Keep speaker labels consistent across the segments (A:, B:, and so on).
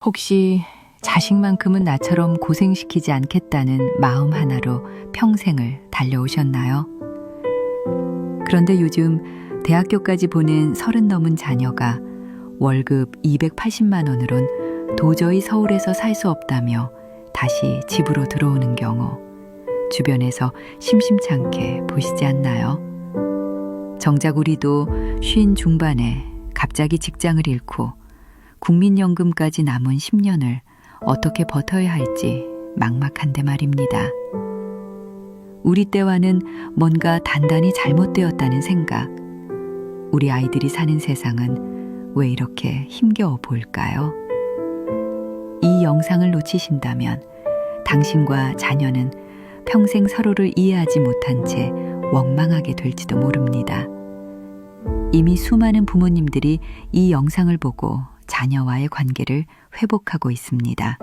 A: 혹시 자식만큼은 나처럼 고생시키지 않겠다는 마음 하나로 평생을 달려오셨나요? 그런데 요즘 대학교까지 보낸 30 넘은 자녀가 월급 280만 원으론 도저히 서울에서 살 수 없다며 다시 집으로 들어오는 경우 주변에서 심심찮게 보시지 않나요? 정작 우리도 50 중반에 갑자기 직장을 잃고 국민연금까지 남은 10년을 어떻게 버텨야 할지 막막한데 말입니다. 우리 때와는 뭔가 단단히 잘못되었다는 생각. 우리 아이들이 사는 세상은 왜 이렇게 힘겨워 보일까요? 이 영상을 놓치신다면 당신과 자녀는 평생 서로를 이해하지 못한 채 원망하게 될지도 모릅니다. 이미 수많은 부모님들이 이 영상을 보고 자녀와의 관계를 회복하고 있습니다.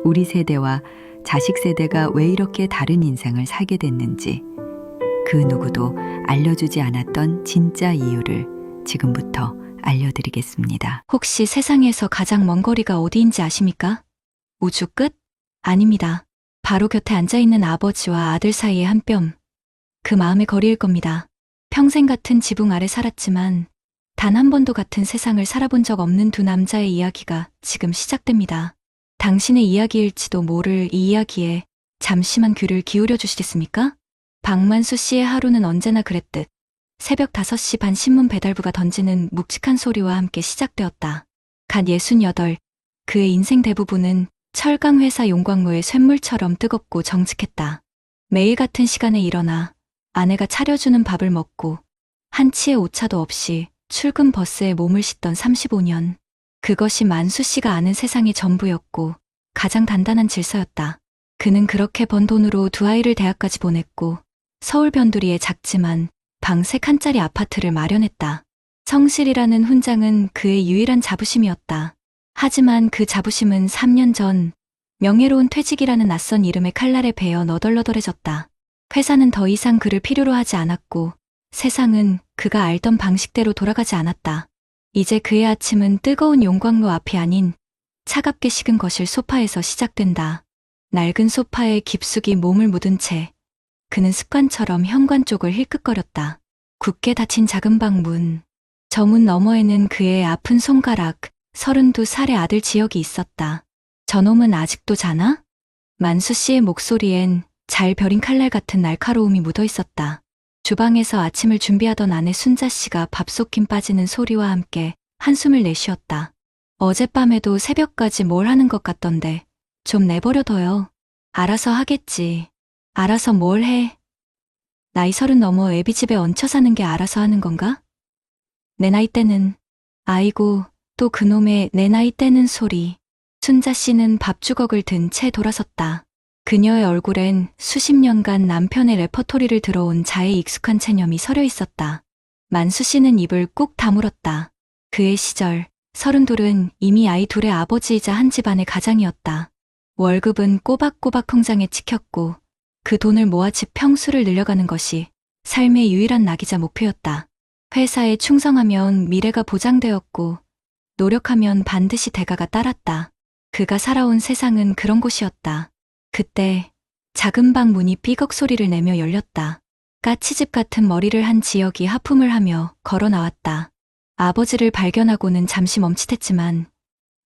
A: 우리 세대와 자식 세대가 왜 이렇게 다른 인생을 살게 됐는지 그 누구도 알려주지 않았던 진짜 이유를 지금부터 알려드리겠습니다.
B: 혹시 세상에서 가장 먼 거리가 어디인지 아십니까? 우주 끝? 아닙니다. 바로 곁에 앉아있는 아버지와 아들 사이의 한 뼘. 그 마음의 거리일 겁니다. 평생 같은 지붕 아래 살았지만 단 한 번도 같은 세상을 살아본 적 없는 두 남자의 이야기가 지금 시작됩니다. 당신의 이야기일지도 모를 이 이야기에 잠시만 귀를 기울여 주시겠습니까? 박만수 씨의 하루는 언제나 그랬듯 새벽 5시 반 신문 배달부가 던지는 묵직한 소리와 함께 시작되었다. 갓 68, 그의 인생 대부분은 철강회사 용광로의 쇳물처럼 뜨겁고 정직했다. 매일 같은 시간에 일어나 아내가 차려주는 밥을 먹고 한치의 오차도 없이 출근 버스에 몸을 싣던 35년. 그것이 만수 씨가 아는 세상의 전부였고 가장 단단한 질서였다. 그는 그렇게 번 돈으로 두 아이를 대학까지 보냈고 서울 변두리의 작지만 방 3칸짜리 아파트를 마련했다. 성실이라는 훈장은 그의 유일한 자부심이었다. 하지만 그 자부심은 3년 전 명예로운 퇴직이라는 낯선 이름의 칼날에 베어 너덜너덜해졌다. 회사는 더 이상 그를 필요로 하지 않았고 세상은 그가 알던 방식대로 돌아가지 않았다. 이제 그의 아침은 뜨거운 용광로 앞이 아닌 차갑게 식은 거실 소파에서 시작된다. 낡은 소파에 깊숙이 몸을 묻은 채 그는 습관처럼 현관 쪽을 힐끗거렸다. 굳게 닫힌 작은 방 문. 저 문 너머에는 그의 아픈 손가락, 32살의 아들 지혁이 있었다. 저놈은 아직도 자나? 만수 씨의 목소리엔 잘 벼린 칼날 같은 날카로움이 묻어 있었다. 주방에서 아침을 준비하던 아내 순자 씨가 밥솥김 빠지는 소리와 함께 한숨을 내쉬었다. 어젯밤에도 새벽까지 뭘 하는 것 같던데 좀 내버려둬요. 알아서 하겠지. 알아서 뭘 해? 나이 30 넘어 애비 집에 얹혀 사는 게 알아서 하는 건가? 내 나이 때는, 아이고, 또 그놈의 내 나이 때는 소리. 순자 씨는 밥주걱을 든 채 돌아섰다. 그녀의 얼굴엔 수십 년간 남편의 레퍼토리를 들어온 자의 익숙한 체념이 서려 있었다. 만수 씨는 입을 꾹 다물었다. 그의 시절, 32은 이미 아이 둘의 아버지이자 한 집안의 가장이었다. 월급은 꼬박꼬박 통장에 찍혔고 그 돈을 모아 집 평수를 늘려가는 것이 삶의 유일한 낙이자 목표였다. 회사에 충성하면 미래가 보장되었고 노력하면 반드시 대가가 따랐다. 그가 살아온 세상은 그런 곳이었다. 그때 작은 방 문이 삐걱 소리를 내며 열렸다. 까치집 같은 머리를 한 지혁이 하품을 하며 걸어 나왔다. 아버지를 발견하고는 잠시 멈칫했지만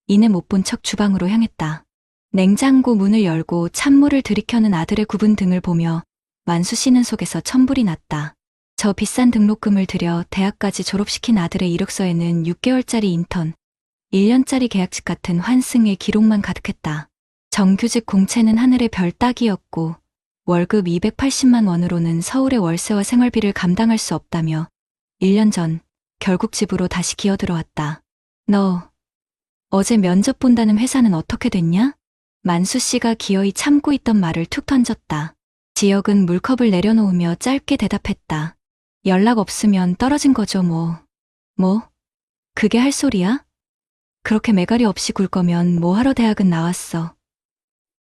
B: 이내 못 본 척 주방으로 향했다. 냉장고 문을 열고 찬물을 들이켜는 아들의 굽은 등을 보며 만수 씨는 속에서 천불이 났다. 저 비싼 등록금을 들여 대학까지 졸업시킨 아들의 이력서에는 6개월짜리 인턴, 1년짜리 계약직 같은 환승의 기록만 가득했다. 정규직 공채는 하늘의 별 따기였고 월급 280만 원으로는 서울의 월세와 생활비를 감당할 수 없다며 1년 전 결국 집으로 다시 기어들어왔다. 너 어제 면접 본다는 회사는 어떻게 됐냐? 만수 씨가 기어이 참고 있던 말을 툭 던졌다. 지혁은 물컵을 내려놓으며 짧게 대답했다. 연락 없으면 떨어진 거죠 뭐. 뭐? 그게 할 소리야? 그렇게 매가리 없이 굴 거면 뭐 하러 대학은 나왔어.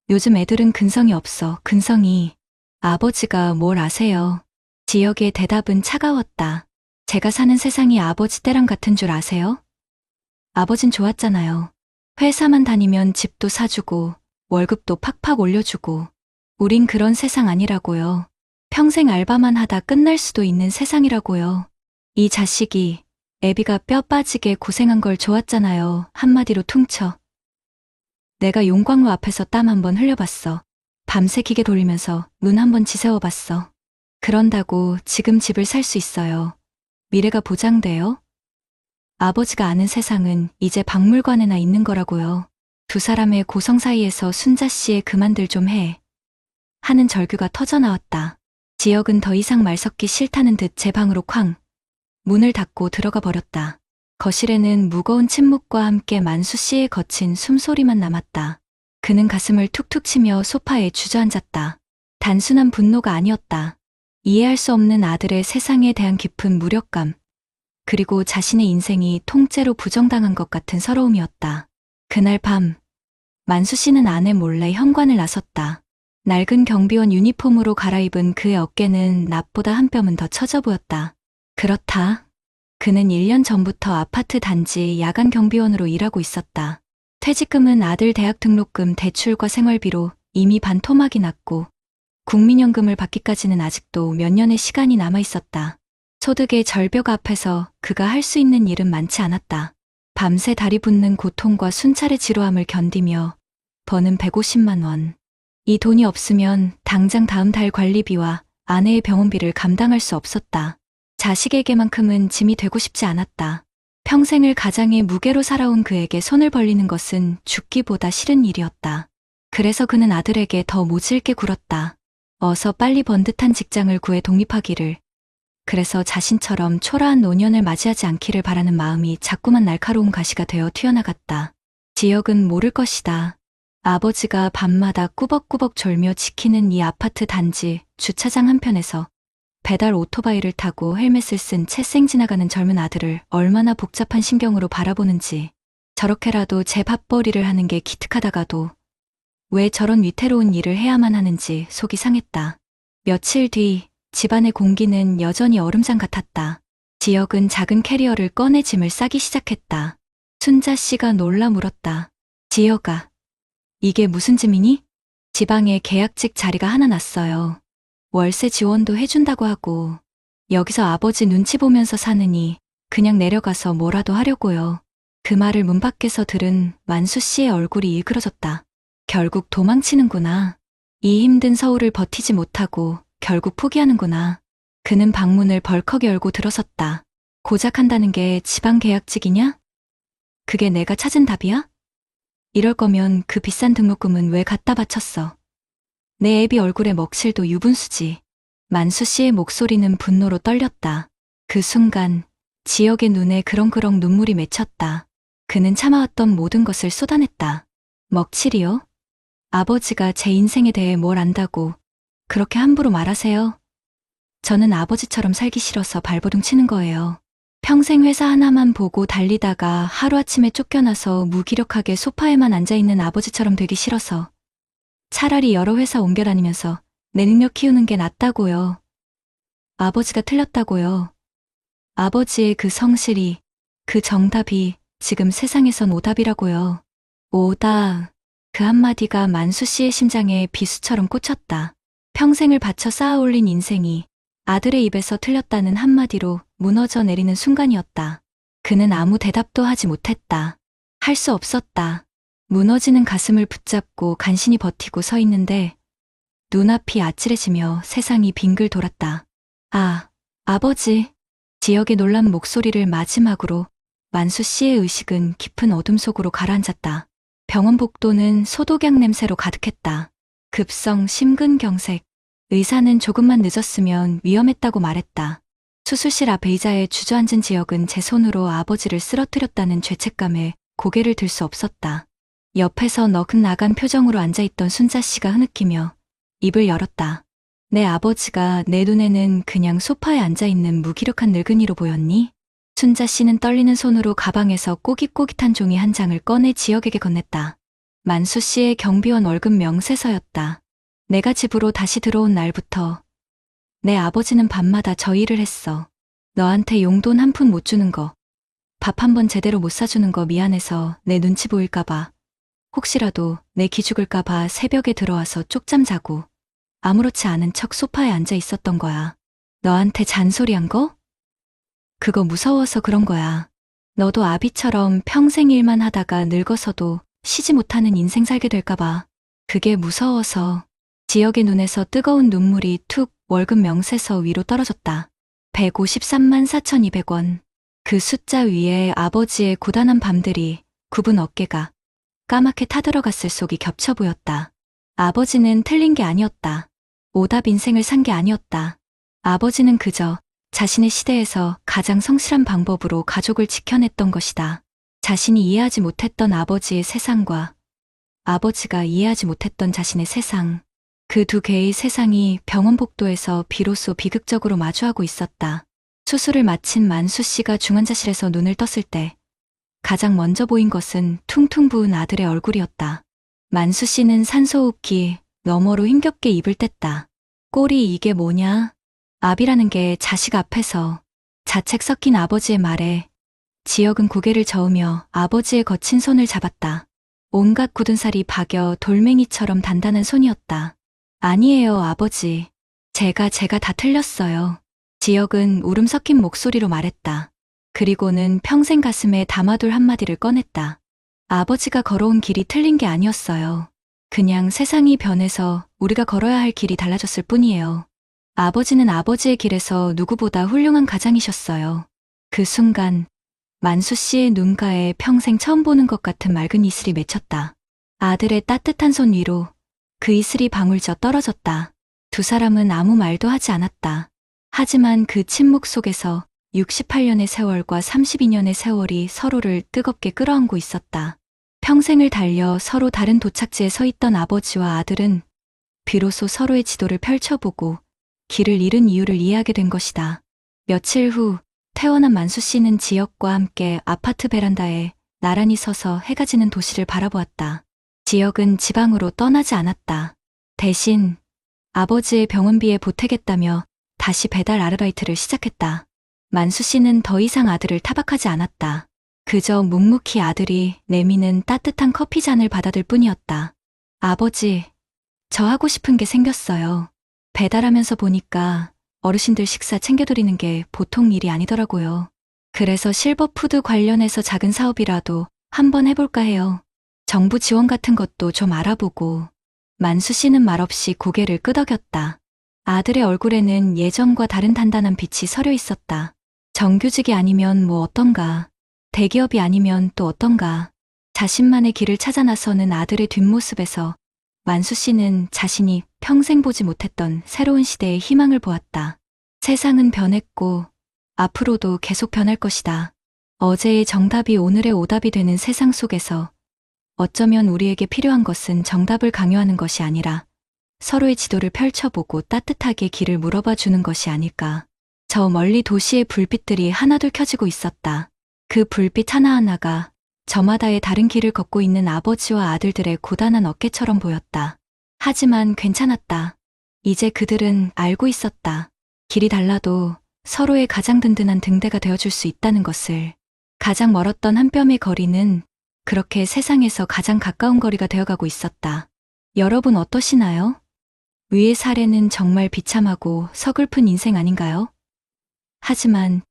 B: 요즘 애들은 근성이 없어. 근성이. 아버지가 뭘 아세요? 지혁의 대답은 차가웠다. 제가 사는 세상이 아버지 때랑 같은 줄 아세요? 아버진 좋았잖아요. 회사만 다니면 집도 사주고 월급도 팍팍 올려주고 우린 그런 세상 아니라고요. 평생 알바만 하다 끝날 수도 있는 세상이라고요. 이 자식이 애비가 뼈 빠지게 고생한 걸 좋았잖아요. 한마디로 퉁쳐. 내가 용광로 앞에서 땀 한 번 흘려봤어. 밤새 기계 돌리면서 눈 한 번 지새워봤어. 그런다고 지금 집을 살 수 있어요. 미래가 보장돼요? 아버지가 아는 세상은 이제 박물관에나 있는 거라고요. 두 사람의 고성 사이에서 순자 씨의 그만들 좀 해. 하는 절규가 터져나왔다. 지혁은 더 이상 말 섞기 싫다는 듯 제 방으로 쾅. 문을 닫고 들어가 버렸다. 거실에는 무거운 침묵과 함께 만수 씨의 거친 숨소리만 남았다. 그는 가슴을 툭툭 치며 소파에 주저앉았다. 단순한 분노가 아니었다. 이해할 수 없는 아들의 세상에 대한 깊은 무력감, 그리고 자신의 인생이 통째로 부정당한 것 같은 서러움이었다. 그날 밤, 만수 씨는 아내 몰래 현관을 나섰다. 낡은 경비원 유니폼으로 갈아입은 그의 어깨는 납보다 한 뼘은 더 처져 보였다. 그렇다. 그는 1년 전부터 아파트 단지 야간 경비원으로 일하고 있었다. 퇴직금은 아들 대학 등록금 대출과 생활비로 이미 반토막이 났고 국민연금을 받기까지는 아직도 몇 년의 시간이 남아 있었다. 소득의 절벽 앞에서 그가 할 수 있는 일은 많지 않았다. 밤새 다리 붓는 고통과 순찰의 지루함을 견디며 버는 150만 원. 이 돈이 없으면 당장 다음 달 관리비와 아내의 병원비를 감당할 수 없었다. 자식에게만큼은 짐이 되고 싶지 않았다. 평생을 가장의 무게로 살아온 그에게 손을 벌리는 것은 죽기보다 싫은 일이었다. 그래서 그는 아들에게 더 모질게 굴었다. 어서 빨리 번듯한 직장을 구해 독립하기를. 그래서 자신처럼 초라한 노년을 맞이하지 않기를 바라는 마음이 자꾸만 날카로운 가시가 되어 튀어나갔다. 지혁은 모를 것이다. 아버지가 밤마다 꾸벅꾸벅 졸며 지키는 이 아파트 단지 주차장 한편에서 배달 오토바이를 타고 헬멧을 쓴 채 쌩 지나가는 젊은 아들을 얼마나 복잡한 심경으로 바라보는지, 저렇게라도 제 밥벌이를 하는 게 기특하다가도 왜 저런 위태로운 일을 해야만 하는지 속이 상했다. 며칠 뒤 집안의 공기는 여전히 얼음장 같았다. 지혁은 작은 캐리어를 꺼내 짐을 싸기 시작했다. 순자 씨가 놀라 물었다. 지혁아, 이게 무슨 짐이니? 지방에 계약직 자리가 하나 났어요. 월세 지원도 해준다고 하고 여기서 아버지 눈치 보면서 사느니 그냥 내려가서 뭐라도 하려고요. 그 말을 문 밖에서 들은 만수 씨의 얼굴이 일그러졌다. 결국 도망치는구나. 이 힘든 서울을 버티지 못하고 결국 포기하는구나. 그는 방문을 벌컥 열고 들어섰다. 고작 한다는 게 지방 계약직이냐? 그게 내가 찾은 답이야? 이럴 거면 그 비싼 등록금은 왜 갖다 바쳤어? 내 애비 얼굴에 먹칠도 유분수지. 만수 씨의 목소리는 분노로 떨렸다. 그 순간 지혁의 눈에 그렁그렁 눈물이 맺혔다. 그는 참아왔던 모든 것을 쏟아냈다. 먹칠이요? 아버지가 제 인생에 대해 뭘 안다고 그렇게 함부로 말하세요? 저는 아버지처럼 살기 싫어서 발버둥 치는 거예요. 평생 회사 하나만 보고 달리다가 하루아침에 쫓겨나서 무기력하게 소파에만 앉아있는 아버지처럼 되기 싫어서 차라리 여러 회사 옮겨 다니면서 내 능력 키우는 게 낫다고요. 아버지가 틀렸다고요. 아버지의 그 성실이, 그 정답이 지금 세상에선 오답이라고요. 오답. 그 한마디가 만수 씨의 심장에 비수처럼 꽂혔다. 평생을 바쳐 쌓아올린 인생이 아들의 입에서 틀렸다는 한마디로 무너져 내리는 순간이었다. 그는 아무 대답도 하지 못했다. 할 수 없었다. 무너지는 가슴을 붙잡고 간신히 버티고 서 있는데 눈앞이 아찔해지며 세상이 빙글 돌았다. 아, 아버지. 지혁의 놀란 목소리를 마지막으로 만수 씨의 의식은 깊은 어둠 속으로 가라앉았다. 병원 복도는 소독약 냄새로 가득했다. 급성 심근경색. 의사는 조금만 늦었으면 위험했다고 말했다. 수술실 앞 의자에 주저앉은 지혁은 제 손으로 아버지를 쓰러뜨렸다는 죄책감에 고개를 들 수 없었다. 옆에서 너긋나간 표정으로 앉아있던 순자 씨가 흐느끼며 입을 열었다. 내 아버지가 내 눈에는 그냥 소파에 앉아있는 무기력한 늙은이로 보였니? 순자 씨는 떨리는 손으로 가방에서 꼬깃꼬깃한 종이 한 장을 꺼내 지혁에게 건넸다. 만수 씨의 경비원 월급 명세서였다. 내가 집으로 다시 들어온 날부터 내 아버지는 밤마다 저 일을 했어. 너한테 용돈 한 푼 못 주는 거 밥 한 번 제대로 못 사주는 거 미안해서 내 눈치 보일까봐, 혹시라도 내 기죽을까봐 새벽에 들어와서 쪽잠 자고 아무렇지 않은 척 소파에 앉아 있었던 거야. 너한테 잔소리한 거? 그거 무서워서 그런 거야. 너도 아비처럼 평생 일만 하다가 늙어서도 쉬지 못하는 인생 살게 될까봐. 그게 무서워서. 지역의 눈에서 뜨거운 눈물이 툭 월급 명세서 위로 떨어졌다. 153만 4,200원. 그 숫자 위에 아버지의 고단한 밤들이 굽은 어깨가 까맣게 타들어갔을 속이 겹쳐 보였다. 아버지는 틀린 게 아니었다. 오답 인생을 산 게 아니었다. 아버지는 그저 자신의 시대에서 가장 성실한 방법으로 가족을 지켜냈던 것이다. 자신이 이해하지 못했던 아버지의 세상과 아버지가 이해하지 못했던 자신의 세상. 그 두 개의 세상이 병원 복도에서 비로소 비극적으로 마주하고 있었다. 수술을 마친 만수 씨가 중환자실에서 눈을 떴을 때 가장 먼저 보인 것은 퉁퉁 부은 아들의 얼굴이었다. 만수 씨는 산소호흡기 너머로 힘겹게 입을 뗐다. 꼴이 이게 뭐냐? 아비라는 게 자식 앞에서. 자책 섞인 아버지의 말에 지역은 고개를 저으며 아버지의 거친 손을 잡았다. 온갖 굳은 살이 박여 돌멩이처럼 단단한 손이었다. 아니에요, 아버지. 제가 다 틀렸어요. 지역은 울음 섞인 목소리로 말했다. 그리고는 평생 가슴에 담아둘 한마디를 꺼냈다. 아버지가 걸어온 길이 틀린 게 아니었어요. 그냥 세상이 변해서 우리가 걸어야 할 길이 달라졌을 뿐이에요. 아버지는 아버지의 길에서 누구보다 훌륭한 가장이셨어요. 그 순간 만수 씨의 눈가에 평생 처음 보는 것 같은 맑은 이슬이 맺혔다. 아들의 따뜻한 손 위로 그 이슬이 방울져 떨어졌다. 두 사람은 아무 말도 하지 않았다. 하지만 그 침묵 속에서 68년의 세월과 32년의 세월이 서로를 뜨겁게 끌어안고 있었다. 평생을 달려 서로 다른 도착지에 서 있던 아버지와 아들은 비로소 서로의 지도를 펼쳐보고 길을 잃은 이유를 이해하게 된 것이다. 며칠 후 퇴원한 만수 씨는 지역과 함께 아파트 베란다에 나란히 서서 해가 지는 도시를 바라보았다. 지역은 지방으로 떠나지 않았다. 대신 아버지의 병원비에 보태겠다며 다시 배달 아르바이트를 시작했다. 만수 씨는 더 이상 아들을 타박하지 않았다. 그저 묵묵히 아들이 내미는 따뜻한 커피 잔을 받아들 뿐이었다. 아버지, 저 하고 싶은 게 생겼어요. 배달하면서 보니까 어르신들 식사 챙겨드리는 게 보통 일이 아니더라고요. 그래서 실버푸드 관련해서 작은 사업이라도 한번 해볼까 해요. 정부 지원 같은 것도 좀 알아보고. 만수 씨는 말없이 고개를 끄덕였다. 아들의 얼굴에는 예전과 다른 단단한 빛이 서려 있었다. 정규직이 아니면 뭐 어떤가. 대기업이 아니면 또 어떤가. 자신만의 길을 찾아 나서는 아들의 뒷모습에서 만수 씨는 자신이 평생 보지 못했던 새로운 시대의 희망을 보았다. 세상은 변했고 앞으로도 계속 변할 것이다. 어제의 정답이 오늘의 오답이 되는 세상 속에서 어쩌면 우리에게 필요한 것은 정답을 강요하는 것이 아니라 서로의 지도를 펼쳐보고 따뜻하게 길을 물어봐 주는 것이 아닐까. 저 멀리 도시의 불빛들이 하나둘 켜지고 있었다. 그 불빛 하나하나가 저마다의 다른 길을 걷고 있는 아버지와 아들들의 고단한 어깨처럼 보였다. 하지만 괜찮았다. 이제 그들은 알고 있었다. 길이 달라도 서로의 가장 든든한 등대가 되어줄 수 있다는 것을. 가장 멀었던 한 뼘의 거리는 그렇게 세상에서 가장 가까운 거리가 되어가고 있었다. 여러분 어떠시나요? 위의 사례는 정말 비참하고 서글픈 인생 아닌가요? 하지만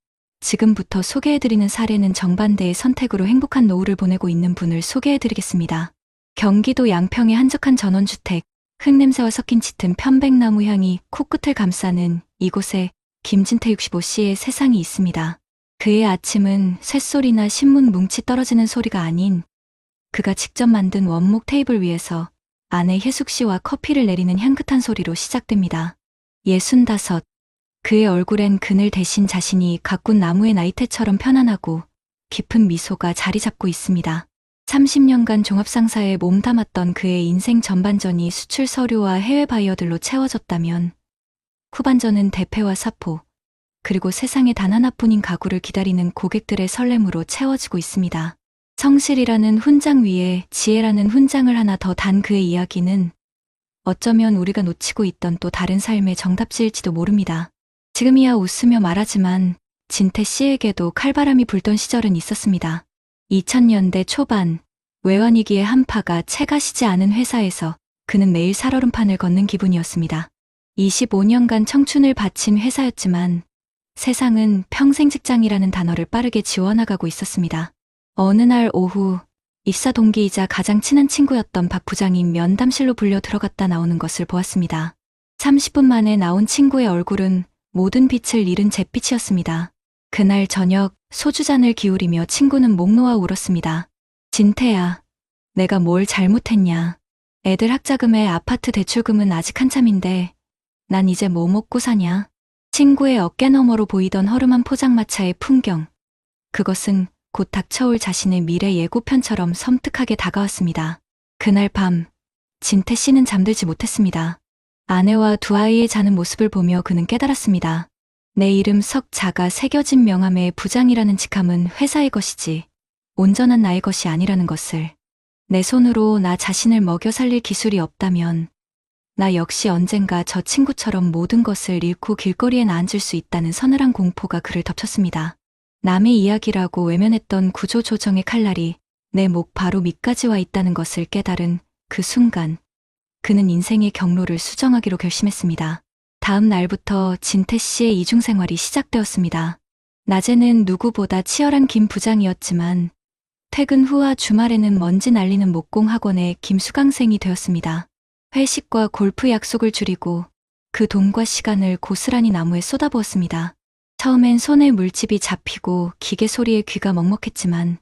B: 지금부터 소개해드리는 사례는 정반대의 선택으로 행복한 노후를 보내고 있는 분을 소개해드리겠습니다. 경기도 양평의 한적한 전원주택, 흙냄새와 섞인 짙은 편백나무 향이 코끝을 감싸는 이곳에 김진태 65씨의 세상이 있습니다. 그의 아침은 쇳소리나 신문 뭉치 떨어지는 소리가 아닌 그가 직접 만든 원목 테이블 위에서 아내 혜숙 씨와 커피를 내리는 향긋한 소리로 시작됩니다. 65. 그의 얼굴엔 그늘 대신 자신이 가꾼 나무의 나이테처럼 편안하고 깊은 미소가 자리 잡고 있습니다. 30년간 종합상사에 몸담았던 그의 인생 전반전이 수출 서류와 해외 바이어들로 채워졌다면 후반전은 대패와 사포, 그리고 세상에 단 하나뿐인 가구를 기다리는 고객들의 설렘으로 채워지고 있습니다. 성실이라는 훈장 위에 지혜라는 훈장을 하나 더 단 그의 이야기는 어쩌면 우리가 놓치고 있던 또 다른 삶의 정답지일지도 모릅니다. 지금이야 웃으며 말하지만 진태 씨에게도 칼바람이 불던 시절은 있었습니다. 2000년대 초반, 외환위기의 한파가 채 가시지 않은 회사에서 그는 매일 살얼음판을 걷는 기분이었습니다. 25년간 청춘을 바친 회사였지만 세상은 평생 직장이라는 단어를 빠르게 지워나가고 있었습니다. 어느 날 오후, 입사 동기이자 가장 친한 친구였던 박 부장이 면담실로 불려 들어갔다 나오는 것을 보았습니다. 30분 만에 나온 친구의 얼굴은 모든 빛을 잃은 잿빛이었습니다. 그날 저녁 소주잔을 기울이며 친구는 목 놓아 울었습니다. 진태야, 내가 뭘 잘못했냐. 애들 학자금에 아파트 대출금은 아직 한참인데 난 이제 뭐 먹고 사냐. 친구의 어깨 너머로 보이던 허름한 포장마차의 풍경. 그것은 곧 닥쳐올 자신의 미래 예고편처럼 섬뜩하게 다가왔습니다. 그날 밤, 진태 씨는 잠들지 못했습니다. 아내와 두 아이의 자는 모습을 보며 그는 깨달았습니다. 내 이름 석 자가 새겨진 명함의 부장이라는 직함은 회사의 것이지 온전한 나의 것이 아니라는 것을. 내 손으로 나 자신을 먹여 살릴 기술이 없다면 나 역시 언젠가 저 친구처럼 모든 것을 잃고 길거리에 나앉을 수 있다는 서늘한 공포가 그를 덮쳤습니다. 남의 이야기라고 외면했던 구조조정의 칼날이 내 목 바로 밑까지 와 있다는 것을 깨달은 그 순간 그는 인생의 경로를 수정하기로 결심했습니다. 다음 날부터 진태 씨의 이중생활이 시작되었습니다. 낮에는 누구보다 치열한 김 부장이었지만 퇴근 후와 주말에는 먼지 날리는 목공 학원의 김수강생이 되었습니다. 회식과 골프 약속을 줄이고 그 돈과 시간을 고스란히 나무에 쏟아부었습니다. 처음엔 손에 물집이 잡히고 기계 소리에 귀가 먹먹했지만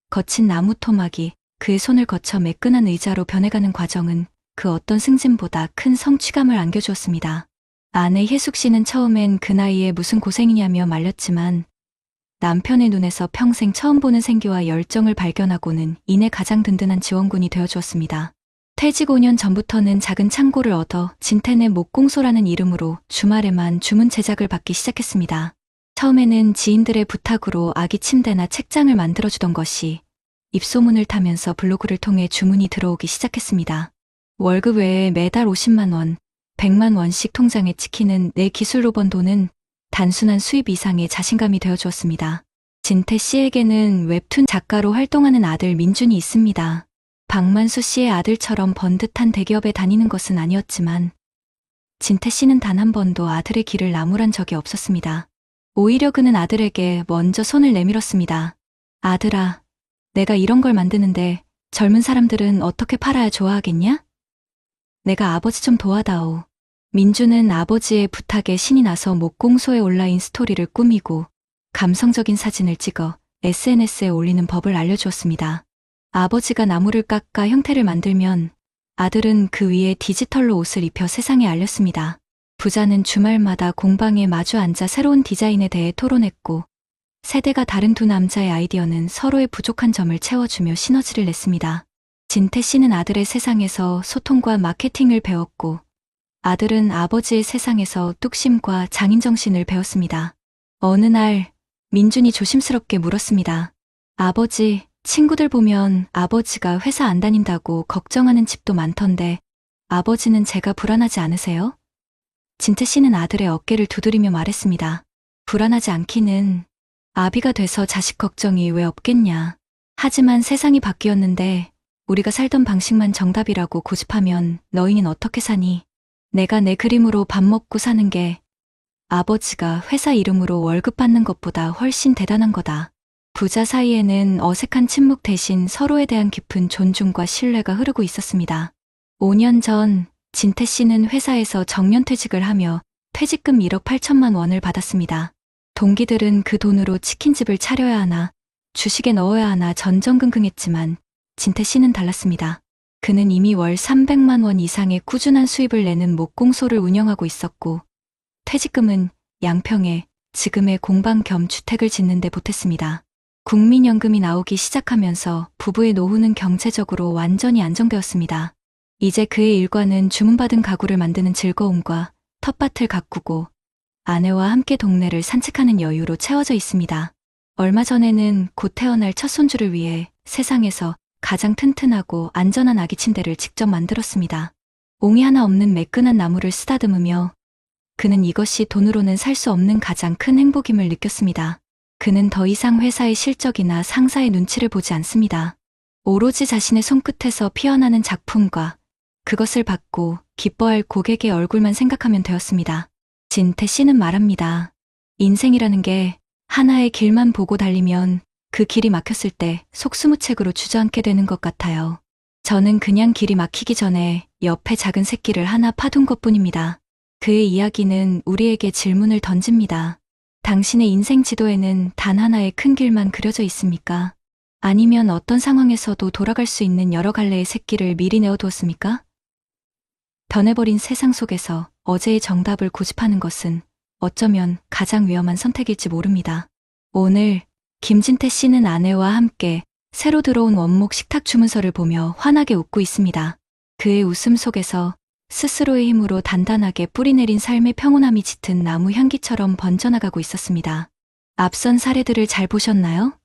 B: 거친 나무 토막이 그의 손을 거쳐 매끈한 의자로 변해가는 과정은 그 어떤 승진보다 큰 성취감을 안겨주었습니다. 아내 혜숙 씨는 처음엔 그 나이에 무슨 고생이냐며 말렸지만 남편의 눈에서 평생 처음 보는 생기와 열정을 발견하고는 이내 가장 든든한 지원군이 되어주었습니다. 퇴직 5년 전부터는 작은 창고를 얻어 진태네 목공소라는 이름으로 주말에만 주문 제작을 받기 시작했습니다. 처음에는 지인들의 부탁으로 아기 침대나 책장을 만들어주던 것이 입소문을 타면서 블로그를 통해 주문이 들어오기 시작했습니다. 월급 외에 매달 50만 원, 100만 원씩 통장에 찍히는 내 기술로 번 돈은 단순한 수입 이상의 자신감이 되어주었습니다. 진태 씨에게는 웹툰 작가로 활동하는 아들 민준이 있습니다. 박만수 씨의 아들처럼 번듯한 대기업에 다니는 것은 아니었지만 진태 씨는 단 한 번도 아들의 길을 나무란 적이 없었습니다. 오히려 그는 아들에게 먼저 손을 내밀었습니다. 아들아, 내가 이런 걸 만드는데 젊은 사람들은 어떻게 팔아야 좋아하겠냐? 내가 아버지 좀 도와다오. 민주는 아버지의 부탁에 신이 나서 목공소의 온라인 스토리를 꾸미고 감성적인 사진을 찍어 SNS에 올리는 법을 알려주었습니다. 아버지가 나무를 깎아 형태를 만들면 아들은 그 위에 디지털로 옷을 입혀 세상에 알렸습니다. 부자는 주말마다 공방에 마주 앉아 새로운 디자인에 대해 토론했고 세대가 다른 두 남자의 아이디어는 서로의 부족한 점을 채워주며 시너지를 냈습니다. 진태 씨는 아들의 세상에서 소통과 마케팅을 배웠고 아들은 아버지의 세상에서 뚝심과 장인정신을 배웠습니다. 어느 날 민준이 조심스럽게 물었습니다. 아버지, 친구들 보면 아버지가 회사 안 다닌다고 걱정하는 집도 많던데 아버지는 제가 불안하지 않으세요? 진태 씨는 아들의 어깨를 두드리며 말했습니다. 불안하지 않기는 아비가 돼서 자식 걱정이 왜 없겠냐. 하지만 세상이 바뀌었는데 우리가 살던 방식만 정답이라고 고집하면 너희는 어떻게 사니? 내가 내 그림으로 밥 먹고 사는 게 아버지가 회사 이름으로 월급 받는 것보다 훨씬 대단한 거다. 부자 사이에는 어색한 침묵 대신 서로에 대한 깊은 존중과 신뢰가 흐르고 있었습니다. 5년 전 진태 씨는 회사에서 정년퇴직을 하며 퇴직금 1억 8천만 원을 받았습니다. 동기들은 그 돈으로 치킨집을 차려야 하나 주식에 넣어야 하나 전전긍긍했지만 진태 씨는 달랐습니다. 그는 이미 월 300만 원 이상의 꾸준한 수입을 내는 목공소를 운영하고 있었고 퇴직금은 양평에 지금의 공방 겸 주택을 짓는 데 보탰습니다. 국민연금이 나오기 시작하면서 부부의 노후는 경제적으로 완전히 안정되었습니다. 이제 그의 일과는 주문받은 가구를 만드는 즐거움과 텃밭을 가꾸고 아내와 함께 동네를 산책하는 여유로 채워져 있습니다. 얼마 전에는 곧 태어날 첫 손주를 위해 세상에서 가장 튼튼하고 안전한 아기 침대를 직접 만들었습니다. 옹이 하나 없는 매끈한 나무를 쓰다듬으며 그는 이것이 돈으로는 살 수 없는 가장 큰 행복임을 느꼈습니다. 그는 더 이상 회사의 실적이나 상사의 눈치를 보지 않습니다. 오로지 자신의 손끝에서 피어나는 작품과 그것을 받고 기뻐할 고객의 얼굴만 생각하면 되었습니다. 진태 씨는 말합니다. 인생이라는 게 하나의 길만 보고 달리면 그 길이 막혔을 때 속수무책으로 주저앉게 되는 것 같아요. 저는 그냥 길이 막히기 전에 옆에 작은 새끼를 하나 파둔 것뿐입니다. 그의 이야기는 우리에게 질문을 던집니다. 당신의 인생 지도에는 단 하나의 큰 길만 그려져 있습니까? 아니면 어떤 상황에서도 돌아갈 수 있는 여러 갈래의 새끼를 미리 내어두었습니까? 변해버린 세상 속에서 어제의 정답을 고집하는 것은 어쩌면 가장 위험한 선택일지 모릅니다. 오늘 김진태 씨는 아내와 함께 새로 들어온 원목 식탁 주문서를 보며 환하게 웃고 있습니다. 그의 웃음 속에서 스스로의 힘으로 단단하게 뿌리내린 삶의 평온함이 짙은 나무 향기처럼 번져나가고 있었습니다. 앞선 사례들을 잘 보셨나요?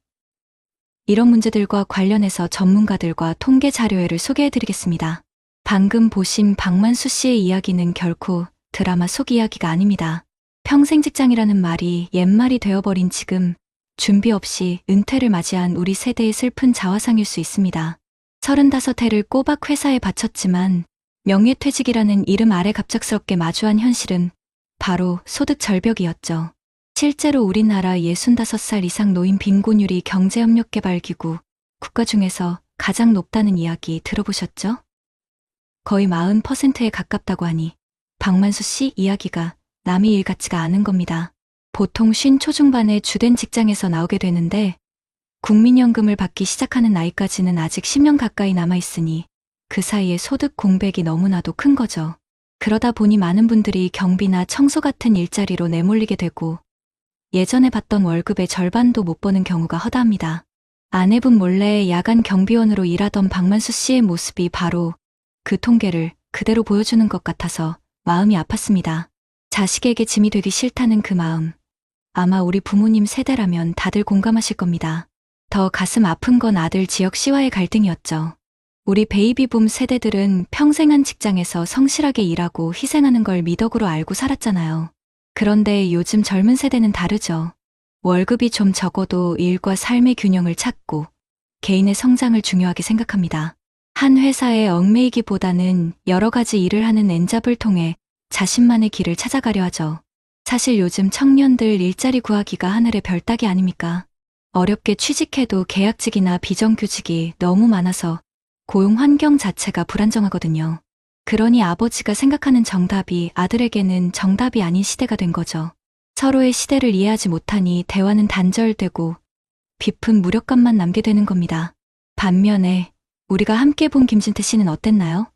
B: 이런 문제들과 관련해서 전문가들과 통계 자료회를 소개해드리겠습니다. 방금 보신 박만수 씨의 이야기는 결코 드라마 속 이야기가 아닙니다. 평생 직장이라는 말이 옛말이 되어버린 지금 준비 없이 은퇴를 맞이한 우리 세대의 슬픈 자화상일 수 있습니다. 35해를 꼬박 회사에 바쳤지만 명예퇴직이라는 이름 아래 갑작스럽게 마주한 현실은 바로 소득 절벽이었죠. 실제로 우리나라 65살 이상 노인 빈곤율이 경제협력개발기구 국가 중에서 가장 높다는 이야기 들어보셨죠? 거의 40%에 가깝다고 하니 박만수 씨 이야기가 남의 일 같지가 않은 겁니다. 보통 50 초중반의 주된 직장에서 나오게 되는데 국민연금을 받기 시작하는 나이까지는 아직 10년 가까이 남아있으니 그 사이에 소득 공백이 너무나도 큰 거죠. 그러다 보니 많은 분들이 경비나 청소 같은 일자리로 내몰리게 되고 예전에 받던 월급의 절반도 못 버는 경우가 허다합니다. 아내분 몰래 야간 경비원으로 일하던 박만수 씨의 모습이 바로 그 통계를 그대로 보여주는 것 같아서 마음이 아팠습니다. 자식에게 짐이 되기 싫다는 그 마음. 아마 우리 부모님 세대라면 다들 공감하실 겁니다. 더 가슴 아픈 건 아들 지혁 씨와의 갈등이었죠. 우리 베이비붐 세대들은 평생 한 직장에서 성실하게 일하고 희생하는 걸 미덕으로 알고 살았잖아요. 그런데 요즘 젊은 세대는 다르죠. 월급이 좀 적어도 일과 삶의 균형을 찾고 개인의 성장을 중요하게 생각합니다. 한 회사에 얽매이기보다는 여러 가지 일을 하는 엔잡을 통해 자신만의 길을 찾아가려 하죠. 사실 요즘 청년들 일자리 구하기가 하늘의 별 따기 아닙니까? 어렵게 취직해도 계약직이나 비정규직이 너무 많아서 고용 환경 자체가 불안정하거든요. 그러니 아버지가 생각하는 정답이 아들에게는 정답이 아닌 시대가 된 거죠. 서로의 시대를 이해하지 못하니 대화는 단절되고 깊은 무력감만 남게 되는 겁니다. 반면에 우리가 함께 본 김진태 씨는 어땠나요?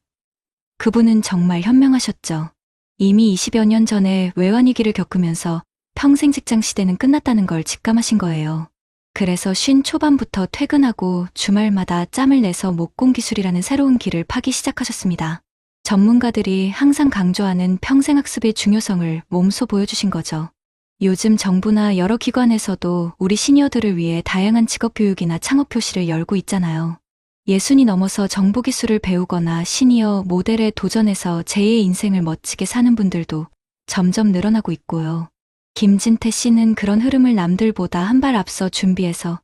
B: 그분은 정말 현명하셨죠. 이미 20여 년 전에 외환위기를 겪으면서 평생 직장 시대는 끝났다는 걸 직감하신 거예요. 그래서 50 초반부터 퇴근하고 주말마다 짬을 내서 목공 기술이라는 새로운 길을 파기 시작하셨습니다. 전문가들이 항상 강조하는 평생학습의 중요성을 몸소 보여주신 거죠. 요즘 정부나 여러 기관에서도 우리 시니어들을 위해 다양한 직업교육이나 창업교실을 열고 있잖아요. 60이 넘어서 정보기술을 배우거나 시니어 모델에 도전해서 제2의 인생을 멋지게 사는 분들도 점점 늘어나고 있고요. 김진태 씨는 그런 흐름을 남들보다 한 발 앞서 준비해서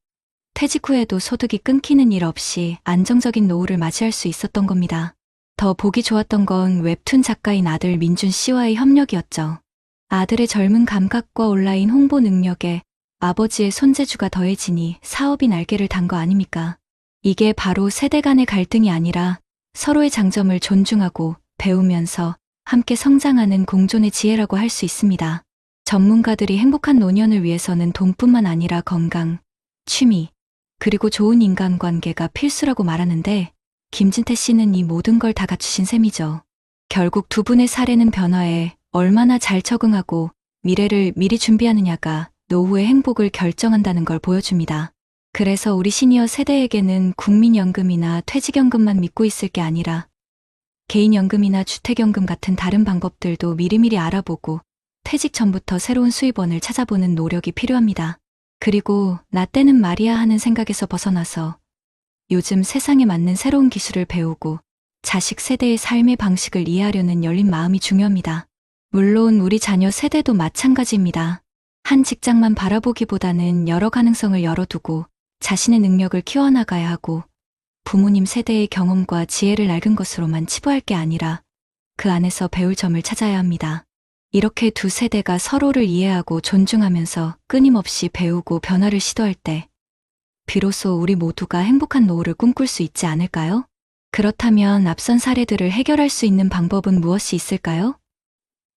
B: 퇴직 후에도 소득이 끊기는 일 없이 안정적인 노후를 맞이할 수 있었던 겁니다. 더 보기 좋았던 건 웹툰 작가인 아들 민준 씨와의 협력이었죠. 아들의 젊은 감각과 온라인 홍보 능력에 아버지의 손재주가 더해지니 사업이 날개를 단 거 아닙니까? 이게 바로 세대 간의 갈등이 아니라 서로의 장점을 존중하고 배우면서 함께 성장하는 공존의 지혜라고 할 수 있습니다. 전문가들이 행복한 노년을 위해서는 돈뿐만 아니라 건강, 취미, 그리고 좋은 인간관계가 필수라고 말하는데 김진태 씨는 이 모든 걸 다 갖추신 셈이죠. 결국 두 분의 사례는 변화에 얼마나 잘 적응하고 미래를 미리 준비하느냐가 노후의 행복을 결정한다는 걸 보여줍니다. 그래서 우리 시니어 세대에게는 국민연금이나 퇴직연금만 믿고 있을 게 아니라 개인연금이나 주택연금 같은 다른 방법들도 미리미리 알아보고 퇴직 전부터 새로운 수입원을 찾아보는 노력이 필요합니다. 그리고 나 때는 말이야 하는 생각에서 벗어나서 요즘 세상에 맞는 새로운 기술을 배우고 자식 세대의 삶의 방식을 이해하려는 열린 마음이 중요합니다. 물론 우리 자녀 세대도 마찬가지입니다. 한 직장만 바라보기보다는 여러 가능성을 열어두고 자신의 능력을 키워나가야 하고 부모님 세대의 경험과 지혜를 낡은 것으로만 치부할 게 아니라 그 안에서 배울 점을 찾아야 합니다. 이렇게 두 세대가 서로를 이해하고 존중하면서 끊임없이 배우고 변화를 시도할 때 비로소 우리 모두가 행복한 노후를 꿈꿀 수 있지 않을까요? 그렇다면 앞선 사례들을 해결할 수 있는 방법은 무엇이 있을까요?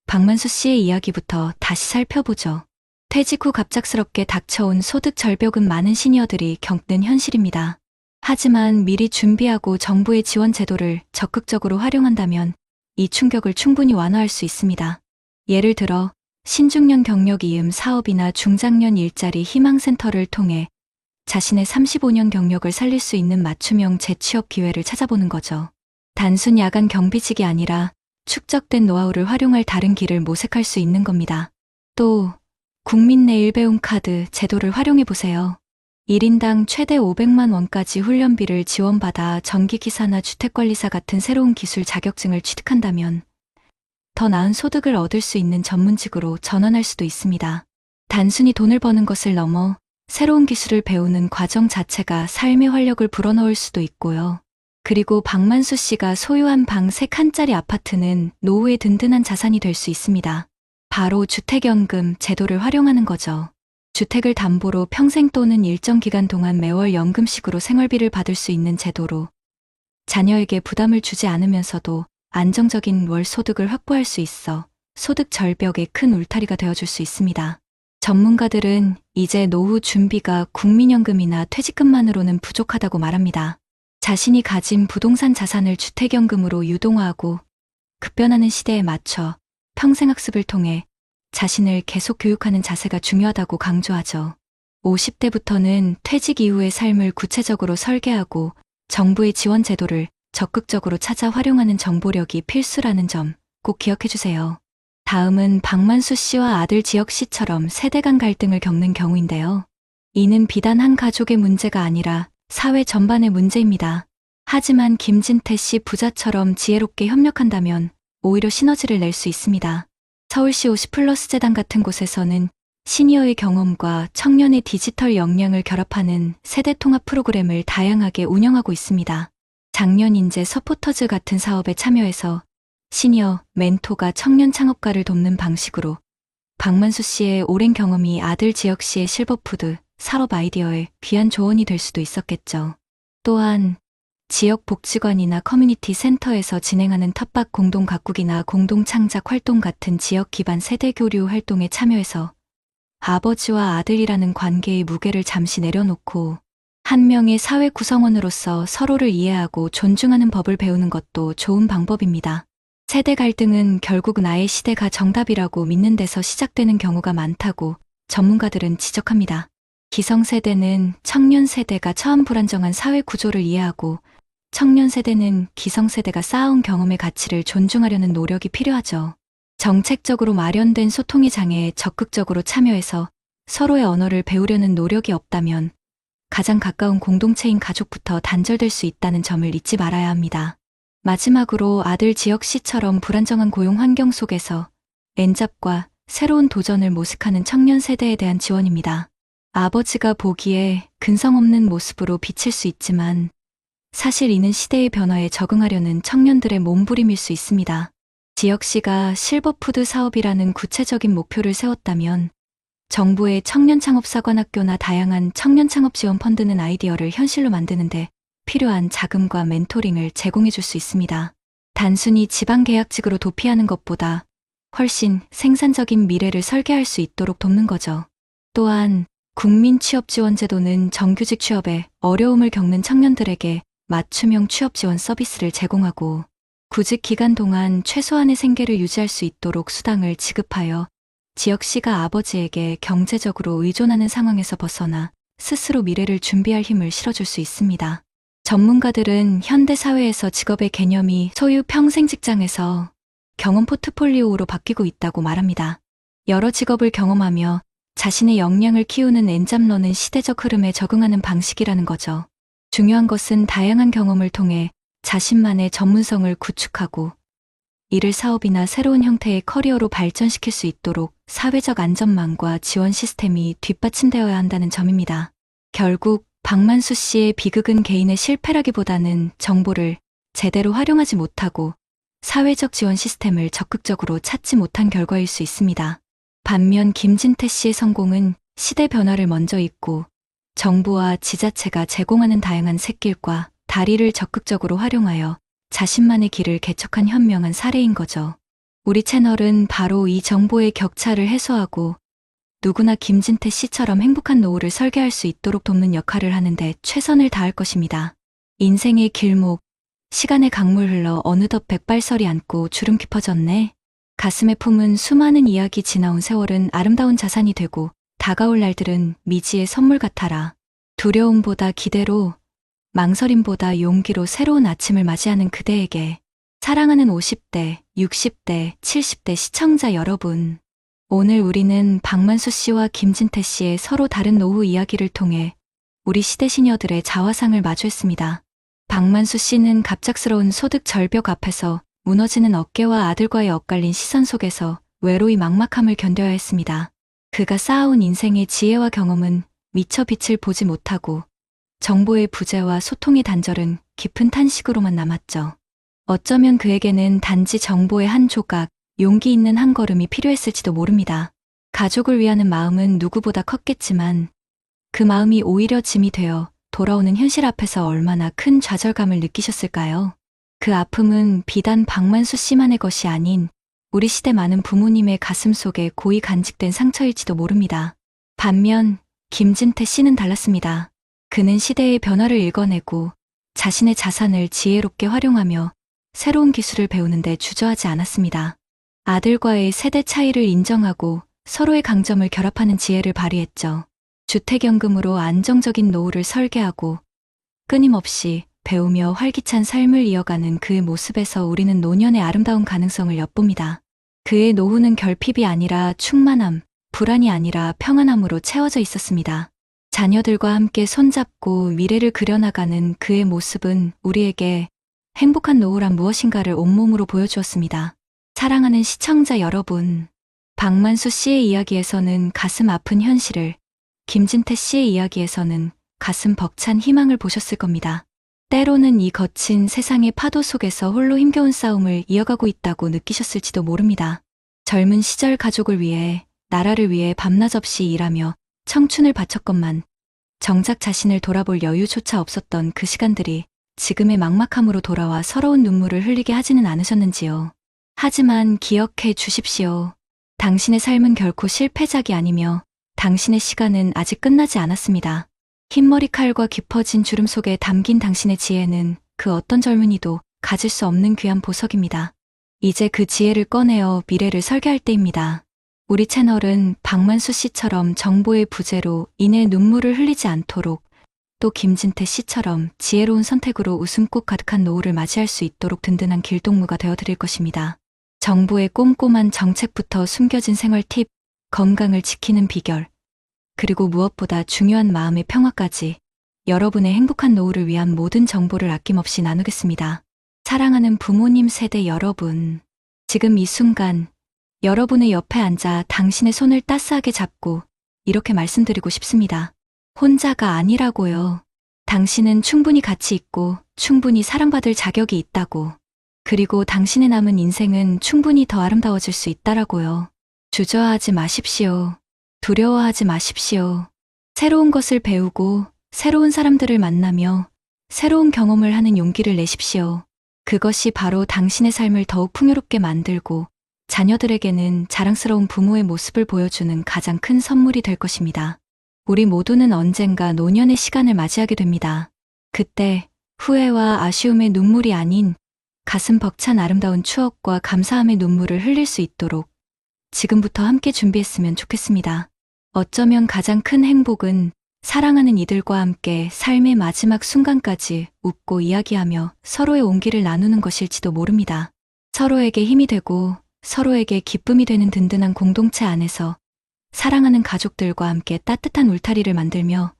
B: 박만수 씨의 이야기부터 다시 살펴보죠. 퇴직 후 갑작스럽게 닥쳐온 소득 절벽은 많은 시니어들이 겪는 현실입니다. 하지만 미리 준비하고 정부의 지원 제도를 적극적으로 활용한다면 이 충격을 충분히 완화할 수 있습니다. 예를 들어 신중년 경력 이음 사업이나 중장년 일자리 희망센터를 통해 자신의 35년 경력을 살릴 수 있는 맞춤형 재취업 기회를 찾아보는 거죠. 단순 야간 경비직이 아니라 축적된 노하우를 활용할 다른 길을 모색할 수 있는 겁니다. 또 국민 내 일배움 카드 제도를 활용해 보세요. 1인당 최대 500만 원까지 훈련비를 지원받아 전기기사나 주택관리사 같은 새로운 기술 자격증을 취득한다면 더 나은 소득을 얻을 수 있는 전문직으로 전환할 수도 있습니다. 단순히 돈을 버는 것을 넘어 새로운 기술을 배우는 과정 자체가 삶의 활력을 불어넣을 수도 있고요. 그리고 박만수 씨가 소유한 방 3칸짜리 아파트는 노후의 든든한 자산이 될 수 있습니다. 바로 주택연금 제도를 활용하는 거죠. 주택을 담보로 평생 또는 일정 기간 동안 매월 연금식으로 생활비를 받을 수 있는 제도로 자녀에게 부담을 주지 않으면서도 안정적인 월 소득을 확보할 수 있어 소득 절벽에 큰 울타리가 되어줄 수 있습니다. 전문가들은 이제 노후 준비가 국민연금이나 퇴직금만으로는 부족하다고 말합니다. 자신이 가진 부동산 자산을 주택연금으로 유동화하고 급변하는 시대에 맞춰 평생학습을 통해 자신을 계속 교육하는 자세가 중요하다고 강조하죠. 50대부터는 퇴직 이후의 삶을 구체적으로 설계하고 정부의 지원 제도를 적극적으로 찾아 활용하는 정보력이 필수라는 점 꼭 기억해 주세요. 다음은 박만수 씨와 아들 지혁 씨처럼 세대 간 갈등을 겪는 경우인데요. 이는 비단 한 가족의 문제가 아니라 사회 전반의 문제입니다. 하지만 김진태 씨 부자처럼 지혜롭게 협력한다면 오히려 시너지를 낼 수 있습니다. 서울시 50플러스 재단 같은 곳에서는 시니어의 경험과 청년의 디지털 역량을 결합하는 세대 통합 프로그램을 다양하게 운영하고 있습니다. 작년 인재 서포터즈 같은 사업에 참여해서 시니어 멘토가 청년 창업가를 돕는 방식으로 박만수 씨의 오랜 경험이 아들 지혁 씨의 실버푸드 사업 아이디어에 귀한 조언이 될 수도 있었겠죠. 또한 지역 복지관이나 커뮤니티 센터에서 진행하는 텃밭 공동 가꾸기나 공동 창작 활동 같은 지역 기반 세대 교류 활동에 참여해서 아버지와 아들이라는 관계의 무게를 잠시 내려놓고 한 명의 사회 구성원으로서 서로를 이해하고 존중하는 법을 배우는 것도 좋은 방법입니다. 세대 갈등은 결국 나의 시대가 정답이라고 믿는 데서 시작되는 경우가 많다고 전문가들은 지적합니다. 기성세대는 청년 세대가 처한 불안정한 사회 구조를 이해하고 청년 세대는 기성세대가 쌓아온 경험의 가치를 존중하려는 노력이 필요하죠. 정책적으로 마련된 소통의 장애에 적극적으로 참여해서 서로의 언어를 배우려는 노력이 없다면 가장 가까운 공동체인 가족부터 단절될 수 있다는 점을 잊지 말아야 합니다. 마지막으로 아들 지혁 씨처럼 불안정한 고용 환경 속에서 엔잡과 새로운 도전을 모색하는 청년 세대에 대한 지원입니다. 아버지가 보기에 근성 없는 모습으로 비칠 수 있지만 사실 이는 시대의 변화에 적응하려는 청년들의 몸부림일 수 있습니다. 지혁 씨가 실버푸드 사업이라는 구체적인 목표를 세웠다면 정부의 청년창업사관학교나 다양한 청년창업지원 펀드는 아이디어를 현실로 만드는데 필요한 자금과 멘토링을 제공해 줄 수 있습니다. 단순히 지방계약직으로 도피하는 것보다 훨씬 생산적인 미래를 설계할 수 있도록 돕는 거죠. 또한 국민취업지원제도는 정규직 취업에 어려움을 겪는 청년들에게 맞춤형 취업지원 서비스를 제공하고 구직 기간 동안 최소한의 생계를 유지할 수 있도록 수당을 지급하여 지혁 씨가 아버지에게 경제적으로 의존하는 상황에서 벗어나 스스로 미래를 준비할 힘을 실어줄 수 있습니다. 전문가들은 현대 사회에서 직업의 개념이 소유 평생 직장에서 경험 포트폴리오로 바뀌고 있다고 말합니다. 여러 직업을 경험하며 자신의 역량을 키우는 엔잡러는 시대적 흐름에 적응하는 방식이라는 거죠. 중요한 것은 다양한 경험을 통해 자신만의 전문성을 구축하고 일을 사업이나 새로운 형태의 커리어로 발전시킬 수 있도록 사회적 안전망과 지원 시스템이 뒷받침되어야 한다는 점입니다. 결국 박만수 씨의 비극은 개인의 실패라기보다는 정보를 제대로 활용하지 못하고 사회적 지원 시스템을 적극적으로 찾지 못한 결과일 수 있습니다. 반면 김진태 씨의 성공은 시대 변화를 먼저 읽고 정부와 지자체가 제공하는 다양한 샛길과 다리를 적극적으로 활용하여 자신만의 길을 개척한 현명한 사례인 거죠. 우리 채널은 바로 이 정보의 격차를 해소하고 누구나 김진태 씨처럼 행복한 노후를 설계할 수 있도록 돕는 역할을 하는데 최선을 다할 것입니다. 인생의 길목, 시간의 강물 흘러 어느덧 백발설이 안고 주름 깊어졌네. 가슴에 품은 수많은 이야기 지나온 세월은 아름다운 자산이 되고 다가올 날들은 미지의 선물 같아라. 두려움보다 기대로, 망설임보다 용기로 새로운 아침을 맞이하는 그대에게 사랑하는 50대, 60대, 70대 시청자 여러분. 오늘 우리는 박만수 씨와 김진태 씨의 서로 다른 노후 이야기를 통해 우리 시대 시녀들의 자화상을 마주했습니다. 박만수 씨는 갑작스러운 소득 절벽 앞에서 무너지는 어깨와 아들과의 엇갈린 시선 속에서 외로이 막막함을 견뎌야 했습니다. 그가 쌓아온 인생의 지혜와 경험은 미처 빛을 보지 못하고 정보의 부재와 소통의 단절은 깊은 탄식으로만 남았죠. 어쩌면 그에게는 단지 정보의 한 조각, 용기 있는 한 걸음이 필요했을지도 모릅니다. 가족을 위하는 마음은 누구보다 컸겠지만 그 마음이 오히려 짐이 되어 돌아오는 현실 앞에서 얼마나 큰 좌절감을 느끼셨을까요? 그 아픔은 비단 박만수 씨만의 것이 아닌 우리 시대 많은 부모님의 가슴 속에 고이 간직된 상처일지도 모릅니다. 반면 김진태 씨는 달랐습니다. 그는 시대의 변화를 읽어내고 자신의 자산을 지혜롭게 활용하며 새로운 기술을 배우는데 주저하지 않았습니다. 아들과의 세대 차이를 인정하고 서로의 강점을 결합하는 지혜를 발휘했죠. 주택연금으로 안정적인 노후를 설계하고 끊임없이 배우며 활기찬 삶을 이어가는 그의 모습에서 우리는 노년의 아름다운 가능성을 엿봅니다. 그의 노후는 결핍이 아니라 충만함, 불안이 아니라 평안함으로 채워져 있었습니다. 자녀들과 함께 손잡고 미래를 그려나가는 그의 모습은 우리에게 행복한 노후란 무엇인가를 온몸으로 보여주었습니다. 사랑하는 시청자 여러분, 박만수 씨의 이야기에서는 가슴 아픈 현실을, 김진태 씨의 이야기에서는 가슴 벅찬 희망을 보셨을 겁니다. 때로는 이 거친 세상의 파도 속에서 홀로 힘겨운 싸움을 이어가고 있다고 느끼셨을지도 모릅니다. 젊은 시절 가족을 위해, 나라를 위해 밤낮 없이 일하며 청춘을 바쳤건만 정작 자신을 돌아볼 여유조차 없었던 그 시간들이 지금의 막막함으로 돌아와 서러운 눈물을 흘리게 하지는 않으셨는지요. 하지만 기억해 주십시오. 당신의 삶은 결코 실패작이 아니며 당신의 시간은 아직 끝나지 않았습니다. 흰머리 칼과 깊어진 주름 속에 담긴 당신의 지혜는 그 어떤 젊은이도 가질 수 없는 귀한 보석입니다. 이제 그 지혜를 꺼내어 미래를 설계할 때입니다. 우리 채널은 박만수 씨처럼 정보의 부재로 인해 눈물을 흘리지 않도록 또 김진태 씨처럼 지혜로운 선택으로 웃음꽃 가득한 노후를 맞이할 수 있도록 든든한 길동무가 되어드릴 것입니다. 정부의 꼼꼼한 정책부터 숨겨진 생활 팁, 건강을 지키는 비결, 그리고 무엇보다 중요한 마음의 평화까지 여러분의 행복한 노후를 위한 모든 정보를 아낌없이 나누겠습니다. 사랑하는 부모님 세대 여러분, 지금 이 순간 여러분의 옆에 앉아 당신의 손을 따스하게 잡고 이렇게 말씀드리고 싶습니다. 혼자가 아니라고요. 당신은 충분히 가치 있고 충분히 사랑받을 자격이 있다고. 그리고 당신의 남은 인생은 충분히 더 아름다워질 수 있다라고요. 주저하지 마십시오. 두려워하지 마십시오. 새로운 것을 배우고 새로운 사람들을 만나며 새로운 경험을 하는 용기를 내십시오. 그것이 바로 당신의 삶을 더욱 풍요롭게 만들고 자녀들에게는 자랑스러운 부모의 모습을 보여주는 가장 큰 선물이 될 것입니다. 우리 모두는 언젠가 노년의 시간을 맞이하게 됩니다. 그때 후회와 아쉬움의 눈물이 아닌 가슴 벅찬 아름다운 추억과 감사함의 눈물을 흘릴 수 있도록 지금부터 함께 준비했으면 좋겠습니다. 어쩌면 가장 큰 행복은 사랑하는 이들과 함께 삶의 마지막 순간까지 웃고 이야기하며 서로의 온기를 나누는 것일지도 모릅니다. 서로에게 힘이 되고 서로에게 기쁨이 되는 든든한 공동체 안에서 사랑하는 가족들과 함께 따뜻한 울타리를 만들며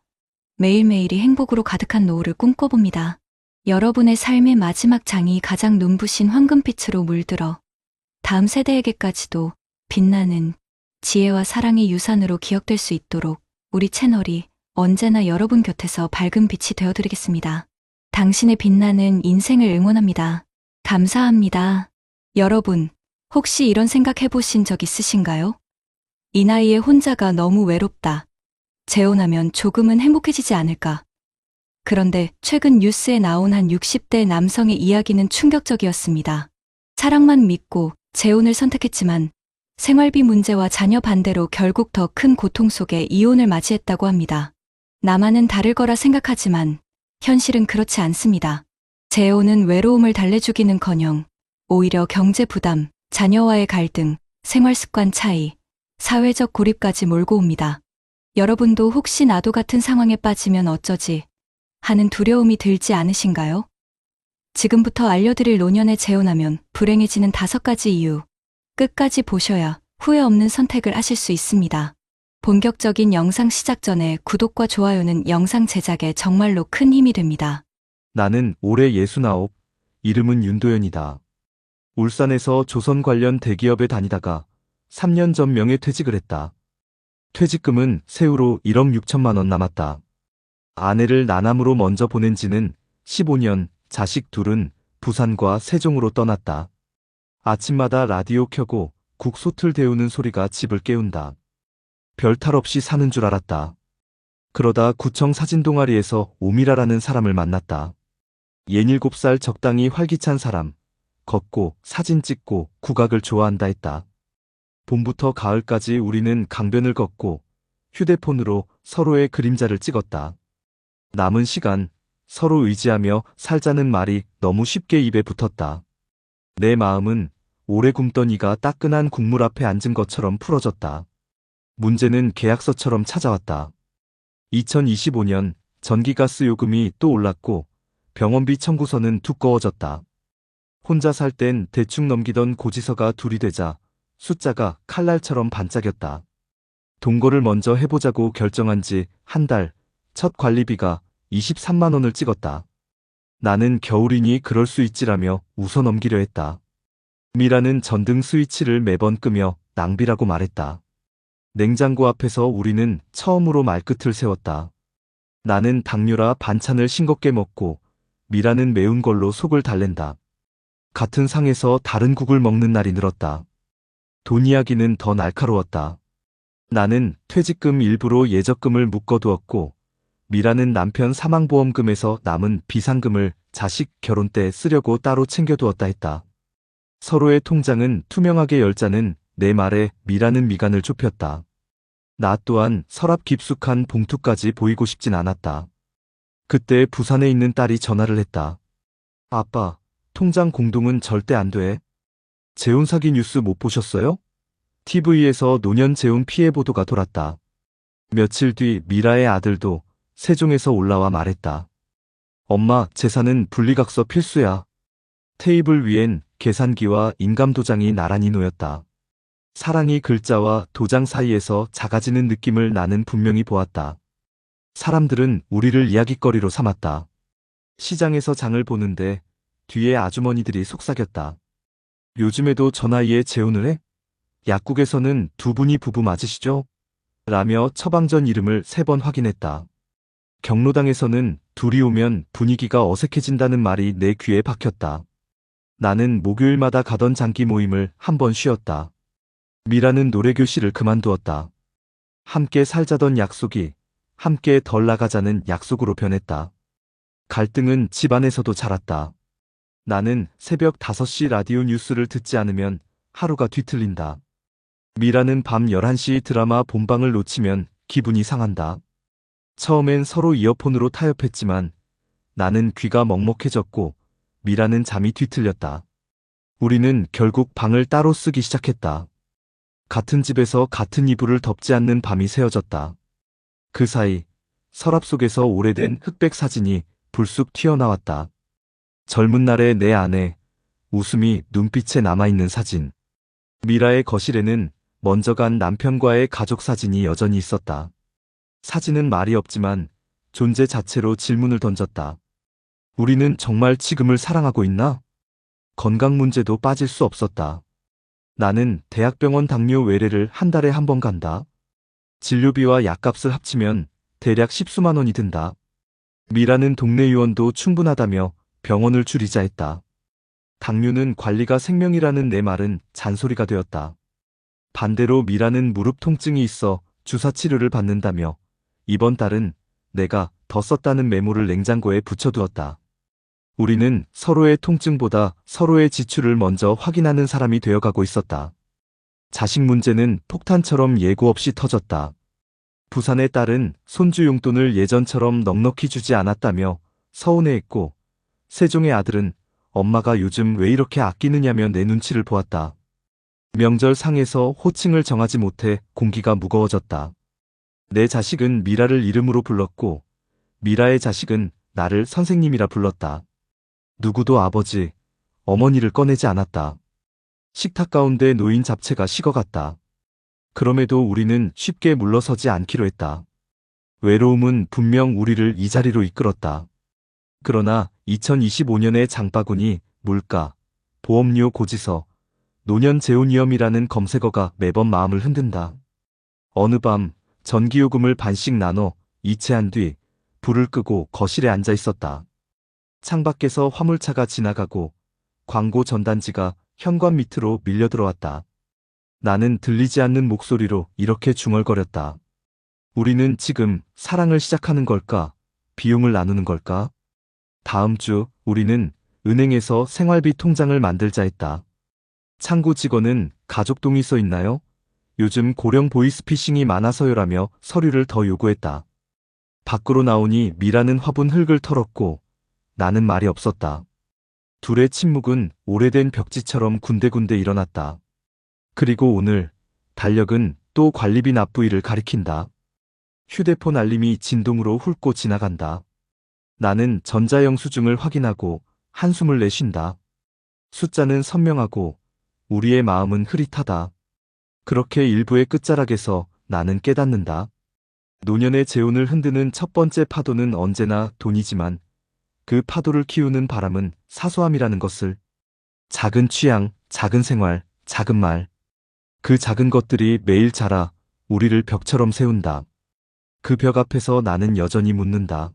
B: 매일매일이 행복으로 가득한 노후를 꿈꿔봅니다. 여러분의 삶의 마지막 장이 가장 눈부신 황금빛으로 물들어 다음 세대에게까지도 빛나는 지혜와 사랑의 유산으로 기억될 수 있도록 우리 채널이 언제나 여러분 곁에서 밝은 빛이 되어드리겠습니다. 당신의 빛나는 인생을 응원합니다. 감사합니다. 여러분, 혹시 이런 생각 해보신 적 있으신가요? 이 나이에 혼자가 너무 외롭다. 재혼하면 조금은 행복해지지 않을까? 그런데 최근 뉴스에 나온 한 60대 남성의 이야기는 충격적이었습니다. 사랑만 믿고 재혼을 선택했지만 생활비 문제와 자녀 반대로 결국 더 큰 고통 속에 이혼을 맞이했다고 합니다. 나만은 다를 거라 생각하지만 현실은 그렇지 않습니다. 재혼은 외로움을 달래주기는커녕 오히려 경제 부담, 자녀와의 갈등, 생활 습관 차이, 사회적 고립까지 몰고 옵니다. 여러분도 혹시 나도 같은 상황에 빠지면 어쩌지 하는 두려움이 들지 않으신가요? 지금부터 알려드릴 노년에 재혼하면 불행해지는 5가지 이유. 끝까지 보셔야 후회 없는 선택을 하실 수 있습니다. 본격적인 영상 시작 전에 구독과 좋아요는 영상 제작에 정말로 큰 힘이 됩니다.
C: 나는 올해 69, 이름은 윤도현이다. 울산에서 조선 관련 대기업에 다니다가 3년 전 명예퇴직을 했다. 퇴직금은 세후로 1억 6천만 원 남았다. 아내를 나남으로 먼저 보낸 지는 15년, 자식 둘은 부산과 세종으로 떠났다. 아침마다 라디오 켜고 국소틀 데우는 소리가 집을 깨운다. 별 탈 없이 사는 줄 알았다. 그러다 구청 사진 동아리에서 오미라라는 사람을 만났다. 67살 적당히 활기찬 사람, 걷고 사진 찍고 국악을 좋아한다 했다. 봄부터 가을까지 우리는 강변을 걷고 휴대폰으로 서로의 그림자를 찍었다. 남은 시간 서로 의지하며 살자는 말이 너무 쉽게 입에 붙었다. 내 마음은 오래 굶던 이가 따끈한 국물 앞에 앉은 것처럼 풀어졌다. 문제는 계약서처럼 찾아왔다. 2025년 전기가스 요금이 또 올랐고 병원비 청구서는 두꺼워졌다. 혼자 살 땐 대충 넘기던 고지서가 둘이 되자 숫자가 칼날처럼 반짝였다. 동거를 먼저 해보자고 결정한 지 한 달, 첫 관리비가 23만 원을 찍었다. 나는 겨울이니 그럴 수 있지라며 웃어 넘기려 했다. 미라는 전등 스위치를 매번 끄며 낭비라고 말했다. 냉장고 앞에서 우리는 처음으로 말끝을 세웠다. 나는 당뇨라 반찬을 싱겁게 먹고 미라는 매운 걸로 속을 달랜다. 같은 상에서 다른 국을 먹는 날이 늘었다. 돈 이야기는 더 날카로웠다. 나는 퇴직금 일부로 예적금을 묶어두었고 미라는 남편 사망보험금에서 남은 비상금을 자식 결혼 때 쓰려고 따로 챙겨두었다 했다. 서로의 통장은 투명하게 열자는 내 말에 미라는 미간을 좁혔다. 나 또한 서랍 깊숙한 봉투까지 보이고 싶진 않았다. 그때 부산에 있는 딸이 전화를 했다. 아빠, 통장 공동은 절대 안 돼. 재혼 사기 뉴스 못 보셨어요? TV에서 노년 재혼 피해 보도가 돌았다. 며칠 뒤 미라의 아들도 세종에서 올라와 말했다. 엄마, 재산은 분리각서 필수야. 테이블 위엔 계산기와 인감도장이 나란히 놓였다. 사랑이 글자와 도장 사이에서 작아지는 느낌을 나는 분명히 보았다. 사람들은 우리를 이야깃거리로 삼았다. 시장에서 장을 보는데 뒤에 아주머니들이 속삭였다. 요즘에도 저 나이에 재혼을 해? 약국에서는 두 분이 부부 맞으시죠? 라며 처방전 이름을 3번 확인했다. 경로당에서는 둘이 오면 분위기가 어색해진다는 말이 내 귀에 박혔다. 나는 목요일마다 가던 장기 모임을 한 번 쉬었다. 미라는 노래교실을 그만두었다. 함께 살자던 약속이 함께 덜 나가자는 약속으로 변했다. 갈등은 집안에서도 자랐다. 나는 새벽 5시 라디오 뉴스를 듣지 않으면 하루가 뒤틀린다. 미라는 밤 11시 드라마 본방을 놓치면 기분이 상한다. 처음엔 서로 이어폰으로 타협했지만 나는 귀가 먹먹해졌고 미라는 잠이 뒤틀렸다. 우리는 결국 방을 따로 쓰기 시작했다. 같은 집에서 같은 이불을 덮지 않는 밤이 새어졌다. 그 사이 서랍 속에서 오래된 흑백 사진이 불쑥 튀어나왔다. 젊은 날의 내 아내, 웃음이 눈빛에 남아있는 사진. 미라의 거실에는 먼저 간 남편과의 가족 사진이 여전히 있었다. 사진은 말이 없지만 존재 자체로 질문을 던졌다. 우리는 정말 지금을 사랑하고 있나? 건강 문제도 빠질 수 없었다. 나는 대학병원 당뇨 외래를 한 달에 한 번 간다. 진료비와 약값을 합치면 대략 10수만 원이 든다. 미라는 동네 의원도 충분하다며 병원을 줄이자 했다. 당뇨는 관리가 생명이라는 내 말은 잔소리가 되었다. 반대로 미라는 무릎 통증이 있어 주사 치료를 받는다며 이번 달은 내가 더 썼다는 메모를 냉장고에 붙여두었다. 우리는 서로의 통증보다 서로의 지출을 먼저 확인하는 사람이 되어가고 있었다. 자식 문제는 폭탄처럼 예고 없이 터졌다. 부산의 딸은 손주 용돈을 예전처럼 넉넉히 주지 않았다며 서운해했고, 세종의 아들은 엄마가 요즘 왜 이렇게 아끼느냐며 내 눈치를 보았다. 명절 상에서 호칭을 정하지 못해 공기가 무거워졌다. 내 자식은 미라를 이름으로 불렀고, 미라의 자식은 나를 선생님이라 불렀다. 누구도 아버지, 어머니를 꺼내지 않았다. 식탁 가운데 놓인 잡채가 식어갔다. 그럼에도 우리는 쉽게 물러서지 않기로 했다. 외로움은 분명 우리를 이 자리로 이끌었다. 그러나 2025년의 장바구니, 물가, 보험료 고지서, 노년 재혼위험이라는 검색어가 매번 마음을 흔든다. 어느 밤 전기요금을 반씩 나눠 이체한 뒤 불을 끄고 거실에 앉아 있었다. 창밖에서 화물차가 지나가고 광고 전단지가 현관 밑으로 밀려 들어왔다. 나는 들리지 않는 목소리로 이렇게 중얼거렸다. 우리는 지금 사랑을 시작하는 걸까? 비용을 나누는 걸까? 다음 주 우리는 은행에서 생활비 통장을 만들자 했다. 창구 직원은 가족 동의서 있나요? 요즘 고령 보이스피싱이 많아서요라며 서류를 더 요구했다. 밖으로 나오니 미라는 화분 흙을 털었고 나는 말이 없었다. 둘의 침묵은 오래된 벽지처럼 군데군데 일어났다. 그리고 오늘 달력은 또 관리비 납부일을 가리킨다. 휴대폰 알림이 진동으로 훑고 지나간다. 나는 전자영수증을 확인하고 한숨을 내쉰다. 숫자는 선명하고 우리의 마음은 흐릿하다. 그렇게 일부의 끝자락에서 나는 깨닫는다. 노년의 재혼을 흔드는 첫 번째 파도는 언제나 돈이지만 그 파도를 키우는 바람은 사소함이라는 것을. 작은 취향, 작은 생활, 작은 말. 그 작은 것들이 매일 자라 우리를 벽처럼 세운다. 그 벽 앞에서 나는 여전히 묻는다.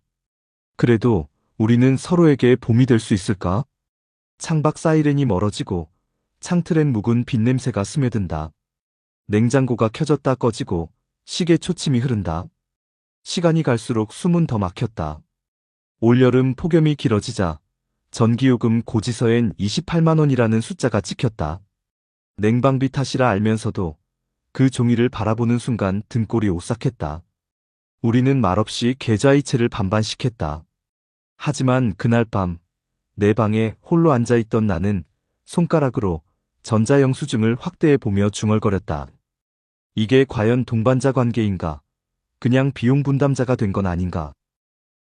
C: 그래도 우리는 서로에게 봄이 될 수 있을까? 창밖 사이렌이 멀어지고 창틀엔 묵은 빗냄새가 스며든다. 냉장고가 켜졌다 꺼지고 시계 초침이 흐른다. 시간이 갈수록 숨은 더 막혔다. 올여름 폭염이 길어지자 전기요금 고지서엔 28만 원이라는 숫자가 찍혔다. 냉방비 탓이라 알면서도 그 종이를 바라보는 순간 등골이 오싹했다. 우리는 말없이 계좌이체를 반반씩 했다. 하지만 그날 밤 내 방에 홀로 앉아있던 나는 손가락으로 전자영수증을 확대해 보며 중얼거렸다. 이게 과연 동반자 관계인가? 그냥 비용 분담자가 된 건 아닌가?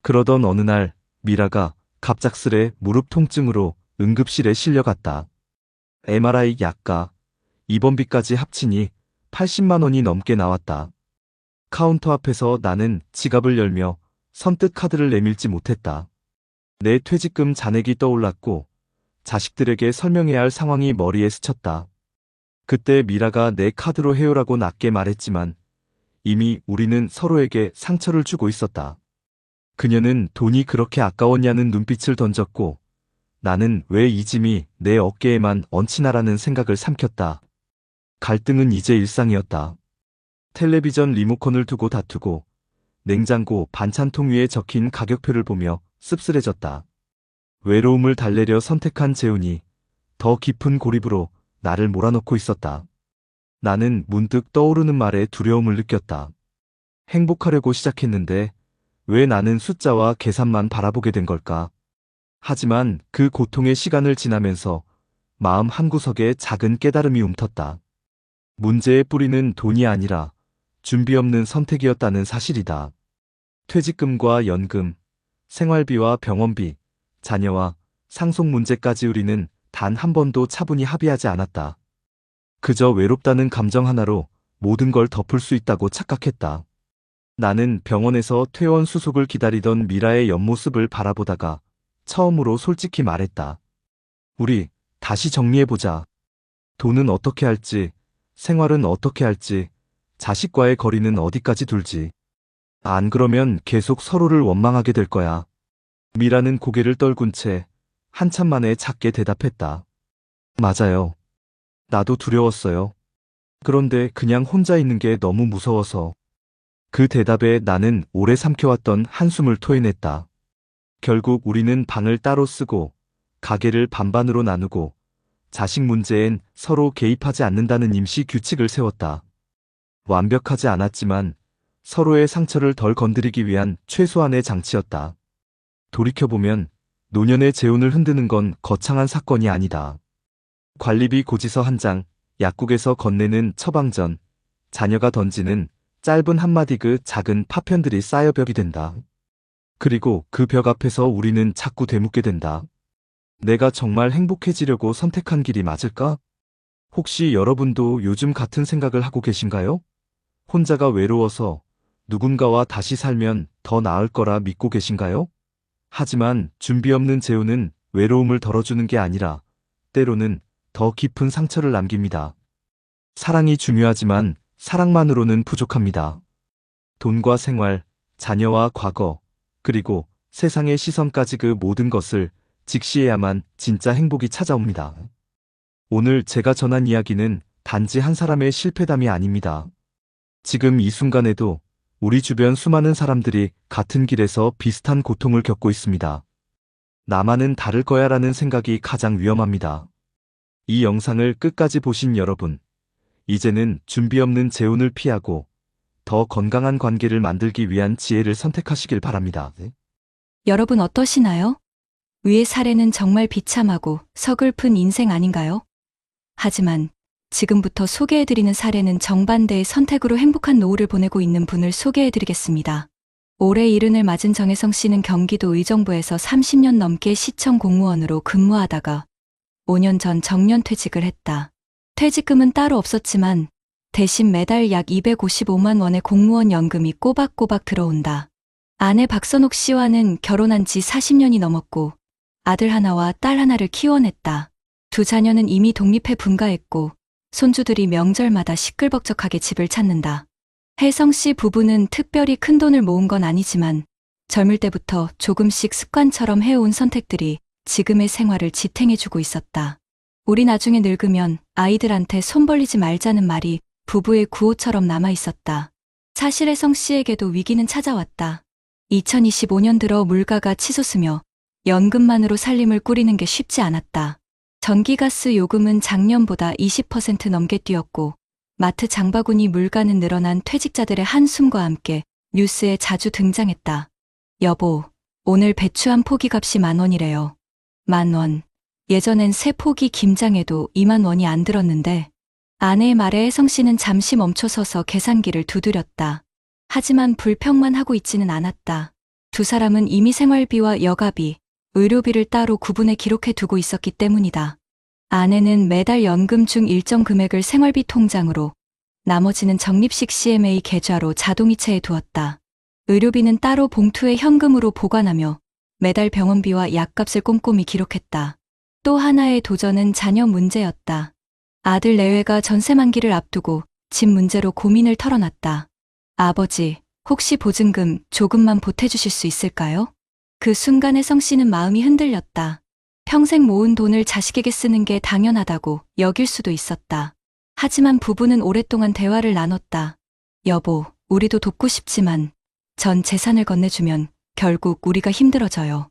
C: 그러던 어느 날 미라가 갑작스레 무릎 통증으로 응급실에 실려갔다. MRI 약가, 입원비까지 합치니 80만 원이 넘게 나왔다. 카운터 앞에서 나는 지갑을 열며 선뜻 카드를 내밀지 못했다. 내 퇴직금 잔액이 떠올랐고 자식들에게 설명해야 할 상황이 머리에 스쳤다. 그때 미라가 내 카드로 해요라고 낮게 말했지만 이미 우리는 서로에게 상처를 주고 있었다. 그녀는 돈이 그렇게 아까웠냐는 눈빛을 던졌고 나는 왜 이 짐이 내 어깨에만 얹히나라는 생각을 삼켰다. 갈등은 이제 일상이었다. 텔레비전 리모컨을 두고 다투고 냉장고 반찬통 위에 적힌 가격표를 보며 씁쓸해졌다. 외로움을 달래려 선택한 재훈이 더 깊은 고립으로 나를 몰아넣고 있었다. 나는 문득 떠오르는 말에 두려움을 느꼈다. 행복하려고 시작했는데 왜 나는 숫자와 계산만 바라보게 된 걸까? 하지만 그 고통의 시간을 지나면서 마음 한구석에 작은 깨달음이 움텄다. 문제의 뿌리는 돈이 아니라 준비 없는 선택이었다는 사실이다. 퇴직금과 연금, 생활비와 병원비, 자녀와 상속 문제까지 우리는 단 한 번도 차분히 합의하지 않았다. 그저 외롭다는 감정 하나로 모든 걸 덮을 수 있다고 착각했다. 나는 병원에서 퇴원 수속을 기다리던 미라의 옆모습을 바라보다가 처음으로 솔직히 말했다. 우리 다시 정리해보자. 돈은 어떻게 할지, 생활은 어떻게 할지, 자식과의 거리는 어디까지 둘지. 안 그러면 계속 서로를 원망하게 될 거야. 미라는 고개를 떨군 채 한참 만에 작게 대답했다. 맞아요. 나도 두려웠어요. 그런데 그냥 혼자 있는 게 너무 무서워서. 그 대답에 나는 오래 삼켜왔던 한숨을 토해냈다. 결국 우리는 방을 따로 쓰고 가게를 반반으로 나누고 자식 문제엔 서로 개입하지 않는다는 임시 규칙을 세웠다. 완벽하지 않았지만 서로의 상처를 덜 건드리기 위한 최소한의 장치였다. 돌이켜보면 노년의 재혼을 흔드는 건 거창한 사건이 아니다. 관리비 고지서 한 장, 약국에서 건네는 처방전, 자녀가 던지는 짧은 한마디 그 작은 파편들이 쌓여 벽이 된다. 그리고 그 벽 앞에서 우리는 자꾸 되묻게 된다. 내가 정말 행복해지려고 선택한 길이 맞을까? 혹시 여러분도 요즘 같은 생각을 하고 계신가요? 혼자가 외로워서 누군가와 다시 살면 더 나을 거라 믿고 계신가요? 하지만 준비 없는 재혼은 외로움을 덜어주는 게 아니라 때로는 더 깊은 상처를 남깁니다. 사랑이 중요하지만 사랑만으로는 부족합니다. 돈과 생활, 자녀와 과거, 그리고 세상의 시선까지 그 모든 것을 직시해야만 진짜 행복이 찾아옵니다. 오늘 제가 전한 이야기는 단지 한 사람의 실패담이 아닙니다. 지금 이 순간에도 우리 주변 수많은 사람들이 같은 길에서 비슷한 고통을 겪고 있습니다. 나만은 다를 거야라는 생각이 가장 위험합니다. 이 영상을 끝까지 보신 여러분, 이제는 준비 없는 재혼을 피하고 더 건강한 관계를 만들기 위한 지혜를 선택하시길 바랍니다.
B: 여러분 어떠시나요? 위의 사례는 정말 비참하고 서글픈 인생 아닌가요? 하지만 지금부터 소개해드리는 사례는 정반대의 선택으로 행복한 노후를 보내고 있는 분을 소개해드리겠습니다. 올해 70을 맞은 정혜성 씨는 경기도 의정부에서 30년 넘게 시청 공무원으로 근무하다가 5년 전 정년퇴직을 했다. 퇴직금은 따로 없었지만 대신 매달 약 255만 원의 공무원 연금이 꼬박꼬박 들어온다. 아내 박선옥 씨와는 결혼한 지 40년이 넘었고 아들 하나와 딸 하나를 키워냈다. 두 자녀는 이미 독립해 분가했고 손주들이 명절마다 시끌벅적하게 집을 찾는다. 혜성 씨 부부는 특별히 큰 돈을 모은 건 아니지만 젊을 때부터 조금씩 습관처럼 해온 선택들이 지금의 생활을 지탱해주고 있었다. 우리 나중에 늙으면 아이들한테 손 벌리지 말자는 말이 부부의 구호처럼 남아있었다. 사실 혜성 씨에게도 위기는 찾아왔다. 2025년 들어 물가가 치솟으며 연금만으로 살림을 꾸리는 게 쉽지 않았다. 전기가스 요금은 작년보다 20% 넘게 뛰었고 마트 장바구니 물가는 늘어난 퇴직자들의 한숨과 함께 뉴스에 자주 등장했다. 여보, 오늘 배추 한 포기 값이 10,000원이래요. 10,000원. 예전엔 새 포기 김장에도 20,000원이 안 들었는데 아내의 말에 혜성 씨는 잠시 멈춰서서 계산기를 두드렸다. 하지만 불평만 하고 있지는 않았다. 두 사람은 이미 생활비와 여가비, 의료비를 따로 구분해 기록해 두고 있었기 때문이다. 아내는 매달 연금 중 일정 금액을 생활비 통장으로, 나머지는 적립식 CMA 계좌로 자동이체해 두었다. 의료비는 따로 봉투에 현금으로 보관하며 매달 병원비와 약값을 꼼꼼히 기록했다. 또 하나의 도전은 자녀 문제였다. 아들 내외가 전세 만기를 앞두고 집 문제로 고민을 털어놨다. 아버지, 혹시 보증금 조금만 보태주실 수 있을까요? 그 순간 혜성 씨는 마음이 흔들렸다. 평생 모은 돈을 자식에게 쓰는 게 당연하다고 여길 수도 있었다. 하지만 부부는 오랫동안 대화를 나눴다. 여보, 우리도 돕고 싶지만 전 재산을 건네주면 결국 우리가 힘들어져요.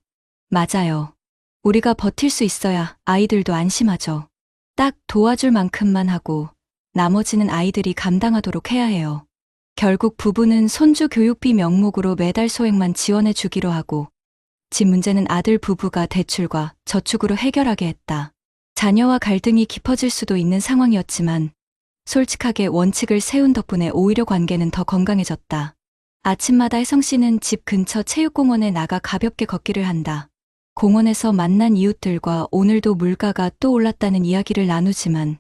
B: 맞아요. 우리가 버틸 수 있어야 아이들도 안심하죠. 딱 도와줄 만큼만 하고 나머지는 아이들이 감당하도록 해야 해요. 결국 부부는 손주 교육비 명목으로 매달 소액만 지원해 주기로 하고 집 문제는 아들 부부가 대출과 저축으로 해결하게 했다. 자녀와 갈등이 깊어질 수도 있는 상황이었지만 솔직하게 원칙을 세운 덕분에 오히려 관계는 더 건강해졌다. 아침마다 혜성 씨는 집 근처 체육공원에 나가 가볍게 걷기를 한다. 공원에서 만난 이웃들과 오늘도 물가가 또 올랐다는 이야기를 나누지만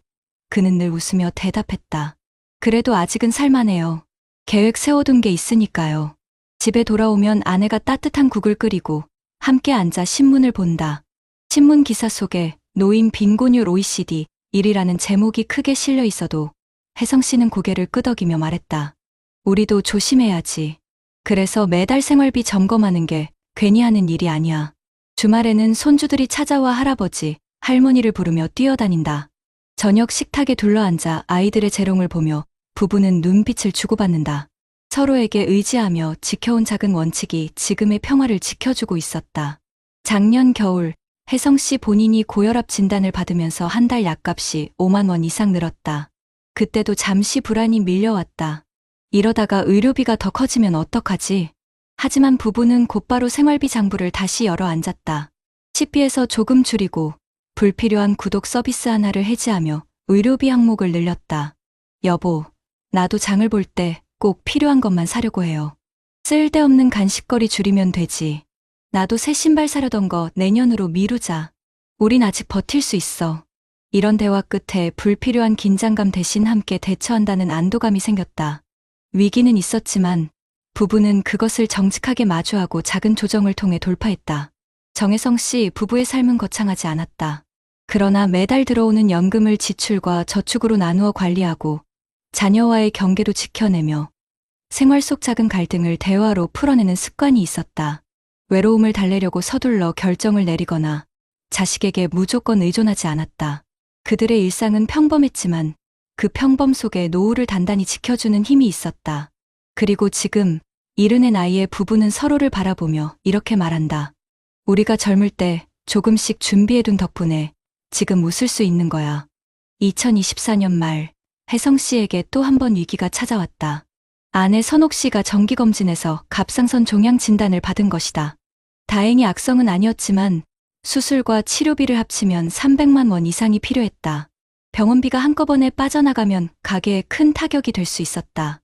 B: 그는 늘 웃으며 대답했다. 그래도 아직은 살만해요. 계획 세워둔 게 있으니까요. 집에 돌아오면 아내가 따뜻한 국을 끓이고 함께 앉아 신문을 본다. 신문 기사 속에 노인 빈곤율 OECD 일이라는 제목이 크게 실려 있어도 혜성 씨는 고개를 끄덕이며 말했다. 우리도 조심해야지. 그래서 매달 생활비 점검하는 게 괜히 하는 일이 아니야. 주말에는 손주들이 찾아와 할아버지, 할머니를 부르며 뛰어다닌다. 저녁 식탁에 둘러앉아 아이들의 재롱을 보며 부부는 눈빛을 주고받는다. 서로에게 의지하며 지켜온 작은 원칙이 지금의 평화를 지켜주고 있었다. 작년 겨울, 혜성 씨 본인이 고혈압 진단을 받으면서 한 달 약값이 5만 원 이상 늘었다. 그때도 잠시 불안이 밀려왔다. 이러다가 의료비가 더 커지면 어떡하지? 하지만 부부는 곧바로 생활비 장부를 다시 열어 앉았다. 식비에서 조금 줄이고 불필요한 구독 서비스 하나를 해지하며 의료비 항목을 늘렸다. 여보, 나도 장을 볼 때 꼭 필요한 것만 사려고 해요. 쓸데없는 간식거리 줄이면 되지. 나도 새 신발 사려던 거 내년으로 미루자. 우린 아직 버틸 수 있어. 이런 대화 끝에 불필요한 긴장감 대신 함께 대처한다는 안도감이 생겼다. 위기는 있었지만 부부는 그것을 정직하게 마주하고 작은 조정을 통해 돌파했다. 정혜성 씨 부부의 삶은 거창하지 않았다. 그러나 매달 들어오는 연금을 지출과 저축으로 나누어 관리하고 자녀와의 경계도 지켜내며 생활 속 작은 갈등을 대화로 풀어내는 습관이 있었다. 외로움을 달래려고 서둘러 결정을 내리거나 자식에게 무조건 의존하지 않았다. 그들의 일상은 평범했지만 그 평범 속에 노후를 단단히 지켜주는 힘이 있었다. 그리고 지금 이른의 나이에 부부는 서로를 바라보며 이렇게 말한다. 우리가 젊을 때 조금씩 준비해둔 덕분에 지금 웃을 수 있는 거야. 2024년 말 혜성 씨에게 또 한 번 위기가 찾아왔다. 아내 선옥 씨가 정기검진에서 갑상선 종양 진단을 받은 것이다. 다행히 악성은 아니었지만 수술과 치료비를 합치면 300만 원 이상이 필요했다. 병원비가 한꺼번에 빠져나가면 가게에 큰 타격이 될 수 있었다.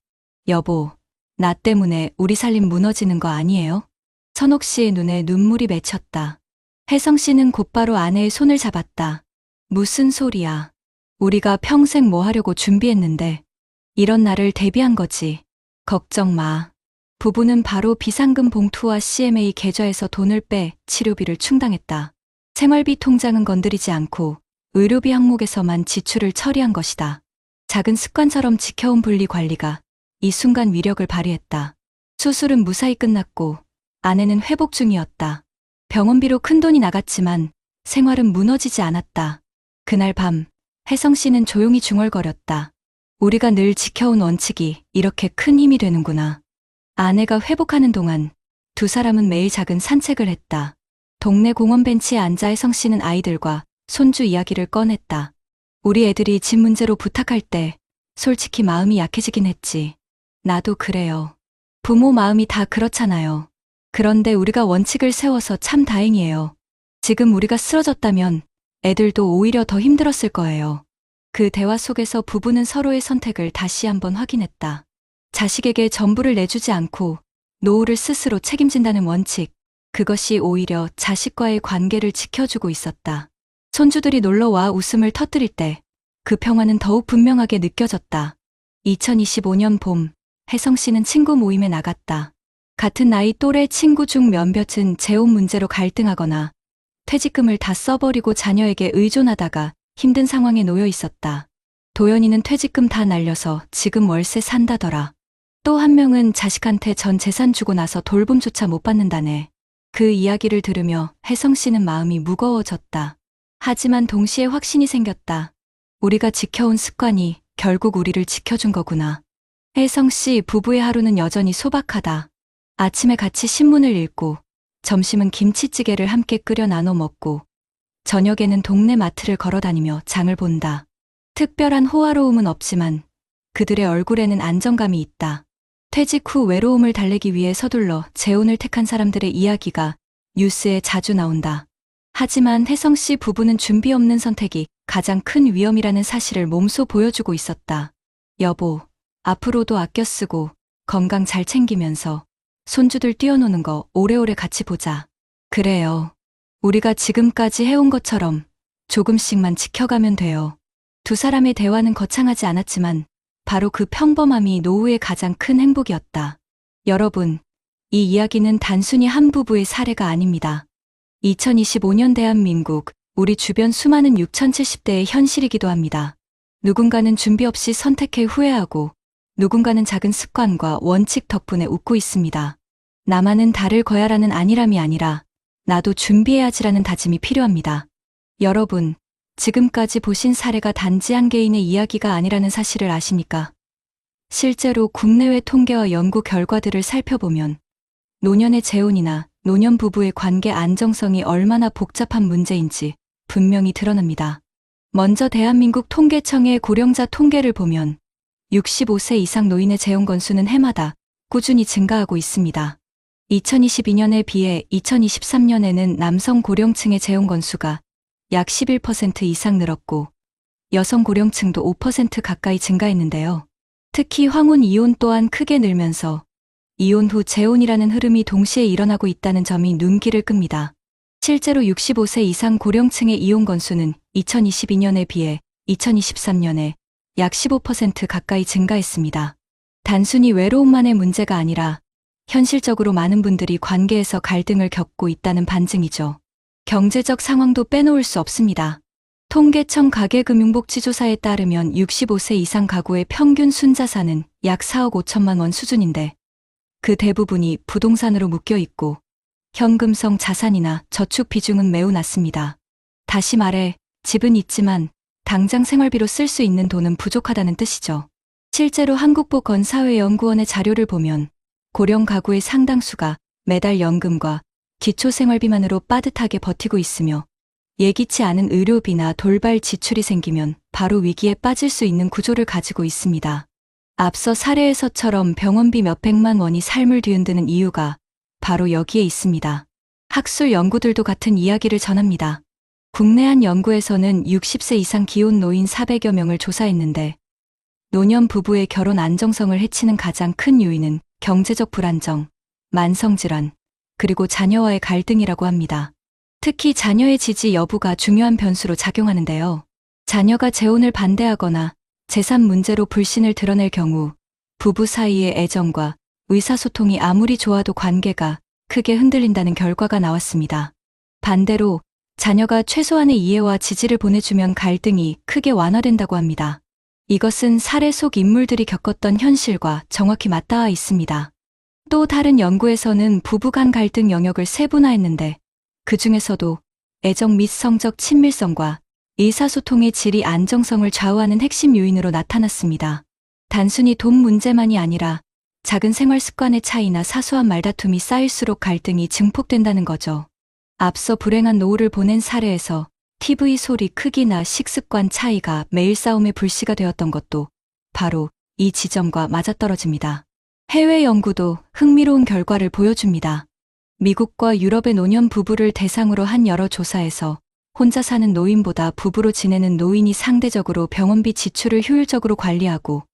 B: 여보, 나 때문에 우리 살림 무너지는 거 아니에요? 선옥 씨의 눈에 눈물이 맺혔다. 혜성 씨는 곧바로 아내의 손을 잡았다. 무슨 소리야. 우리가 평생 뭐 하려고 준비했는데 이런 날을 대비한 거지. 걱정 마. 부부는 바로 비상금 봉투와 CMA 계좌에서 돈을 빼 치료비를 충당했다. 생활비 통장은 건드리지 않고 의료비 항목에서만 지출을 처리한 것이다. 작은 습관처럼 지켜온 분리 관리가 이 순간 위력을 발휘했다. 수술은 무사히 끝났고 아내는 회복 중이었다. 병원비로 큰돈이 나갔지만 생활은 무너지지 않았다. 그날 밤 혜성 씨는 조용히 중얼거렸다. 우리가 늘 지켜온 원칙이 이렇게 큰 힘이 되는구나. 아내가 회복하는 동안 두 사람은 매일 작은 산책을 했다. 동네 공원 벤치에 앉아 혜성 씨는 아이들과 손주 이야기를 꺼냈다. 우리 애들이 집 문제로 부탁할 때 솔직히 마음이 약해지긴 했지. 나도 그래요. 부모 마음이 다 그렇잖아요. 그런데 우리가 원칙을 세워서 참 다행이에요. 지금 우리가 쓰러졌다면 애들도 오히려 더 힘들었을 거예요. 그 대화 속에서 부부는 서로의 선택을 다시 한번 확인했다. 자식에게 전부를 내주지 않고 노후를 스스로 책임진다는 원칙, 그것이 오히려 자식과의 관계를 지켜주고 있었다. 손주들이 놀러와 웃음을 터뜨릴 때 그 평화는 더욱 분명하게 느껴졌다. 2025년 봄, 혜성 씨는 친구 모임에 나갔다. 같은 나이 또래 친구 중 몇몇은 재혼 문제로 갈등하거나 퇴직금을 다 써버리고 자녀에게 의존하다가 힘든 상황에 놓여 있었다. 도연이는 퇴직금 다 날려서 지금 월세 산다더라. 또 한 명은 자식한테 전 재산 주고 나서 돌봄조차 못 받는다네. 그 이야기를 들으며 혜성 씨는 마음이 무거워졌다. 하지만 동시에 확신이 생겼다. 우리가 지켜온 습관이 결국 우리를 지켜준 거구나. 혜성 씨 부부의 하루는 여전히 소박하다. 아침에 같이 신문을 읽고 점심은 김치찌개를 함께 끓여 나눠 먹고 저녁에는 동네 마트를 걸어다니며 장을 본다. 특별한 호화로움은 없지만 그들의 얼굴에는 안정감이 있다. 퇴직 후 외로움을 달래기 위해 서둘러 재혼을 택한 사람들의 이야기가 뉴스에 자주 나온다. 하지만 혜성 씨 부부는 준비 없는 선택이 가장 큰 위험이라는 사실을 몸소 보여주고 있었다. 여보, 앞으로도 아껴 쓰고 건강 잘 챙기면서 손주들 뛰어노는 거 오래오래 같이 보자. 그래요. 우리가 지금까지 해온 것처럼 조금씩만 지켜가면 돼요. 두 사람의 대화는 거창하지 않았지만 바로 그 평범함이 노후의 가장 큰 행복이었다. 여러분, 이 이야기는 단순히 한 부부의 사례가 아닙니다. 2025년 대한민국 우리 주변 수많은 6070대의 현실이기도 합니다. 누군가는 준비 없이 선택해 후회하고 누군가는 작은 습관과 원칙 덕분에 웃고 있습니다. 나만은 다를 거야라는 안일함이 아니라 나도 준비해야지라는 다짐이 필요합니다. 여러분, 지금까지 보신 사례가 단지 한 개인의 이야기가 아니라는 사실을 아십니까? 실제로 국내외 통계와 연구 결과들을 살펴보면 노년의 재혼이나 노년 부부의 관계 안정성이 얼마나 복잡한 문제인지 분명히 드러납니다. 먼저 대한민국 통계청의 고령자 통계를 보면 65세 이상 노인의 재혼 건수는 해마다 꾸준히 증가하고 있습니다. 2022년에 비해 2023년에는 남성 고령층의 재혼 건수가 약 11% 이상 늘었고 여성 고령층도 5% 가까이 증가했는데요. 특히 황혼 이혼 또한 크게 늘면서 이혼 후 재혼이라는 흐름이 동시에 일어나고 있다는 점이 눈길을 끕니다. 실제로 65세 이상 고령층의 이혼 건수는 2022년에 비해 2023년에 약 15% 가까이 증가했습니다. 단순히 외로움만의 문제가 아니라 현실적으로 많은 분들이 관계에서 갈등을 겪고 있다는 반증이죠. 경제적 상황도 빼놓을 수 없습니다. 통계청 가계금융복지조사에 따르면 65세 이상 가구의 평균 순자산은 약 4억 5천만 원 수준인데 그 대부분이 부동산으로 묶여 있고 현금성 자산이나 저축 비중은 매우 낮습니다. 다시 말해 집은 있지만 당장 생활비로 쓸 수 있는 돈은 부족하다는 뜻이죠. 실제로 한국보건사회연구원의 자료를 보면 고령 가구의 상당수가 매달 연금과 기초생활비만으로 빠듯하게 버티고 있으며 예기치 않은 의료비나 돌발 지출이 생기면 바로 위기에 빠질 수 있는 구조를 가지고 있습니다. 앞서 사례에서처럼 병원비 몇백만 원이 삶을 뒤흔드는 이유가 바로 여기에 있습니다. 학술 연구들도 같은 이야기를 전합니다. 국내 한 연구에서는 60세 이상 기혼 노인 400여 명을 조사했는데 노년 부부의 결혼 안정성을 해치는 가장 큰 요인은 경제적 불안정, 만성질환, 그리고 자녀와의 갈등이라고 합니다. 특히 자녀의 지지 여부가 중요한 변수로 작용하는데요. 자녀가 재혼을 반대하거나 재산 문제로 불신을 드러낼 경우 부부 사이의 애정과 의사소통이 아무리 좋아도 관계가 크게 흔들린다는 결과가 나왔습니다. 반대로 자녀가 최소한의 이해와 지지를 보내주면 갈등이 크게 완화된다고 합니다. 이것은 사례 속 인물들이 겪었던 현실과 정확히 맞닿아 있습니다. 또 다른 연구에서는 부부간 갈등 영역을 세분화했는데 그 중에서도 애정 및 성적 친밀성과 의사소통의 질이 안정성을 좌우하는 핵심 요인으로 나타났습니다. 단순히 돈 문제만이 아니라 작은 생활 습관의 차이나 사소한 말다툼이 쌓일수록 갈등이 증폭된다는 거죠. 앞서 불행한 노후를 보낸 사례에서 TV 소리 크기나 식습관 차이가 매일 싸움의 불씨가 되었던 것도 바로 이 지점과 맞아떨어집니다. 해외 연구도 흥미로운 결과를 보여줍니다. 미국과 유럽의 노년 부부를 대상으로 한 여러 조사에서 혼자 사는 노인보다 부부로 지내는 노인이 상대적으로 병원비 지출을 효율적으로 관리하고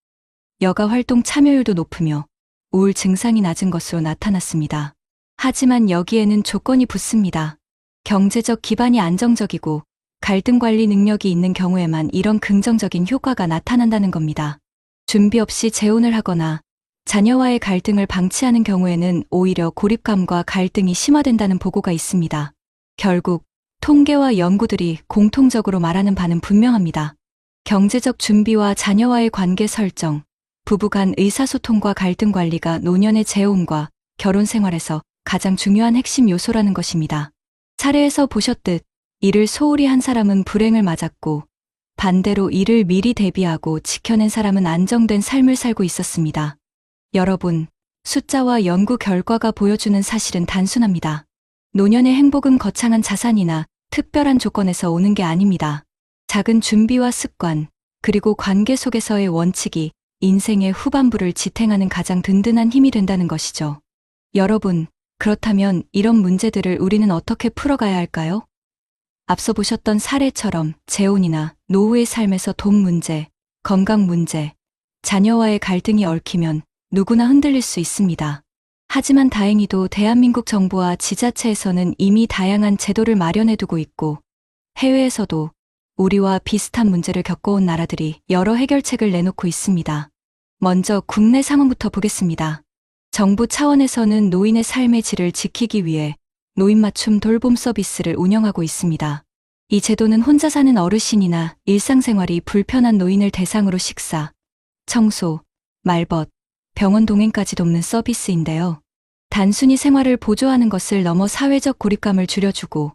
B: 여가 활동 참여율도 높으며 우울 증상이 낮은 것으로 나타났습니다. 하지만 여기에는 조건이 붙습니다. 경제적 기반이 안정적이고 갈등 관리 능력이 있는 경우에만 이런 긍정적인 효과가 나타난다는 겁니다. 준비 없이 재혼을 하거나 자녀와의 갈등을 방치하는 경우에는 오히려 고립감과 갈등이 심화된다는 보고가 있습니다. 결국 통계와 연구들이 공통적으로 말하는 바는 분명합니다. 경제적 준비와 자녀와의 관계 설정, 부부간 의사소통과 갈등 관리가 노년의 재혼과 결혼 생활에서 가장 중요한 핵심 요소라는 것입니다. 사례에서 보셨듯 이를 소홀히 한 사람은 불행을 맞았고 반대로 이를 미리 대비하고 지켜낸 사람은 안정된 삶을 살고 있었습니다. 여러분, 숫자와 연구 결과가 보여주는 사실은 단순합니다. 노년의 행복은 거창한 자산이나 특별한 조건에서 오는 게 아닙니다. 작은 준비와 습관, 그리고 관계 속에서의 원칙이 인생의 후반부를 지탱하는 가장 든든한 힘이 된다는 것이죠. 여러분, 그렇다면 이런 문제들을 우리는 어떻게 풀어가야 할까요? 앞서 보셨던 사례처럼 재혼이나 노후의 삶에서 돈 문제, 건강 문제, 자녀와의 갈등이 얽히면 누구나 흔들릴 수 있습니다. 하지만 다행히도 대한민국 정부와 지자체에서는 이미 다양한 제도를 마련해두고 있고 해외에서도 우리와 비슷한 문제를 겪어온 나라들이 여러 해결책을 내놓고 있습니다. 먼저 국내 상황부터 보겠습니다. 정부 차원에서는 노인의 삶의 질을 지키기 위해 노인 맞춤 돌봄 서비스를 운영하고 있습니다. 이 제도는 혼자 사는 어르신이나 일상생활이 불편한 노인을 대상으로 식사, 청소, 말벗, 병원 동행까지 돕는 서비스인데요. 단순히 생활을 보조하는 것을 넘어 사회적 고립감을 줄여주고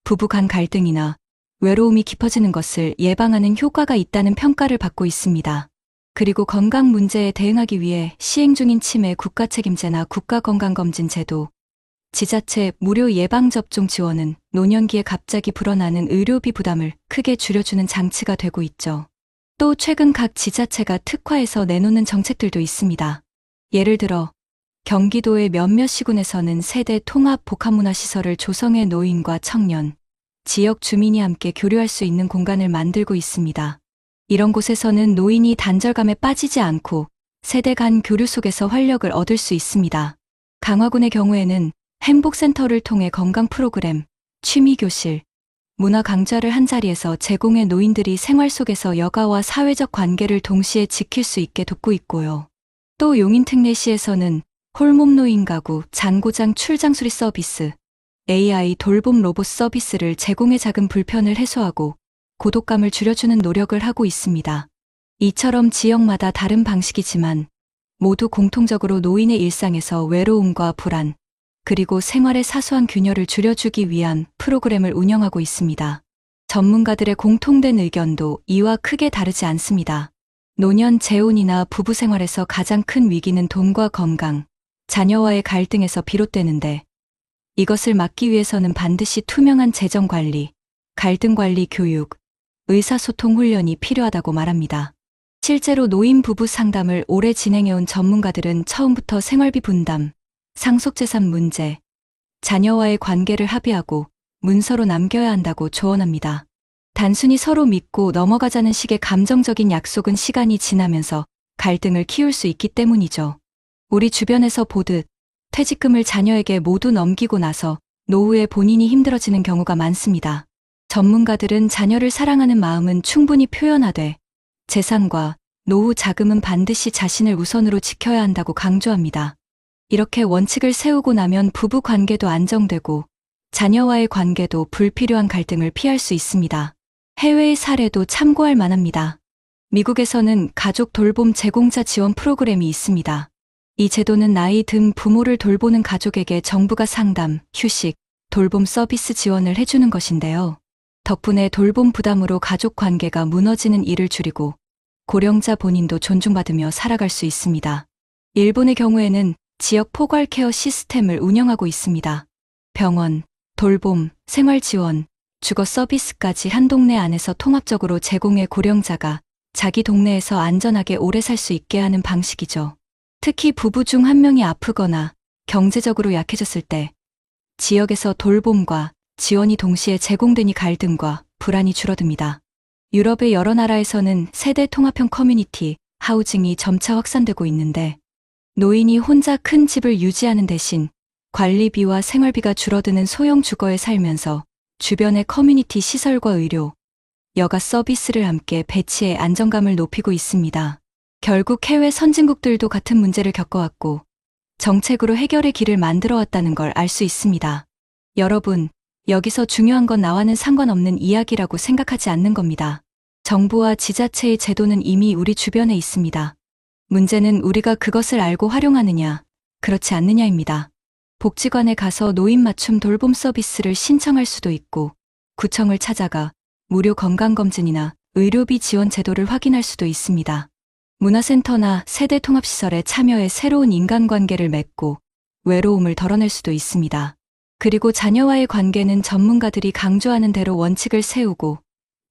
B: 부부 간 갈등이나 외로움이 깊어지는 것을 예방하는 효과가 있다는 평가를 받고 있습니다. 그리고 건강 문제에 대응하기 위해 시행 중인 치매 국가 책임제나 국가건강검진 제도, 지자체 무료 예방접종 지원은 노년기에 갑자기 불어나는 의료비 부담을 크게 줄여주는 장치가 되고 있죠. 또 최근 각 지자체가 특화해서 내놓는 정책들도 있습니다. 예를 들어 경기도의 몇몇 시군에서는 세대 통합 복합문화시설을 조성해 노인과 청년, 지역 주민이 함께 교류할 수 있는 공간을 만들고 있습니다. 이런 곳에서는 노인이 단절감에 빠지지 않고 세대 간 교류 속에서 활력을 얻을 수 있습니다. 강화군의 경우에는 행복센터를 통해 건강 프로그램, 취미교실, 문화 강좌를 한자리에서 제공해 노인들이 생활 속에서 여가와 사회적 관계를 동시에 지킬 수 있게 돕고 있고요. 또 용인 특례시에서는 홀몸 노인 가구, 잔고장 출장 수리 서비스, AI 돌봄 로봇 서비스를 제공해 작은 불편을 해소하고 고독감을 줄여주는 노력을 하고 있습니다. 이처럼 지역마다 다른 방식이지만 모두 공통적으로 노인의 일상에서 외로움과 불안, 그리고 생활의 사소한 균열을 줄여주기 위한 프로그램을 운영하고 있습니다. 전문가들의 공통된 의견도 이와 크게 다르지 않습니다. 노년 재혼이나 부부 생활에서 가장 큰 위기는 돈과 건강, 자녀와의 갈등에서 비롯되는데 이것을 막기 위해서는 반드시 투명한 재정 관리, 갈등 관리 교육, 의사소통 훈련이 필요하다고 말합니다. 실제로 노인 부부 상담을 오래 진행해온 전문가들은 처음부터 생활비 분담, 상속재산 문제, 자녀와의 관계를 합의하고 문서로 남겨야 한다고 조언합니다. 단순히 서로 믿고 넘어가자는 식의 감정적인 약속은 시간이 지나면서 갈등을 키울 수 있기 때문이죠. 우리 주변에서 보듯 퇴직금을 자녀에게 모두 넘기고 나서 노후에 본인이 힘들어지는 경우가 많습니다. 전문가들은 자녀를 사랑하는 마음은 충분히 표현하되 재산과 노후 자금은 반드시 자신을 우선으로 지켜야 한다고 강조합니다. 이렇게 원칙을 세우고 나면 부부 관계도 안정되고 자녀와의 관계도 불필요한 갈등을 피할 수 있습니다. 해외의 사례도 참고할 만합니다. 미국에서는 가족 돌봄 제공자 지원 프로그램이 있습니다. 이 제도는 나이 든 부모를 돌보는 가족에게 정부가 상담, 휴식, 돌봄 서비스 지원을 해주는 것인데요. 덕분에 돌봄 부담으로 가족 관계가 무너지는 일을 줄이고 고령자 본인도 존중받으며 살아갈 수 있습니다. 일본의 경우에는 지역 포괄 케어 시스템을 운영하고 있습니다. 병원, 돌봄, 생활 지원, 주거 서비스까지 한 동네 안에서 통합적으로 제공해 고령자가 자기 동네에서 안전하게 오래 살 수 있게 하는 방식이죠. 특히 부부 중 한 명이 아프거나 경제적으로 약해졌을 때 지역에서 돌봄과 지원이 동시에 제공되니 갈등과 불안이 줄어듭니다. 유럽의 여러 나라에서는 세대 통합형 커뮤니티, 하우징이 점차 확산되고 있는데 노인이 혼자 큰 집을 유지하는 대신 관리비와 생활비가 줄어드는 소형 주거에 살면서 주변의 커뮤니티 시설과 의료, 여가 서비스를 함께 배치해 안정감을 높이고 있습니다. 결국 해외 선진국들도 같은 문제를 겪어왔고 정책으로 해결의 길을 만들어 왔다는 걸 알 수 있습니다. 여러분, 여기서 중요한 건 나와는 상관없는 이야기라고 생각하지 않는 겁니다. 정부와 지자체의 제도는 이미 우리 주변에 있습니다. 문제는 우리가 그것을 알고 활용하느냐, 그렇지 않느냐입니다. 복지관에 가서 노인 맞춤 돌봄 서비스를 신청할 수도 있고, 구청을 찾아가 무료 건강검진이나 의료비 지원 제도를 확인할 수도 있습니다. 문화센터나 세대 통합시설에 참여해 새로운 인간관계를 맺고 외로움을 덜어낼 수도 있습니다. 그리고 자녀와의 관계는 전문가들이 강조하는 대로 원칙을 세우고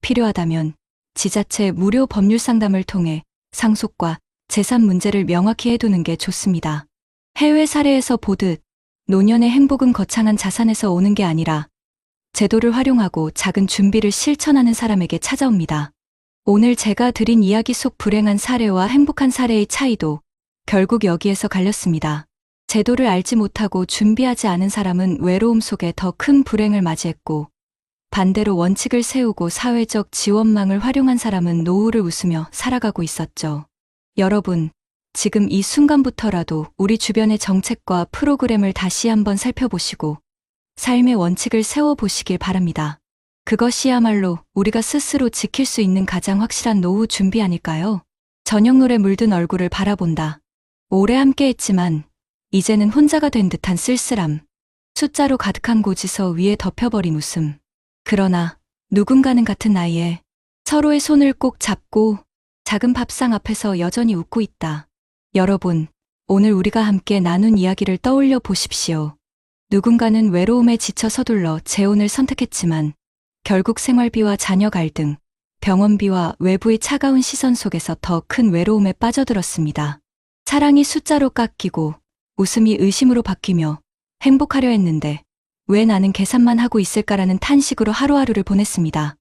B: 필요하다면 지자체 무료 법률 상담을 통해 상속과 재산 문제를 명확히 해두는 게 좋습니다. 해외 사례에서 보듯 노년의 행복은 거창한 자산에서 오는 게 아니라 제도를 활용하고 작은 준비를 실천하는 사람에게 찾아옵니다. 오늘 제가 드린 이야기 속 불행한 사례와 행복한 사례의 차이도 결국 여기에서 갈렸습니다. 제도를 알지 못하고 준비하지 않은 사람은 외로움 속에 더 큰 불행을 맞이했고, 반대로 원칙을 세우고 사회적 지원망을 활용한 사람은 노후를 웃으며 살아가고 있었죠. 여러분, 지금 이 순간부터라도 우리 주변의 정책과 프로그램을 다시 한번 살펴보시고 삶의 원칙을 세워보시길 바랍니다. 그것이야말로 우리가 스스로 지킬 수 있는 가장 확실한 노후 준비 아닐까요? 저녁노래 물든 얼굴을 바라본다. 오래 함께했지만 이제는 혼자가 된 듯한 쓸쓸함. 숫자로 가득한 고지서 위에 덮여버린 웃음. 그러나 누군가는 같은 나이에 서로의 손을 꼭 잡고 작은 밥상 앞에서 여전히 웃고 있다. 여러분, 오늘 우리가 함께 나눈 이야기를 떠올려 보십시오. 누군가는 외로움에 지쳐 서둘러 재혼을 선택했지만 결국 생활비와 자녀 갈등, 병원비와 외부의 차가운 시선 속에서 더 큰 외로움에 빠져들었습니다. 사랑이 숫자로 깎이고 웃음이 의심으로 바뀌며 행복하려 했는데 왜 나는 계산만 하고 있을까라는 탄식으로 하루하루를 보냈습니다.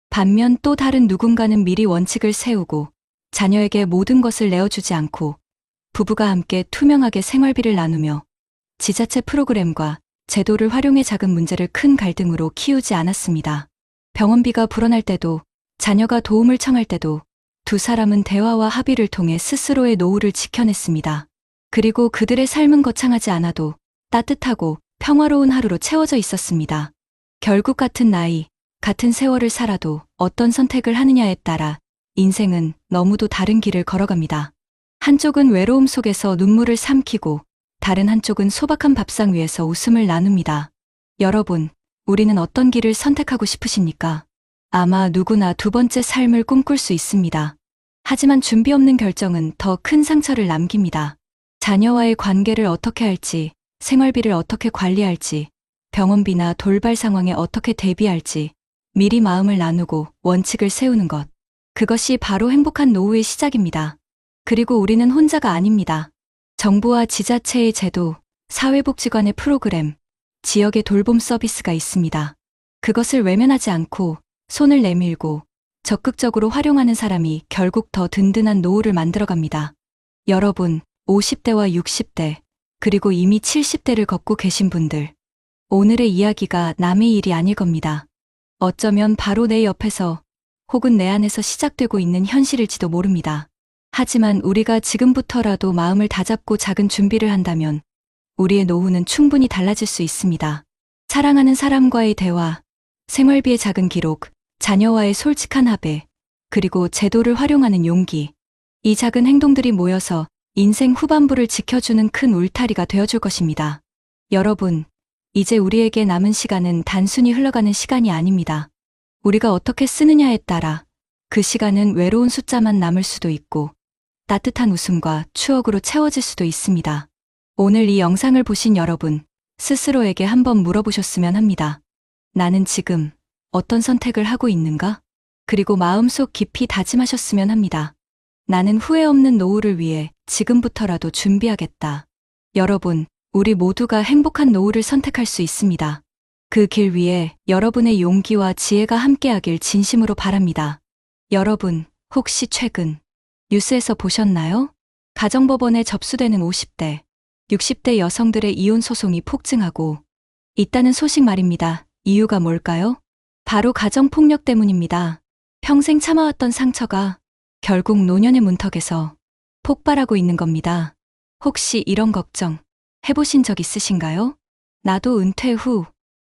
B: 반면 또 다른 누군가는 미리 원칙을 세우고 자녀에게 모든 것을 내어주지 않고 부부가 함께 투명하게 생활비를 나누며 지자체 프로그램과 제도를 활용해 작은 문제를 큰 갈등으로 키우지 않았습니다. 병원비가 불어날 때도 자녀가 도움을 청할 때도 두 사람은 대화와 합의를 통해 스스로의 노후를 지켜냈습니다. 그리고 그들의 삶은 거창하지 않아도 따뜻하고 평화로운 하루로 채워져 있었습니다. 결국 같은 나이, 같은 세월을 살아도 어떤 선택을 하느냐에 따라 인생은 너무도 다른 길을 걸어갑니다. 한쪽은 외로움 속에서 눈물을 삼키고 다른 한쪽은 소박한 밥상 위에서 웃음을 나눕니다. 여러분, 우리는 어떤 길을 선택하고 싶으십니까? 아마 누구나 두 번째 삶을 꿈꿀 수 있습니다. 하지만 준비 없는 결정은 더 큰 상처를 남깁니다. 자녀와의 관계를 어떻게 할지, 생활비를 어떻게 관리할지, 병원비나 돌발 상황에 어떻게 대비할지, 미리 마음을 나누고 원칙을 세우는 것. 그것이 바로 행복한 노후의 시작입니다. 그리고 우리는 혼자가 아닙니다. 정부와 지자체의 제도, 사회복지관의 프로그램, 지역의 돌봄 서비스가 있습니다. 그것을 외면하지 않고 손을 내밀고 적극적으로 활용하는 사람이 결국 더 든든한 노후를 만들어갑니다. 여러분, 50대와 60대, 그리고 이미 70대를 걷고 계신 분들. 오늘의 이야기가 남의 일이 아닐 겁니다. 어쩌면 바로 내 옆에서 혹은 내 안에서 시작되고 있는 현실일지도 모릅니다. 하지만 우리가 지금부터라도 마음을 다잡고 작은 준비를 한다면 우리의 노후는 충분히 달라질 수 있습니다. 사랑하는 사람과의 대화, 생활비의 작은 기록, 자녀와의 솔직한 합의, 그리고 제도를 활용하는 용기. 이 작은 행동들이 모여서 인생 후반부를 지켜주는 큰 울타리가 되어줄 것입니다. 여러분, 이제 우리에게 남은 시간은 단순히 흘러가는 시간이 아닙니다. 우리가 어떻게 쓰느냐에 따라 그 시간은 외로운 숫자만 남을 수도 있고 따뜻한 웃음과 추억으로 채워질 수도 있습니다. 오늘 이 영상을 보신 여러분, 스스로에게 한번 물어보셨으면 합니다. 나는 지금 어떤 선택을 하고 있는가? 그리고 마음속 깊이 다짐하셨으면 합니다. 나는 후회 없는 노후를 위해 지금부터라도 준비하겠다. 여러분, 우리 모두가 행복한 노후를 선택할 수 있습니다. 그 길 위에 여러분의 용기와 지혜가 함께하길 진심으로 바랍니다. 여러분, 혹시 최근 뉴스에서 보셨나요? 가정법원에 접수되는 50대, 60대 여성들의 이혼 소송이 폭증하고 있다는 소식 말입니다. 이유가 뭘까요? 바로 가정폭력 때문입니다. 평생 참아왔던 상처가 결국 노년의 문턱에서 폭발하고 있는 겁니다. 혹시 이런 걱정 해보신 적 있으신가요? 나도 은퇴 후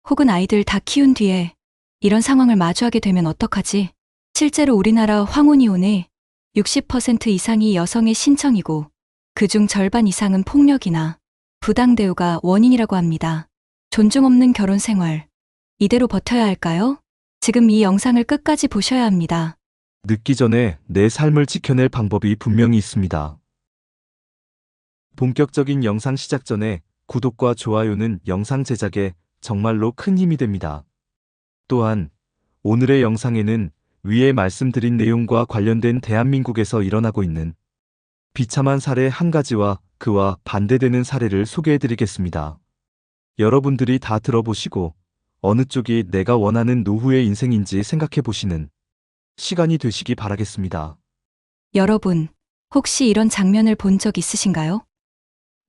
B: 혹은 아이들 다 키운 뒤에 이런 상황을 마주하게 되면 어떡하지? 실제로 우리나라 황혼이혼의 60% 이상이 여성의 신청이고 그중 절반 이상은 폭력이나 부당대우가 원인이라고 합니다. 존중 없는 결혼 생활, 이대로 버텨야 할까요? 지금 이 영상을 끝까지 보셔야 합니다.
C: 늦기 전에 내 삶을 지켜낼 방법이 분명히 있습니다. 본격적인 영상 시작 전에 구독과 좋아요는 영상 제작에 정말로 큰 힘이 됩니다. 또한 오늘의 영상에는 위에 말씀드린 내용과 관련된 대한민국에서 일어나고 있는 비참한 사례 한 가지와 그와 반대되는 사례를 소개해드리겠습니다. 여러분들이 다 들어보시고 어느 쪽이 내가 원하는 노후의 인생인지 생각해보시는 시간이 되시기 바라겠습니다.
B: 여러분, 혹시 이런 장면을 본 적 있으신가요?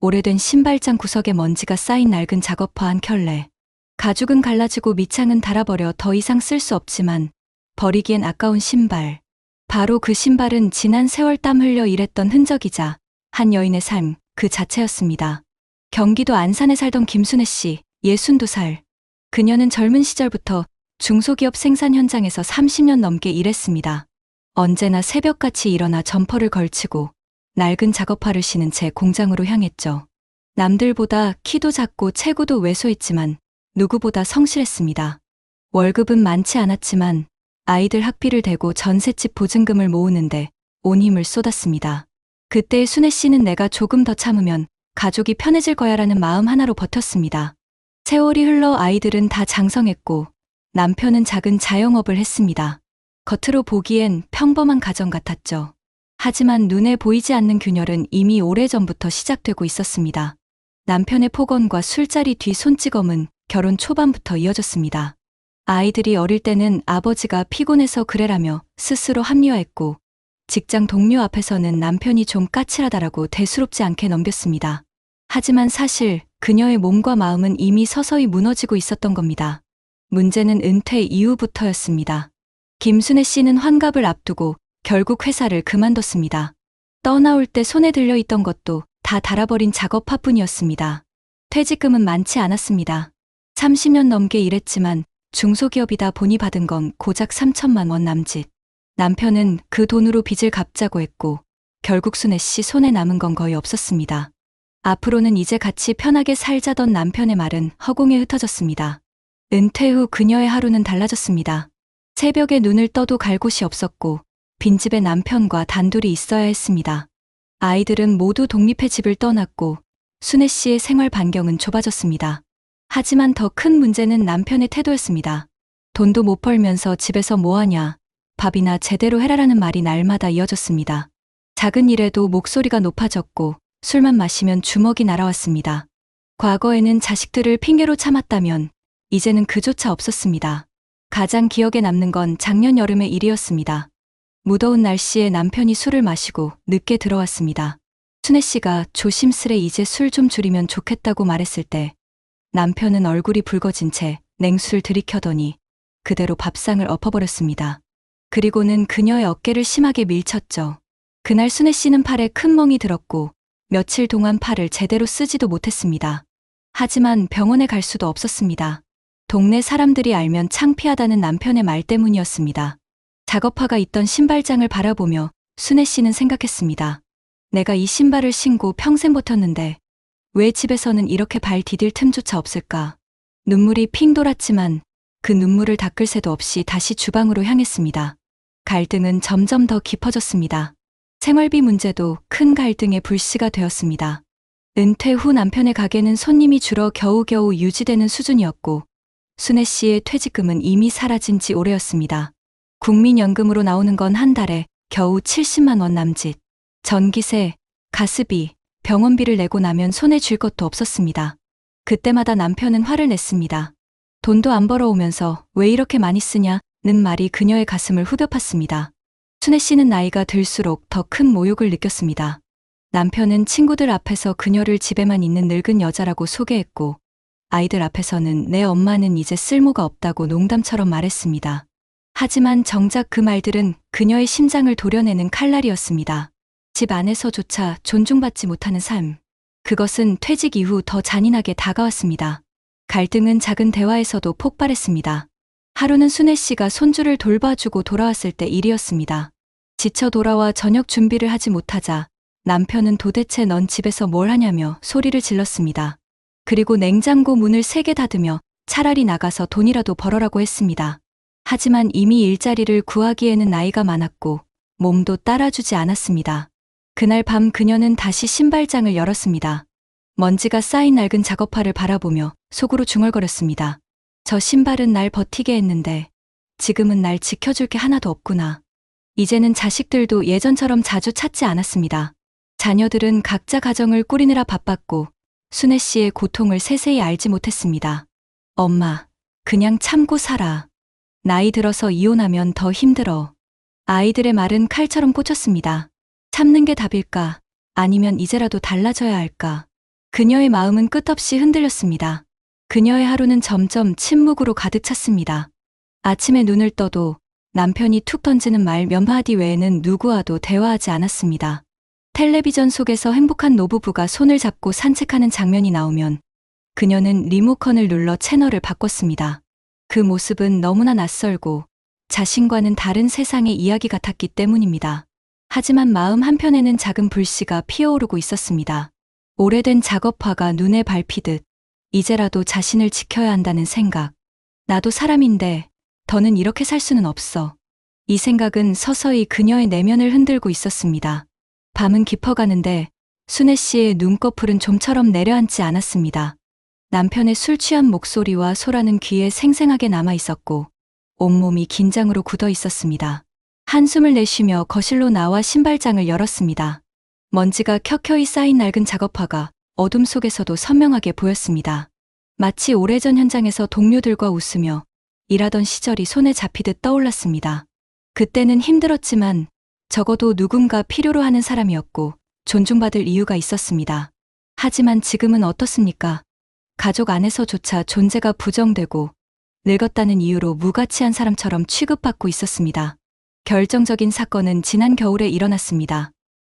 B: 오래된 신발장 구석에 먼지가 쌓인 낡은 작업화 한 켤레. 가죽은 갈라지고 밑창은 닳아버려 더 이상 쓸 수 없지만 버리기엔 아까운 신발. 바로 그 신발은 지난 세월 땀 흘려 일했던 흔적이자 한 여인의 삶 그 자체였습니다. 경기도 안산에 살던 김순애 씨, 62살. 그녀는 젊은 시절부터 중소기업 생산 현장에서 30년 넘게 일했습니다. 언제나 새벽같이 일어나 점퍼를 걸치고 낡은 작업화를 신은 채 공장으로 향했죠. 남들보다 키도 작고 체구도 왜소했지만 누구보다 성실했습니다. 월급은 많지 않았지만 아이들 학비를 대고 전셋집 보증금을 모으는데 온 힘을 쏟았습니다. 그때의 순애 씨는 내가 조금 더 참으면 가족이 편해질 거야라는 마음 하나로 버텼습니다. 세월이 흘러 아이들은 다 장성했고 남편은 작은 자영업을 했습니다. 겉으로 보기엔 평범한 가정 같았죠. 하지만 눈에 보이지 않는 균열은 이미 오래전부터 시작되고 있었습니다. 남편의 폭언과 술자리 뒤 손찌검은 결혼 초반부터 이어졌습니다. 아이들이 어릴 때는 아버지가 피곤해서 그래라며 스스로 합리화했고 직장 동료 앞에서는 남편이 좀 까칠하다라고 대수롭지 않게 넘겼습니다. 하지만 사실 그녀의 몸과 마음은 이미 서서히 무너지고 있었던 겁니다. 문제는 은퇴 이후부터였습니다. 김순애 씨는 환갑을 앞두고 결국 회사를 그만뒀습니다. 떠나올 때 손에 들려있던 것도 다 달아버린 작업화뿐이었습니다. 퇴직금은 많지 않았습니다. 30년 넘게 일했지만 중소기업이다 보니 받은 건 고작 3천만 원 남짓. 남편은 그 돈으로 빚을 갚자고 했고 결국 순애 씨 손에 남은 건 거의 없었습니다. 앞으로는 이제 같이 편하게 살자던 남편의 말은 허공에 흩어졌습니다. 은퇴 후 그녀의 하루는 달라졌습니다. 새벽에 눈을 떠도 갈 곳이 없었고 빈집에 남편과 단둘이 있어야 했습니다. 아이들은 모두 독립해 집을 떠났고 순애 씨의 생활 반경은 좁아졌습니다. 하지만 더 큰 문제는 남편의 태도였습니다. 돈도 못 벌면서 집에서 뭐하냐, 밥이나 제대로 해라라는 말이 날마다 이어졌습니다. 작은 일에도 목소리가 높아졌고 술만 마시면 주먹이 날아왔습니다. 과거에는 자식들을 핑계로 참았다면 이제는 그조차 없었습니다. 가장 기억에 남는 건 작년 여름의 일이었습니다. 무더운 날씨에 남편이 술을 마시고 늦게 들어왔습니다. 순애 씨가 조심스레 이제 술 좀 줄이면 좋겠다고 말했을 때 남편은 얼굴이 붉어진 채 냉수를 들이켜더니 그대로 밥상을 엎어버렸습니다. 그리고는 그녀의 어깨를 심하게 밀쳤죠. 그날 순애 씨는 팔에 큰 멍이 들었고 며칠 동안 팔을 제대로 쓰지도 못했습니다. 하지만 병원에 갈 수도 없었습니다. 동네 사람들이 알면 창피하다는 남편의 말 때문이었습니다. 작업화가 있던 신발장을 바라보며 순애 씨는 생각했습니다. 내가 이 신발을 신고 평생 버텼는데 왜 집에서는 이렇게 발 디딜 틈조차 없을까? 눈물이 핑 돌았지만 그 눈물을 닦을 새도 없이 다시 주방으로 향했습니다. 갈등은 점점 더 깊어졌습니다. 생활비 문제도 큰 갈등의 불씨가 되었습니다. 은퇴 후 남편의 가게는 손님이 줄어 겨우겨우 유지되는 수준이었고 순애 씨의 퇴직금은 이미 사라진 지 오래였습니다. 국민연금으로 나오는 건 한 달에 겨우 70만 원 남짓. 전기세, 가스비, 병원비를 내고 나면 손에 쥘 것도 없었습니다. 그때마다 남편은 화를 냈습니다. 돈도 안 벌어오면서 왜 이렇게 많이 쓰냐는 말이 그녀의 가슴을 후벼 팠습니다. 순애 씨는 나이가 들수록 더 큰 모욕을 느꼈습니다. 남편은 친구들 앞에서 그녀를 집에만 있는 늙은 여자라고 소개했고 아이들 앞에서는 내 엄마는 이제 쓸모가 없다고 농담처럼 말했습니다. 하지만 정작 그 말들은 그녀의 심장을 도려내는 칼날이었습니다. 집 안에서조차 존중받지 못하는 삶. 그것은 퇴직 이후 더 잔인하게 다가왔습니다. 갈등은 작은 대화에서도 폭발했습니다. 하루는 순애 씨가 손주를 돌봐주고 돌아왔을 때 일이었습니다. 지쳐 돌아와 저녁 준비를 하지 못하자 남편은 도대체 넌 집에서 뭘 하냐며 소리를 질렀습니다. 그리고 냉장고 문을 3개 닫으며 차라리 나가서 돈이라도 벌어라고 했습니다. 하지만 이미 일자리를 구하기에는 나이가 많았고 몸도 따라주지 않았습니다. 그날 밤 그녀는 다시 신발장을 열었습니다. 먼지가 쌓인 낡은 작업화를 바라보며 속으로 중얼거렸습니다. 저 신발은 날 버티게 했는데 지금은 날 지켜줄 게 하나도 없구나. 이제는 자식들도 예전처럼 자주 찾지 않았습니다. 자녀들은 각자 가정을 꾸리느라 바빴고 순애 씨의 고통을 세세히 알지 못했습니다. 엄마, 그냥 참고 살아. 나이 들어서 이혼하면 더 힘들어. 아이들의 말은 칼처럼 꽂혔습니다. 참는 게 답일까? 아니면 이제라도 달라져야 할까? 그녀의 마음은 끝없이 흔들렸습니다. 그녀의 하루는 점점 침묵으로 가득 찼습니다. 아침에 눈을 떠도 남편이 툭 던지는 말 몇 마디 외에는 누구와도 대화하지 않았습니다. 텔레비전 속에서 행복한 노부부가 손을 잡고 산책하는 장면이 나오면 그녀는 리모컨을 눌러 채널을 바꿨습니다. 그 모습은 너무나 낯설고 자신과는 다른 세상의 이야기 같았기 때문입니다. 하지만 마음 한편에는 작은 불씨가 피어오르고 있었습니다. 오래된 작업화가 눈에 밟히듯 이제라도 자신을 지켜야 한다는 생각. 나도 사람인데 더는 이렇게 살 수는 없어. 이 생각은 서서히 그녀의 내면을 흔들고 있었습니다. 밤은 깊어가는데 순애 씨의 눈꺼풀은 좀처럼 내려앉지 않았습니다. 남편의 술 취한 목소리와 소라는 귀에 생생하게 남아 있었고 온몸이 긴장으로 굳어 있었습니다. 한숨을 내쉬며 거실로 나와 신발장을 열었습니다. 먼지가 켜켜이 쌓인 낡은 작업화가 어둠 속에서도 선명하게 보였습니다. 마치 오래전 현장에서 동료들과 웃으며 일하던 시절이 손에 잡히듯 떠올랐습니다. 그때는 힘들었지만 적어도 누군가 필요로 하는 사람이었고 존중받을 이유가 있었습니다. 하지만 지금은 어떻습니까? 가족 안에서조차 존재가 부정되고 늙었다는 이유로 무가치한 사람처럼 취급받고 있었습니다. 결정적인 사건은 지난 겨울에 일어났습니다.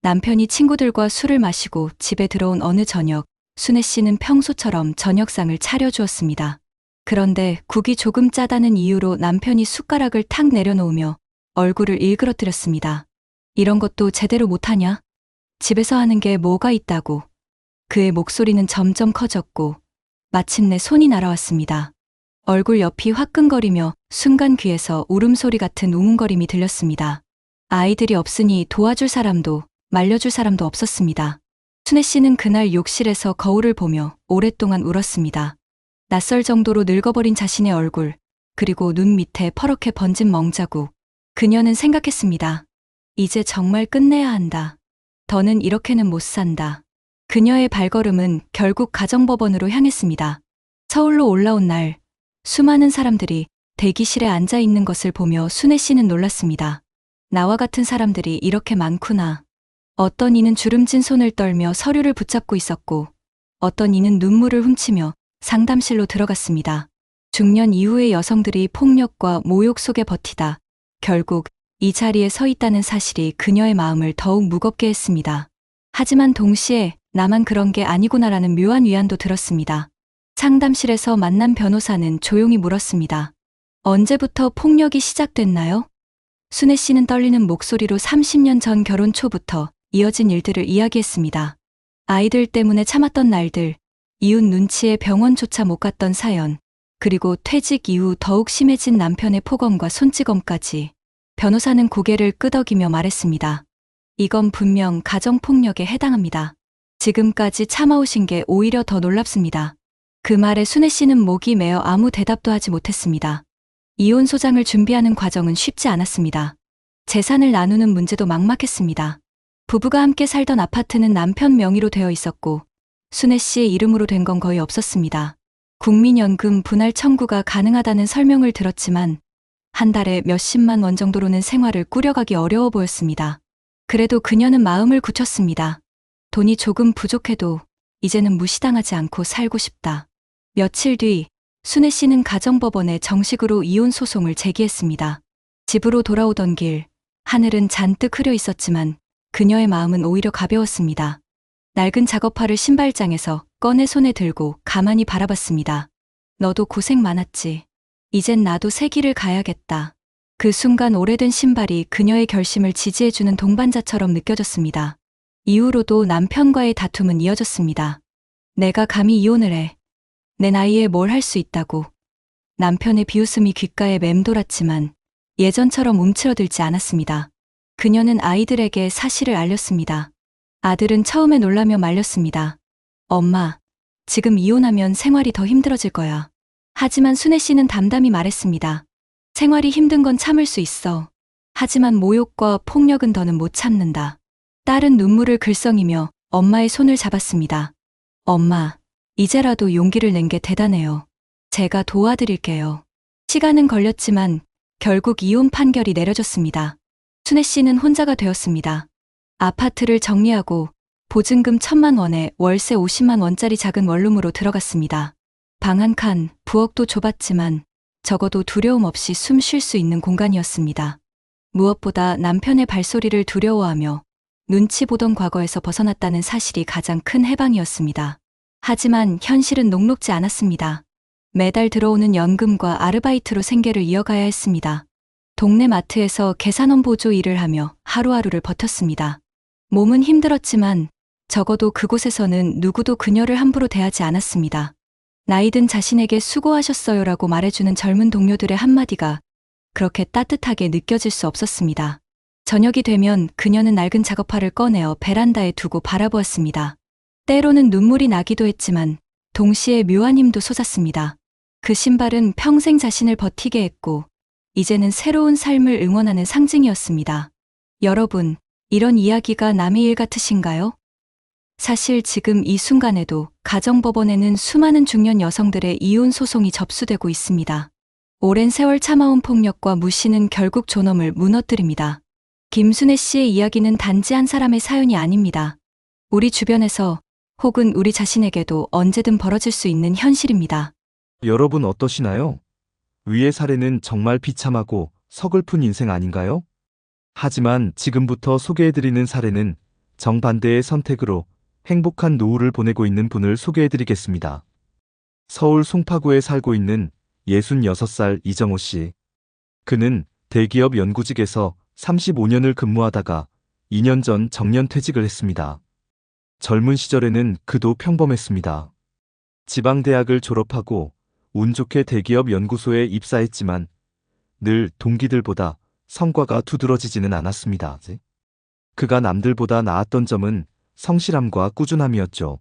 B: 남편이 친구들과 술을 마시고 집에 들어온 어느 저녁, 순애 씨는 평소처럼 저녁상을 차려주었습니다. 그런데 국이 조금 짜다는 이유로 남편이 숟가락을 탁 내려놓으며 얼굴을 일그러뜨렸습니다. 이런 것도 제대로 못하냐? 집에서 하는 게 뭐가 있다고. 그의 목소리는 점점 커졌고 마침내 손이 날아왔습니다. 얼굴 옆이 화끈거리며 순간 귀에서 울음소리 같은 웅웅거림이 들렸습니다. 아이들이 없으니 도와줄 사람도 말려줄 사람도 없었습니다. 순애 씨는 그날 욕실에서 거울을 보며 오랫동안 울었습니다. 낯설 정도로 늙어버린 자신의 얼굴, 그리고 눈 밑에 퍼렇게 번진 멍자국. 그녀는 생각했습니다. 이제 정말 끝내야 한다. 더는 이렇게는 못 산다. 그녀의 발걸음은 결국 가정법원으로 향했습니다. 서울로 올라온 날, 수많은 사람들이 대기실에 앉아 있는 것을 보며 순애 씨는 놀랐습니다. 나와 같은 사람들이 이렇게 많구나. 어떤 이는 주름진 손을 떨며 서류를 붙잡고 있었고, 어떤 이는 눈물을 훔치며 상담실로 들어갔습니다. 중년 이후의 여성들이 폭력과 모욕 속에 버티다 결국 이 자리에 서 있다는 사실이 그녀의 마음을 더욱 무겁게 했습니다. 하지만 동시에 나만 그런 게 아니구나라는 묘한 위안도 들었습니다. 상담실에서 만난 변호사는 조용히 물었습니다. 언제부터 폭력이 시작됐나요? 순애 씨는 떨리는 목소리로 30년 전 결혼 초부터 이어진 일들을 이야기했습니다. 아이들 때문에 참았던 날들, 이웃 눈치에 병원조차 못 갔던 사연, 그리고 퇴직 이후 더욱 심해진 남편의 폭언과 손찌검까지. 변호사는 고개를 끄덕이며 말했습니다. 이건 분명 가정폭력에 해당합니다. 지금까지 참아오신 게 오히려 더 놀랍습니다. 그 말에 순애 씨는 목이 메어 아무 대답도 하지 못했습니다. 이혼 소장을 준비하는 과정은 쉽지 않았습니다. 재산을 나누는 문제도 막막했습니다. 부부가 함께 살던 아파트는 남편 명의로 되어 있었고 순애 씨의 이름으로 된 건 거의 없었습니다. 국민연금 분할 청구가 가능하다는 설명을 들었지만 한 달에 몇십만 원 정도로는 생활을 꾸려가기 어려워 보였습니다. 그래도 그녀는 마음을 굳혔습니다. 돈이 조금 부족해도 이제는 무시당하지 않고 살고 싶다. 며칠 뒤 순애 씨는 가정법원에 정식으로 이혼 소송을 제기했습니다. 집으로 돌아오던 길, 하늘은 잔뜩 흐려 있었지만 그녀의 마음은 오히려 가벼웠습니다. 낡은 작업화를 신발장에서 꺼내 손에 들고 가만히 바라봤습니다. 너도 고생 많았지. 이젠 나도 새 길을 가야겠다. 그 순간 오래된 신발이 그녀의 결심을 지지해주는 동반자처럼 느껴졌습니다. 이후로도 남편과의 다툼은 이어졌습니다. 내가 감히 이혼을 해. 내 나이에 뭘 할 수 있다고. 남편의 비웃음이 귓가에 맴돌았지만 예전처럼 움츠러들지 않았습니다. 그녀는 아이들에게 사실을 알렸습니다. 아들은 처음에 놀라며 말렸습니다. 엄마, 지금 이혼하면 생활이 더 힘들어질 거야. 하지만 순애 씨는 담담히 말했습니다. 생활이 힘든 건 참을 수 있어. 하지만 모욕과 폭력은 더는 못 참는다. 딸은 눈물을 글썽이며 엄마의 손을 잡았습니다. 엄마, 이제라도 용기를 낸 게 대단해요. 제가 도와드릴게요. 시간은 걸렸지만 결국 이혼 판결이 내려졌습니다. 순애 씨는 혼자가 되었습니다. 아파트를 정리하고 보증금 1,000만 원에 월세 50만 원짜리 작은 원룸으로 들어갔습니다. 방 한 칸, 부엌도 좁았지만 적어도 두려움 없이 숨 쉴 수 있는 공간이었습니다. 무엇보다 남편의 발소리를 두려워하며 눈치 보던 과거에서 벗어났다는 사실이 가장 큰 해방이었습니다. 하지만 현실은 녹록지 않았습니다. 매달 들어오는 연금과 아르바이트로 생계를 이어가야 했습니다. 동네 마트에서 계산원 보조 일을 하며 하루하루를 버텼습니다. 몸은 힘들었지만 적어도 그곳에서는 누구도 그녀를 함부로 대하지 않았습니다. 나이든 자신에게 수고하셨어요라고 말해주는 젊은 동료들의 한마디가 그렇게 따뜻하게 느껴질 수 없었습니다. 저녁이 되면 그녀는 낡은 작업화를 꺼내어 베란다에 두고 바라보았습니다. 때로는 눈물이 나기도 했지만 동시에 묘한 힘도 솟았습니다. 그 신발은 평생 자신을 버티게 했고 이제는 새로운 삶을 응원하는 상징이었습니다. 여러분, 이런 이야기가 남의 일 같으신가요? 사실 지금 이 순간에도 가정법원에는 수많은 중년 여성들의 이혼 소송이 접수되고 있습니다. 오랜 세월 참아온 폭력과 무시는 결국 존엄을 무너뜨립니다. 김순애 씨의 이야기는 단지 한 사람의 사연이 아닙니다. 우리 주변에서 혹은 우리 자신에게도 언제든 벌어질 수 있는 현실입니다.
C: 여러분 어떠시나요? 위의 사례는 정말 비참하고 서글픈 인생 아닌가요? 하지만 지금부터 소개해드리는 사례는 정반대의 선택으로 행복한 노후를 보내고 있는 분을 소개해드리겠습니다. 서울 송파구에 살고 있는 66살 이정호 씨. 그는 대기업 연구직에서 35년을 근무하다가 2년 전 정년퇴직을 했습니다. 젊은 시절에는 그도 평범했습니다. 지방대학을 졸업하고 운 좋게 대기업 연구소에 입사했지만 늘 동기들보다 성과가 두드러지지는 않았습니다. 그가 남들보다 나았던 점은 성실함과 꾸준함이었죠.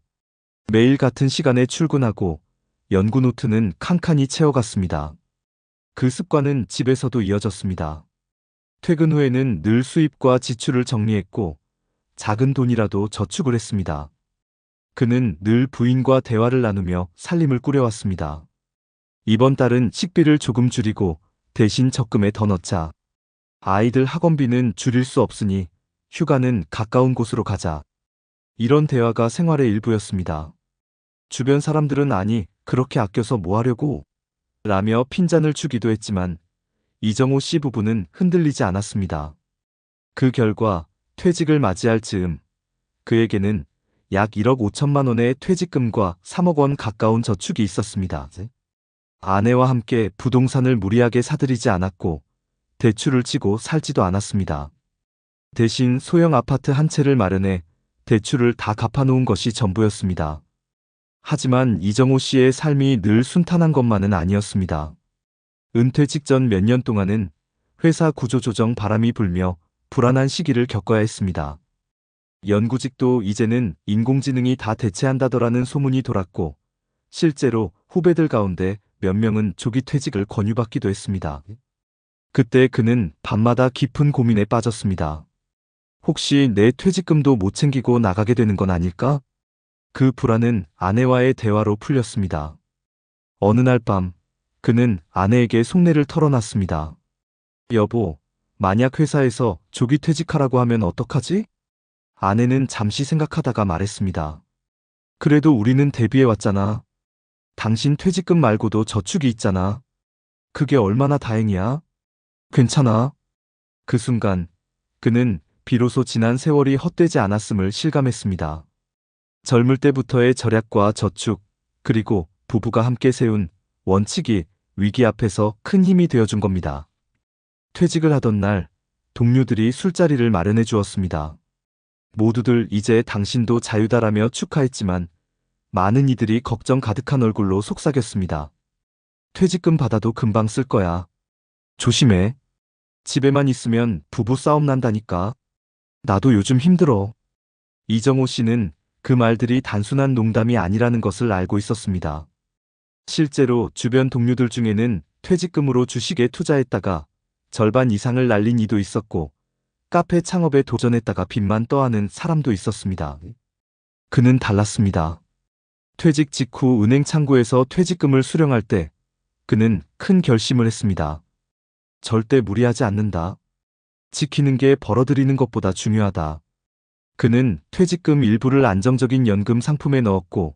C: 매일 같은 시간에 출근하고 연구 노트는 칸칸이 채워갔습니다. 그 습관은 집에서도 이어졌습니다. 퇴근 후에는 늘 수입과 지출을 정리했고 작은 돈이라도 저축을 했습니다. 그는 늘 부인과 대화를 나누며 살림을 꾸려왔습니다. 이번 달은 식비를 조금 줄이고 대신 적금에 더 넣자. 아이들 학원비는 줄일 수 없으니 휴가는 가까운 곳으로 가자. 이런 대화가 생활의 일부였습니다. 주변 사람들은 아니, 그렇게 아껴서 뭐 하려고? 라며 핀잔을 주기도 했지만 이정호 씨 부부는 흔들리지 않았습니다. 그 결과 퇴직을 맞이할 즈음 그에게는 약 1억 5천만 원의 퇴직금과 3억 원 가까운 저축이 있었습니다. 아내와 함께 부동산을 무리하게 사들이지 않았고 대출을 치고 살지도 않았습니다. 대신 소형 아파트 한 채를 마련해 대출을 다 갚아놓은 것이 전부였습니다. 하지만 이정호 씨의 삶이 늘 순탄한 것만은 아니었습니다. 은퇴 직전 몇 년 동안은 회사 구조조정 바람이 불며 불안한 시기를 겪어야 했습니다. 연구직도 이제는 인공지능이 다 대체한다더라는 소문이 돌았고 실제로 후배들 가운데 몇 명은 조기 퇴직을 권유받기도 했습니다. 그때 그는 밤마다 깊은 고민에 빠졌습니다. 혹시 내 퇴직금도 못 챙기고 나가게 되는 건 아닐까? 그 불안은 아내와의 대화로 풀렸습니다. 어느 날 밤 그는 아내에게 속내를 털어놨습니다. 여보, 만약 회사에서 조기 퇴직하라고 하면 어떡하지? 아내는 잠시 생각하다가 말했습니다. 그래도 우리는 대비해왔잖아. 당신 퇴직금 말고도 저축이 있잖아. 그게 얼마나 다행이야? 괜찮아. 그 순간 그는 비로소 지난 세월이 헛되지 않았음을 실감했습니다. 젊을 때부터의 절약과 저축, 그리고 부부가 함께 세운 원칙이 위기 앞에서 큰 힘이 되어준 겁니다. 퇴직을 하던 날 동료들이 술자리를 마련해 주었습니다. 모두들 이제 당신도 자유다라며 축하했지만 많은 이들이 걱정 가득한 얼굴로 속삭였습니다. 퇴직금 받아도 금방 쓸 거야. 조심해. 집에만 있으면 부부 싸움 난다니까. 나도 요즘 힘들어. 이정호 씨는 그 말들이 단순한 농담이 아니라는 것을 알고 있었습니다. 실제로 주변 동료들 중에는 퇴직금으로 주식에 투자했다가 절반 이상을 날린 이도 있었고 카페 창업에 도전했다가 빚만 떠안은 사람도 있었습니다. 그는 달랐습니다. 퇴직 직후 은행 창구에서 퇴직금을 수령할 때 그는 큰 결심을 했습니다. 절대 무리하지 않는다. 지키는 게 벌어들이는 것보다 중요하다. 그는 퇴직금 일부를 안정적인 연금 상품에 넣었고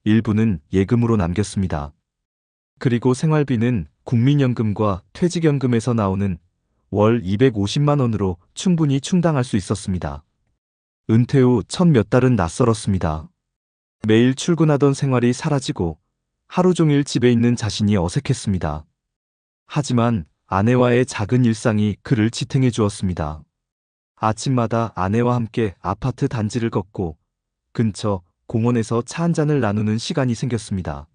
C: 일부는 예금으로 남겼습니다. 그리고 생활비는 국민연금과 퇴직연금에서 나오는 월 250만 원으로 충분히 충당할 수 있었습니다. 은퇴 후 첫 몇 달은 낯설었습니다. 매일 출근하던 생활이 사라지고 하루 종일 집에 있는 자신이 어색했습니다. 하지만 아내와의 작은 일상이 그를 지탱해 주었습니다. 아침마다 아내와 함께 아파트 단지를 걷고 근처 공원에서 차 한 잔을 나누는 시간이 생겼습니다.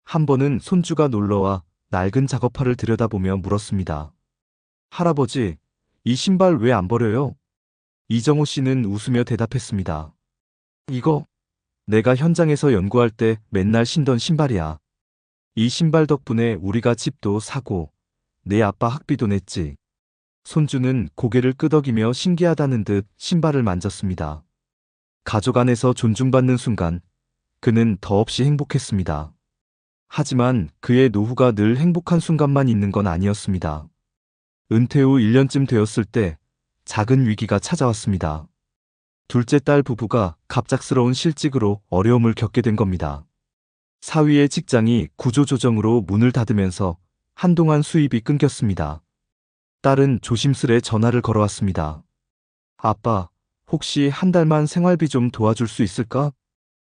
C: 한 번은 손주가 놀러와 낡은 작업화를 들여다보며 물었습니다. 할아버지, 이 신발 왜 안 버려요? 이정호 씨는 웃으며 대답했습니다. 이거 내가 현장에서 연구할 때 맨날 신던 신발이야. 이 신발 덕분에 우리가 집도 사고 내 아빠 학비도 냈지. 손주는 고개를 끄덕이며 신기하다는 듯 신발을 만졌습니다. 가족 안에서 존중받는 순간 그는 더없이 행복했습니다. 하지만 그의 노후가 늘 행복한 순간만 있는 건 아니었습니다. 은퇴 후 1년쯤 되었을 때 작은 위기가 찾아왔습니다. 둘째 딸 부부가 갑작스러운 실직으로 어려움을 겪게 된 겁니다. 사위의 직장이 구조조정으로 문을 닫으면서 한동안 수입이 끊겼습니다. 딸은 조심스레 전화를 걸어왔습니다. 아빠, 혹시 한 달만 생활비 좀 도와줄 수 있을까?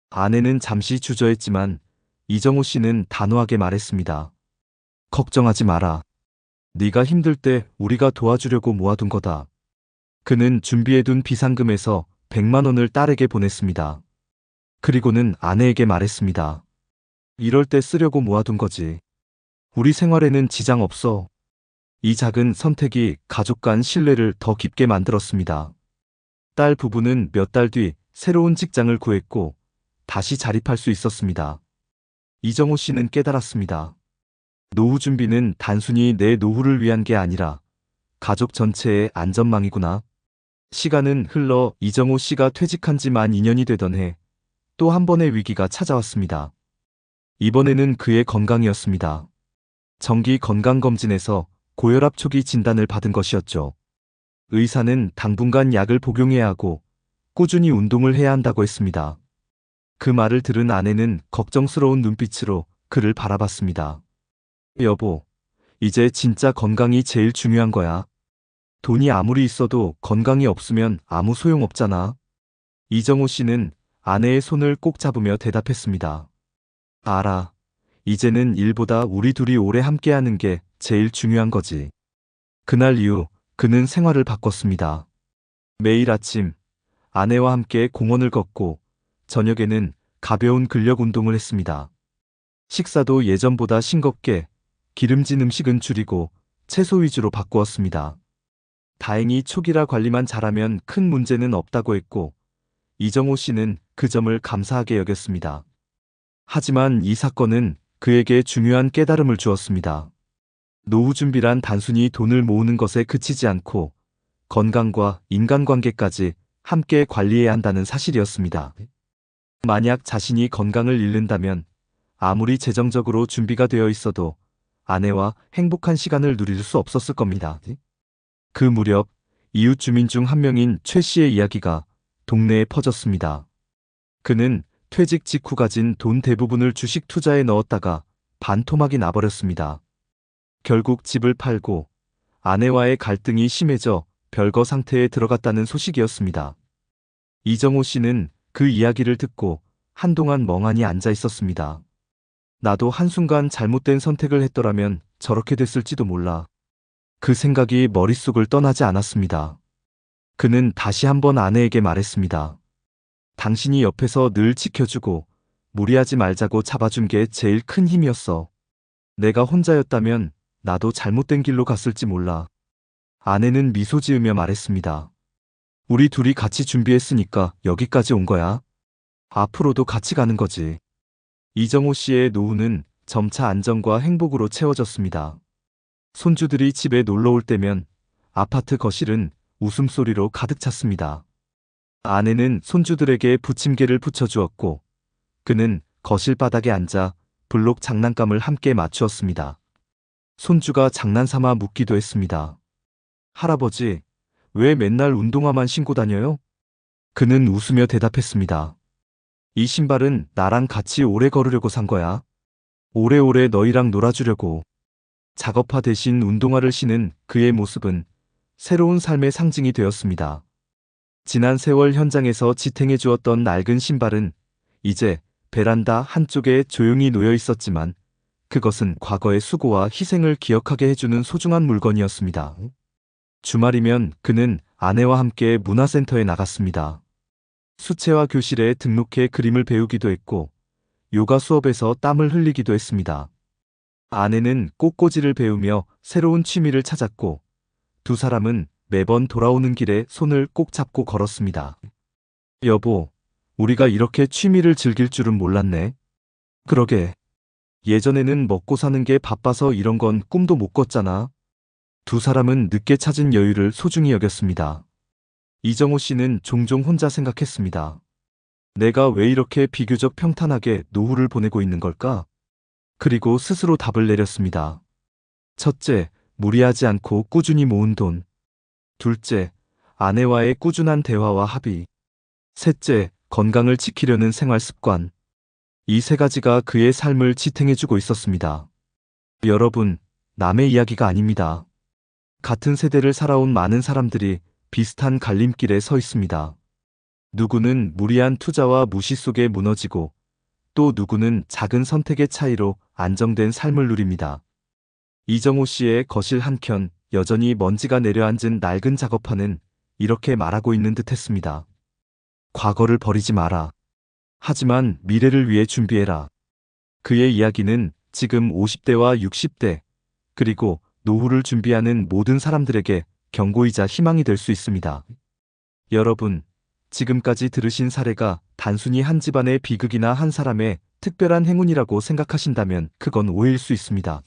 C: 아내는 잠시 주저했지만 이정호 씨는 단호하게 말했습니다. 걱정하지 마라. 네가 힘들 때 우리가 도와주려고 모아둔 거다. 그는 준비해둔 비상금에서 100만 원을 딸에게 보냈습니다. 그리고는 아내에게 말했습니다. 이럴 때 쓰려고 모아둔 거지. 우리 생활에는 지장 없어. 이 작은 선택이 가족 간 신뢰를 더 깊게 만들었습니다. 딸 부부는 몇 달 뒤 새로운 직장을 구했고 다시 자립할 수 있었습니다. 이정호 씨는 깨달았습니다. 노후 준비는 단순히 내 노후를 위한 게 아니라 가족 전체의 안전망이구나. 시간은 흘러 이정호 씨가 퇴직한 지 만 2년이 되던 해 또 한 번의 위기가 찾아왔습니다. 이번에는 그의 건강이었습니다. 정기 건강검진에서 고혈압 초기 진단을 받은 것이었죠. 의사는 당분간 약을 복용해야 하고 꾸준히 운동을 해야 한다고 했습니다. 그 말을 들은 아내는 걱정스러운 눈빛으로 그를 바라봤습니다. 여보, 이제 진짜 건강이 제일 중요한 거야. 돈이 아무리 있어도 건강이 없으면 아무 소용 없잖아. 이정호 씨는 아내의 손을 꼭 잡으며 대답했습니다. 알아. 이제는 일보다 우리 둘이 오래 함께하는 게 제일 중요한 거지. 그날 이후 그는 생활을 바꿨습니다. 매일 아침 아내와 함께 공원을 걷고 저녁에는 가벼운 근력 운동을 했습니다. 식사도 예전보다 싱겁게 기름진 음식은 줄이고 채소 위주로 바꾸었습니다. 다행히 초기라 관리만 잘하면 큰 문제는 없다고 했고 이정호 씨는 그 점을 감사하게 여겼습니다. 하지만 이 사건은 그에게 중요한 깨달음을 주었습니다. 노후 준비란 단순히 돈을 모으는 것에 그치지 않고 건강과 인간관계까지 함께 관리해야 한다는 사실이었습니다. 만약 자신이 건강을 잃는다면 아무리 재정적으로 준비가 되어 있어도 아내와 행복한 시간을 누릴 수 없었을 겁니다. 그 무렵 이웃 주민 중 한 명인 최 씨의 이야기가 동네에 퍼졌습니다. 그는 퇴직 직후 가진 돈 대부분을 주식 투자에 넣었다가 반토막이 나버렸습니다. 결국 집을 팔고 아내와의 갈등이 심해져 별거 상태에 들어갔다는 소식이었습니다. 이정호 씨는 그 이야기를 듣고 한동안 멍하니 앉아 있었습니다. 나도 한순간 잘못된 선택을 했더라면 저렇게 됐을지도 몰라. 그 생각이 머릿속을 떠나지 않았습니다. 그는 다시 한번 아내에게 말했습니다. 당신이 옆에서 늘 지켜주고 무리하지 말자고 잡아준 게 제일 큰 힘이었어. 내가 혼자였다면 나도 잘못된 길로 갔을지 몰라. 아내는 미소 지으며 말했습니다. 우리 둘이 같이 준비했으니까 여기까지 온 거야. 앞으로도 같이 가는 거지. 이정호 씨의 노후는 점차 안정과 행복으로 채워졌습니다. 손주들이 집에 놀러 올 때면 아파트 거실은 웃음소리로 가득 찼습니다. 아내는 손주들에게 부침개를 부쳐주었고 그는 거실 바닥에 앉아 블록 장난감을 함께 맞추었습니다. 손주가 장난삼아 묻기도 했습니다. 할아버지, 왜 맨날 운동화만 신고 다녀요? 그는 웃으며 대답했습니다. 이 신발은 나랑 같이 오래 걸으려고 산 거야. 오래오래 너희랑 놀아주려고. 작업화 대신 운동화를 신은 그의 모습은 새로운 삶의 상징이 되었습니다. 지난 세월 현장에서 지탱해 주었던 낡은 신발은 이제 베란다 한쪽에 조용히 놓여 있었지만 그것은 과거의 수고와 희생을 기억하게 해주는 소중한 물건이었습니다. 주말이면 그는 아내와 함께 문화센터에 나갔습니다. 수채화 교실에 등록해 그림을 배우기도 했고 요가 수업에서 땀을 흘리기도 했습니다. 아내는 꽃꽂이를 배우며 새로운 취미를 찾았고 두 사람은 매번 돌아오는 길에 손을 꼭 잡고 걸었습니다. 여보, 우리가 이렇게 취미를 즐길 줄은 몰랐네. 그러게. 예전에는 먹고 사는 게 바빠서 이런 건 꿈도 못 꿨잖아. 두 사람은 늦게 찾은 여유를 소중히 여겼습니다. 이정호 씨는 종종 혼자 생각했습니다. 내가 왜 이렇게 비교적 평탄하게 노후를 보내고 있는 걸까? 그리고 스스로 답을 내렸습니다. 첫째, 무리하지 않고 꾸준히 모은 돈. 둘째, 아내와의 꾸준한 대화와 합의. 셋째, 건강을 지키려는 생활 습관. 이 세 가지가 그의 삶을 지탱해주고 있었습니다. 여러분, 남의 이야기가 아닙니다. 같은 세대를 살아온 많은 사람들이 비슷한 갈림길에 서 있습니다. 누구는 무리한 투자와 무시 속에 무너지고 또 누구는 작은 선택의 차이로 안정된 삶을 누립니다. 이정호 씨의 거실 한켠 여전히 먼지가 내려앉은 낡은 작업판은 이렇게 말하고 있는 듯했습니다. 과거를 버리지 마라. 하지만 미래를 위해 준비해라. 그의 이야기는 지금 50대와 60대, 그리고 노후를 준비하는 모든 사람들에게 경고이자 희망이 될 수 있습니다. 여러분, 지금까지 들으신 사례가 단순히 한 집안의 비극이나 한 사람의 특별한 행운이라고 생각하신다면 그건 오해일 수 있습니다.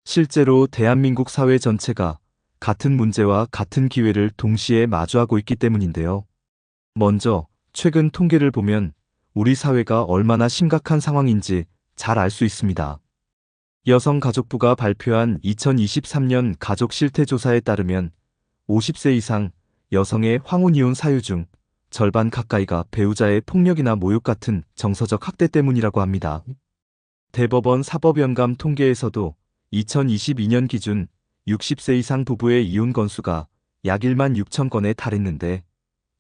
C: 실제로 대한민국 사회 전체가 같은 문제와 같은 기회를 동시에 마주하고 있기 때문인데요. 먼저, 최근 통계를 보면 우리 사회가 얼마나 심각한 상황인지 잘 알 수 있습니다. 여성가족부가 발표한 2023년 가족 실태조사에 따르면 50세 이상 여성의 황혼이혼 사유 중 절반 가까이가 배우자의 폭력이나 모욕 같은 정서적 학대 때문이라고 합니다. 대법원 사법연감 통계에서도 2022년 기준 60세 이상 부부의 이혼 건수가 약 1만 6천 건에 달했는데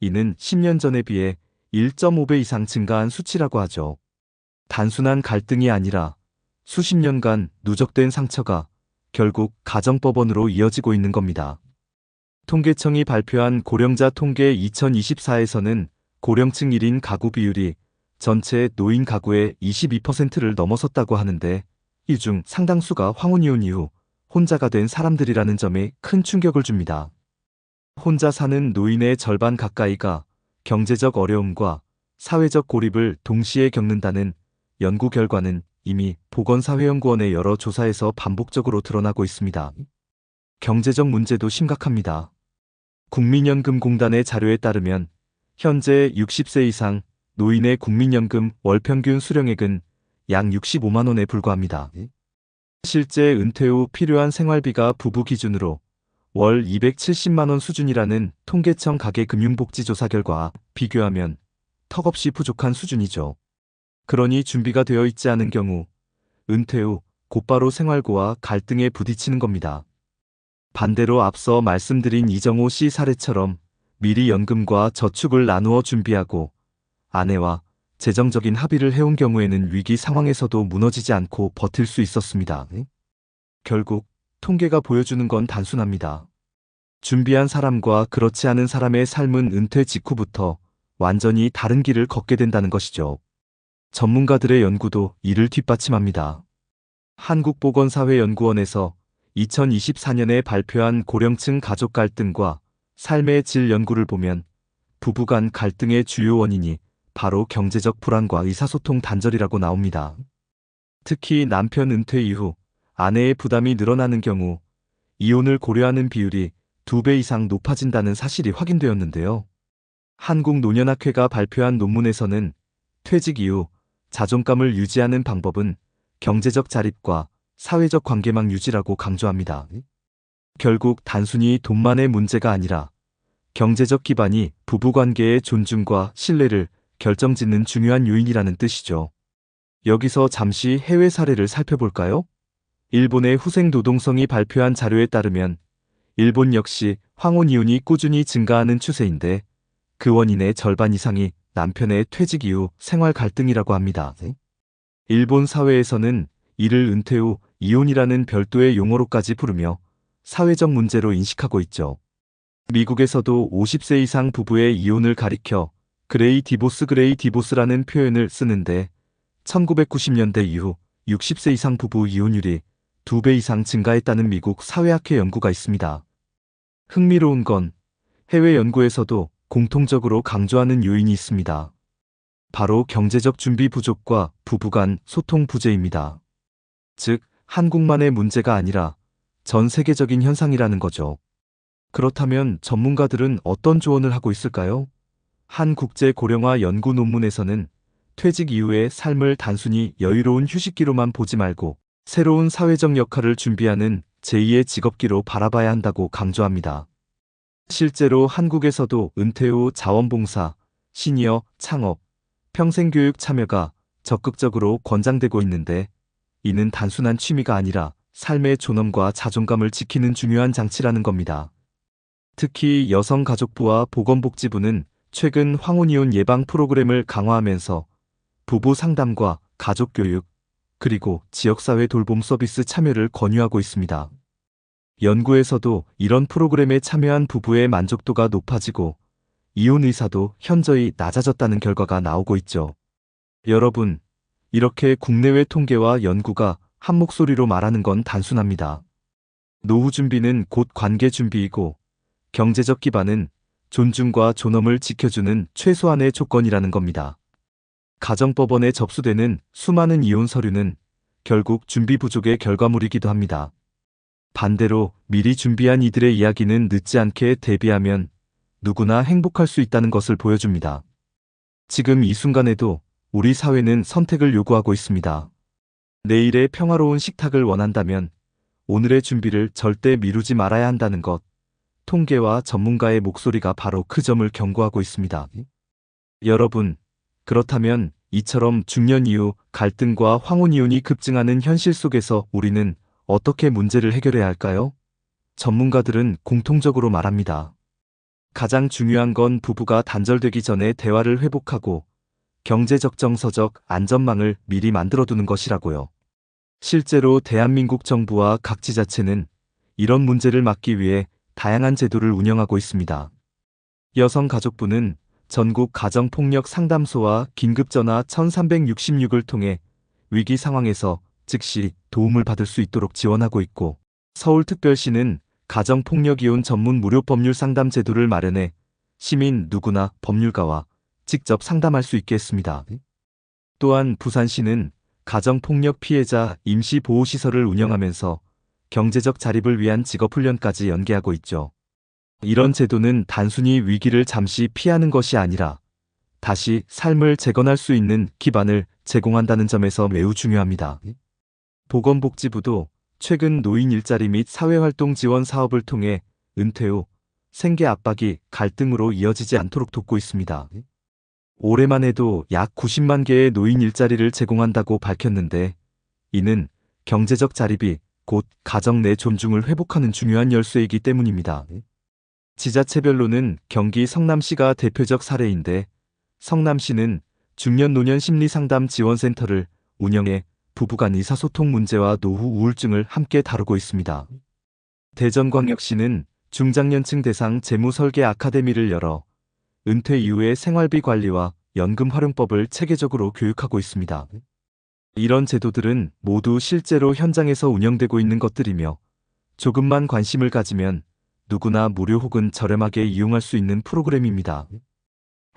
C: 이는 10년 전에 비해 1.5배 이상 증가한 수치라고 하죠. 단순한 갈등이 아니라 수십 년간 누적된 상처가 결국 가정법원으로 이어지고 있는 겁니다. 통계청이 발표한 고령자 통계 2024에서는 고령층 1인 가구 비율이 전체 노인 가구의 22%를 넘어섰다고 하는데 이 중 상당수가 황혼이혼 이후 혼자가 된 사람들이라는 점에 큰 충격을 줍니다. 혼자 사는 노인의 절반 가까이가 경제적 어려움과 사회적 고립을 동시에 겪는다는 연구 결과는 이미 보건사회연구원의 여러 조사에서 반복적으로 드러나고 있습니다. 경제적 문제도 심각합니다. 국민연금공단의 자료에 따르면 현재 60세 이상 노인의 국민연금 월평균 수령액은 약 65만 원에 불과합니다. 실제 은퇴 후 필요한 생활비가 부부 기준으로 월 270만 원 수준이라는 통계청 가계금융복지조사 결과 비교하면 턱없이 부족한 수준이죠. 그러니 준비가 되어 있지 않은 경우 은퇴 후 곧바로 생활고와 갈등에 부딪히는 겁니다. 반대로 앞서 말씀드린 이정호 씨 사례처럼 미리 연금과 저축을 나누어 준비하고 아내와 재정적인 합의를 해온 경우에는 위기 상황에서도 무너지지 않고 버틸 수 있었습니다. 결국 통계가 보여주는 건 단순합니다. 준비한 사람과 그렇지 않은 사람의 삶은 은퇴 직후부터 완전히 다른 길을 걷게 된다는 것이죠. 전문가들의 연구도 이를 뒷받침합니다. 한국보건사회연구원에서 2024년에 발표한 고령층 가족 갈등과 삶의 질 연구를 보면 부부 간 갈등의 주요 원인이 바로 경제적 불안과 의사소통 단절이라고 나옵니다. 특히 남편 은퇴 이후 아내의 부담이 늘어나는 경우 이혼을 고려하는 비율이 2배 이상 높아진다는 사실이 확인되었는데요. 한국노년학회가 발표한 논문에서는 퇴직 이후 자존감을 유지하는 방법은 경제적 자립과 사회적 관계망 유지라고 강조합니다. 결국 단순히 돈만의 문제가 아니라 경제적 기반이 부부관계의 존중과 신뢰를 결정짓는 중요한 요인이라는 뜻이죠. 여기서 잠시 해외 사례를 살펴볼까요? 일본의 후생노동성이 발표한 자료에 따르면 일본 역시 황혼이혼이 꾸준히 증가하는 추세인데 그 원인의 절반 이상이 남편의 퇴직 이후 생활 갈등이라고 합니다. 일본 사회에서는 이를 은퇴 후 이혼이라는 별도의 용어로까지 부르며 사회적 문제로 인식하고 있죠. 미국에서도 50세 이상 부부의 이혼을 가리켜 그레이 디보스라는 표현을 쓰는데 1990년대 이후 60세 이상 부부 이혼율이 2배 이상 증가했다는 미국 사회학회 연구가 있습니다. 흥미로운 건 해외 연구에서도 공통적으로 강조하는 요인이 있습니다. 바로 경제적 준비 부족과 부부 간 소통 부재입니다. 즉, 한국만의 문제가 아니라 전 세계적인 현상이라는 거죠. 그렇다면 전문가들은 어떤 조언을 하고 있을까요? 한 국제 고령화 연구 논문에서는 퇴직 이후의 삶을 단순히 여유로운 휴식기로만 보지 말고 새로운 사회적 역할을 준비하는 제2의 직업기로 바라봐야 한다고 강조합니다. 실제로 한국에서도 은퇴 후 자원봉사, 시니어, 창업, 평생교육 참여가 적극적으로 권장되고 있는데 이는 단순한 취미가 아니라 삶의 존엄과 자존감을 지키는 중요한 장치라는 겁니다. 특히 여성가족부와 보건복지부는 최근 황혼이혼 예방 프로그램을 강화하면서 부부 상담과 가족교육, 그리고 지역사회 돌봄 서비스 참여를 권유하고 있습니다. 연구에서도 이런 프로그램에 참여한 부부의 만족도가 높아지고 이혼 의사도 현저히 낮아졌다는 결과가 나오고 있죠. 여러분, 이렇게 국내외 통계와 연구가 한 목소리로 말하는 건 단순합니다. 노후 준비는 곧 관계 준비이고 경제적 기반은 존중과 존엄을 지켜주는 최소한의 조건이라는 겁니다. 가정법원에 접수되는 수많은 이혼 서류는 결국 준비 부족의 결과물이기도 합니다. 반대로 미리 준비한 이들의 이야기는 늦지 않게 대비하면 누구나 행복할 수 있다는 것을 보여줍니다. 지금 이 순간에도 우리 사회는 선택을 요구하고 있습니다. 내일의 평화로운 식탁을 원한다면 오늘의 준비를 절대 미루지 말아야 한다는 것. 통계와 전문가의 목소리가 바로 그 점을 경고하고 있습니다. 여러분, 그렇다면 이처럼 중년 이후 갈등과 황혼이혼이 급증하는 현실 속에서 우리는 어떻게 문제를 해결해야 할까요? 전문가들은 공통적으로 말합니다. 가장 중요한 건 부부가 단절되기 전에 대화를 회복하고 경제적 정서적 안전망을 미리 만들어두는 것이라고요. 실제로 대한민국 정부와 각 지자체는 이런 문제를 막기 위해 다양한 제도를 운영하고 있습니다. 여성가족부는 전국 가정폭력 상담소와 긴급전화 1366을 통해 위기 상황에서 즉시 도움을 받을 수 있도록 지원하고 있고, 서울특별시는 가정폭력 이혼 전문 무료 법률 상담 제도를 마련해 시민 누구나 법률가와 직접 상담할 수 있게 했습니다. 또한 부산시는 가정폭력 피해자 임시보호시설을 운영하면서 경제적 자립을 위한 직업훈련까지 연계하고 있죠. 이런 제도는 단순히 위기를 잠시 피하는 것이 아니라 다시 삶을 재건할 수 있는 기반을 제공한다는 점에서 매우 중요합니다. 보건복지부도 최근 노인 일자리 및 사회활동 지원 사업을 통해 은퇴 후 생계 압박이 갈등으로 이어지지 않도록 돕고 있습니다. 올해만 해도 약 90만 개의 노인 일자리를 제공한다고 밝혔는데, 이는 경제적 자립이 곧 가정 내 존중을 회복하는 중요한 열쇠이기 때문입니다. 지자체별로는 경기 성남시가 대표적 사례인데, 성남시는 중년 노년 심리상담 지원센터를 운영해 부부간 의사소통 문제와 노후 우울증을 함께 다루고 있습니다. 대전광역시는 중장년층 대상 재무설계 아카데미를 열어 은퇴 이후의 생활비 관리와 연금 활용법을 체계적으로 교육하고 있습니다. 이런 제도들은 모두 실제로 현장에서 운영되고 있는 것들이며 조금만 관심을 가지면 누구나 무료 혹은 저렴하게 이용할 수 있는 프로그램입니다.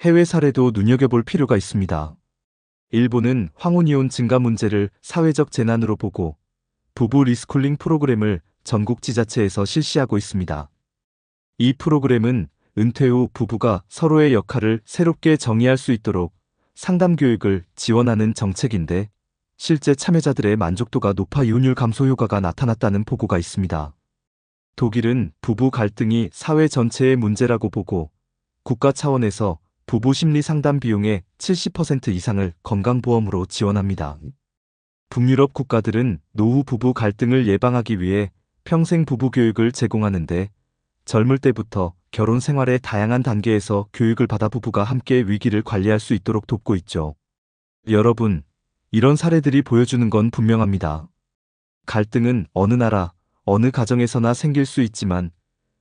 C: 해외 사례도 눈여겨볼 필요가 있습니다. 일본은 황혼이혼 증가 문제를 사회적 재난으로 보고 부부 리스쿨링 프로그램을 전국 지자체에서 실시하고 있습니다. 이 프로그램은 은퇴 후 부부가 서로의 역할을 새롭게 정의할 수 있도록 상담 교육을 지원하는 정책인데, 실제 참여자들의 만족도가 높아 이혼율 감소 효과가 나타났다는 보고가 있습니다. 독일은 부부 갈등이 사회 전체의 문제라고 보고 국가 차원에서 부부 심리 상담 비용의 70% 이상을 건강보험으로 지원합니다. 북유럽 국가들은 노후 부부 갈등을 예방하기 위해 평생 부부 교육을 제공하는데 젊을 때부터 결혼 생활의 다양한 단계에서 교육을 받아 부부가 함께 위기를 관리할 수 있도록 돕고 있죠. 여러분, 이런 사례들이 보여주는 건 분명합니다. 갈등은 어느 나라, 어느 가정에서나 생길 수 있지만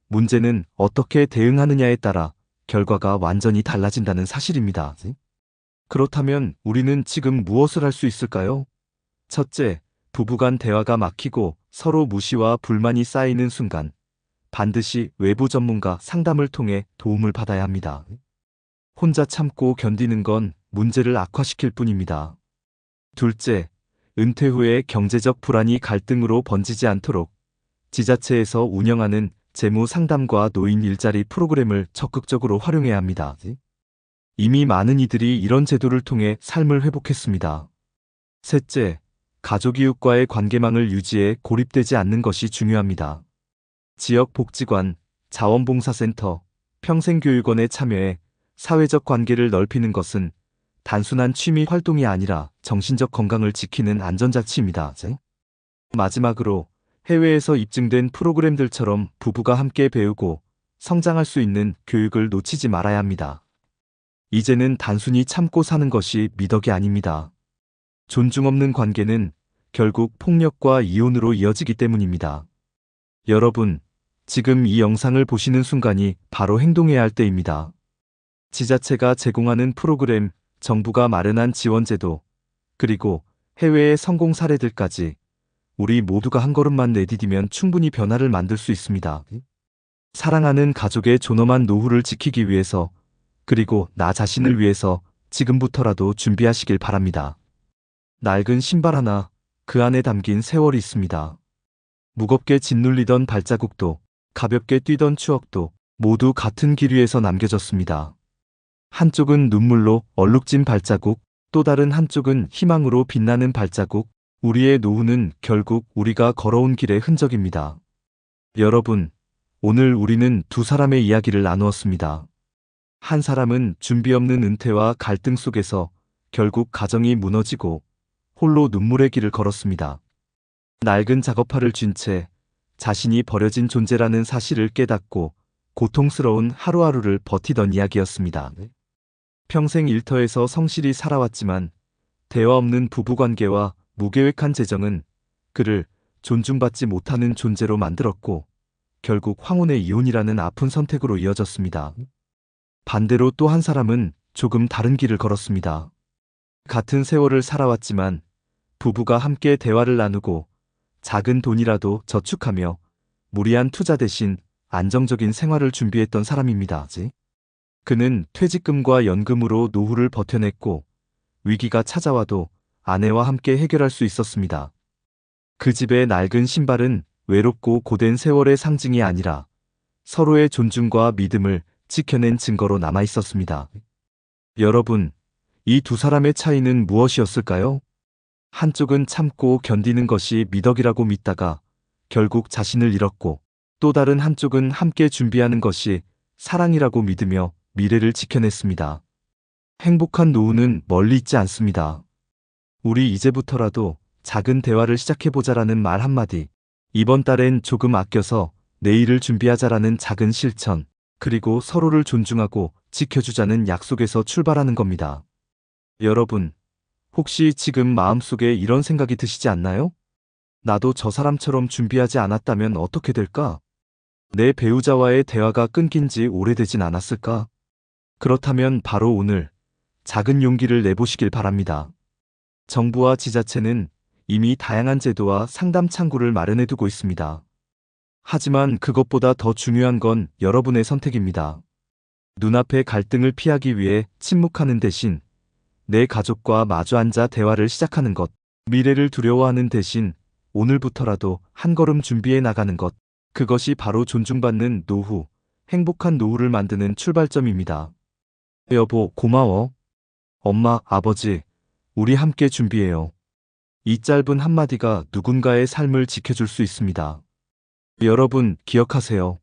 C: 문제는 어떻게 대응하느냐에 따라 결과가 완전히 달라진다는 사실입니다. 그렇다면 우리는 지금 무엇을 할 수 있을까요? 첫째, 부부간 대화가 막히고 서로 무시와 불만이 쌓이는 순간 반드시 외부 전문가 상담을 통해 도움을 받아야 합니다. 혼자 참고 견디는 건 문제를 악화시킬 뿐입니다. 둘째, 은퇴 후에 경제적 불안이 갈등으로 번지지 않도록 지자체에서 운영하는 재무 상담과 노인 일자리 프로그램을 적극적으로 활용해야 합니다. 이미 많은 이들이 이런 제도를 통해 삶을 회복했습니다. 셋째, 가족 이웃과의 관계망을 유지해 고립되지 않는 것이 중요합니다. 지역 복지관, 자원봉사센터, 평생교육원에 참여해 사회적 관계를 넓히는 것은 단순한 취미 활동이 아니라 정신적 건강을 지키는 안전장치입니다. 마지막으로 해외에서 입증된 프로그램들처럼 부부가 함께 배우고 성장할 수 있는 교육을 놓치지 말아야 합니다. 이제는 단순히 참고 사는 것이 미덕이 아닙니다. 존중 없는 관계는 결국 폭력과 이혼으로 이어지기 때문입니다. 여러분, 지금 이 영상을 보시는 순간이 바로 행동해야 할 때입니다. 지자체가 제공하는 프로그램, 정부가 마련한 지원제도, 그리고 해외의 성공 사례들까지 우리 모두가 한 걸음만 내디디면 충분히 변화를 만들 수 있습니다. 사랑하는 가족의 존엄한 노후를 지키기 위해서, 그리고 나 자신을 위해서 지금부터라도 준비하시길 바랍니다. 낡은 신발 하나, 그 안에 담긴 세월이 있습니다. 무겁게 짓눌리던 발자국도, 가볍게 뛰던 추억도 모두 같은 길 위에서 남겨졌습니다. 한쪽은 눈물로 얼룩진 발자국, 또 다른 한쪽은 희망으로 빛나는 발자국, 우리의 노후는 결국 우리가 걸어온 길의 흔적입니다. 여러분, 오늘 우리는 두 사람의 이야기를 나누었습니다. 한 사람은 준비 없는 은퇴와 갈등 속에서 결국 가정이 무너지고 홀로 눈물의 길을 걸었습니다. 낡은 작업화를 쥔 채 자신이 버려진 존재라는 사실을 깨닫고 고통스러운 하루하루를 버티던 이야기였습니다. 평생 일터에서 성실히 살아왔지만 대화 없는 부부관계와 무계획한 재정은 그를 존중받지 못하는 존재로 만들었고 결국 황혼의 이혼이라는 아픈 선택으로 이어졌습니다. 반대로 또 한 사람은 조금 다른 길을 걸었습니다. 같은 세월을 살아왔지만 부부가 함께 대화를 나누고 작은 돈이라도 저축하며 무리한 투자 대신 안정적인 생활을 준비했던 사람입니다. 그는 퇴직금과 연금으로 노후를 버텨냈고 위기가 찾아와도 아내와 함께 해결할 수 있었습니다. 그 집의 낡은 신발은 외롭고 고된 세월의 상징이 아니라 서로의 존중과 믿음을 지켜낸 증거로 남아 있었습니다. 여러분, 이 두 사람의 차이는 무엇이었을까요? 한쪽은 참고 견디는 것이 미덕이라고 믿다가 결국 자신을 잃었고 또 다른 한쪽은 함께 준비하는 것이 사랑이라고 믿으며 미래를 지켜냈습니다. 행복한 노후는 멀리 있지 않습니다. 우리 이제부터라도 작은 대화를 시작해보자라는 말 한마디, 이번 달엔 조금 아껴서 내일을 준비하자라는 작은 실천, 그리고 서로를 존중하고 지켜주자는 약속에서 출발하는 겁니다. 여러분, 혹시 지금 마음속에 이런 생각이 드시지 않나요? 나도 저 사람처럼 준비하지 않았다면 어떻게 될까? 내 배우자와의 대화가 끊긴 지 오래되진 않았을까? 그렇다면 바로 오늘 작은 용기를 내보시길 바랍니다. 정부와 지자체는 이미 다양한 제도와 상담 창구를 마련해두고 있습니다. 하지만 그것보다 더 중요한 건 여러분의 선택입니다. 눈앞의 갈등을 피하기 위해 침묵하는 대신 내 가족과 마주 앉아 대화를 시작하는 것, 미래를 두려워하는 대신 오늘부터라도 한 걸음 준비해 나가는 것, 그것이 바로 존중받는 노후, 행복한 노후를 만드는 출발점입니다. 여보, 고마워. 엄마, 아버지, 우리 함께 준비해요. 이 짧은 한마디가 누군가의 삶을 지켜줄 수 있습니다. 여러분, 기억하세요.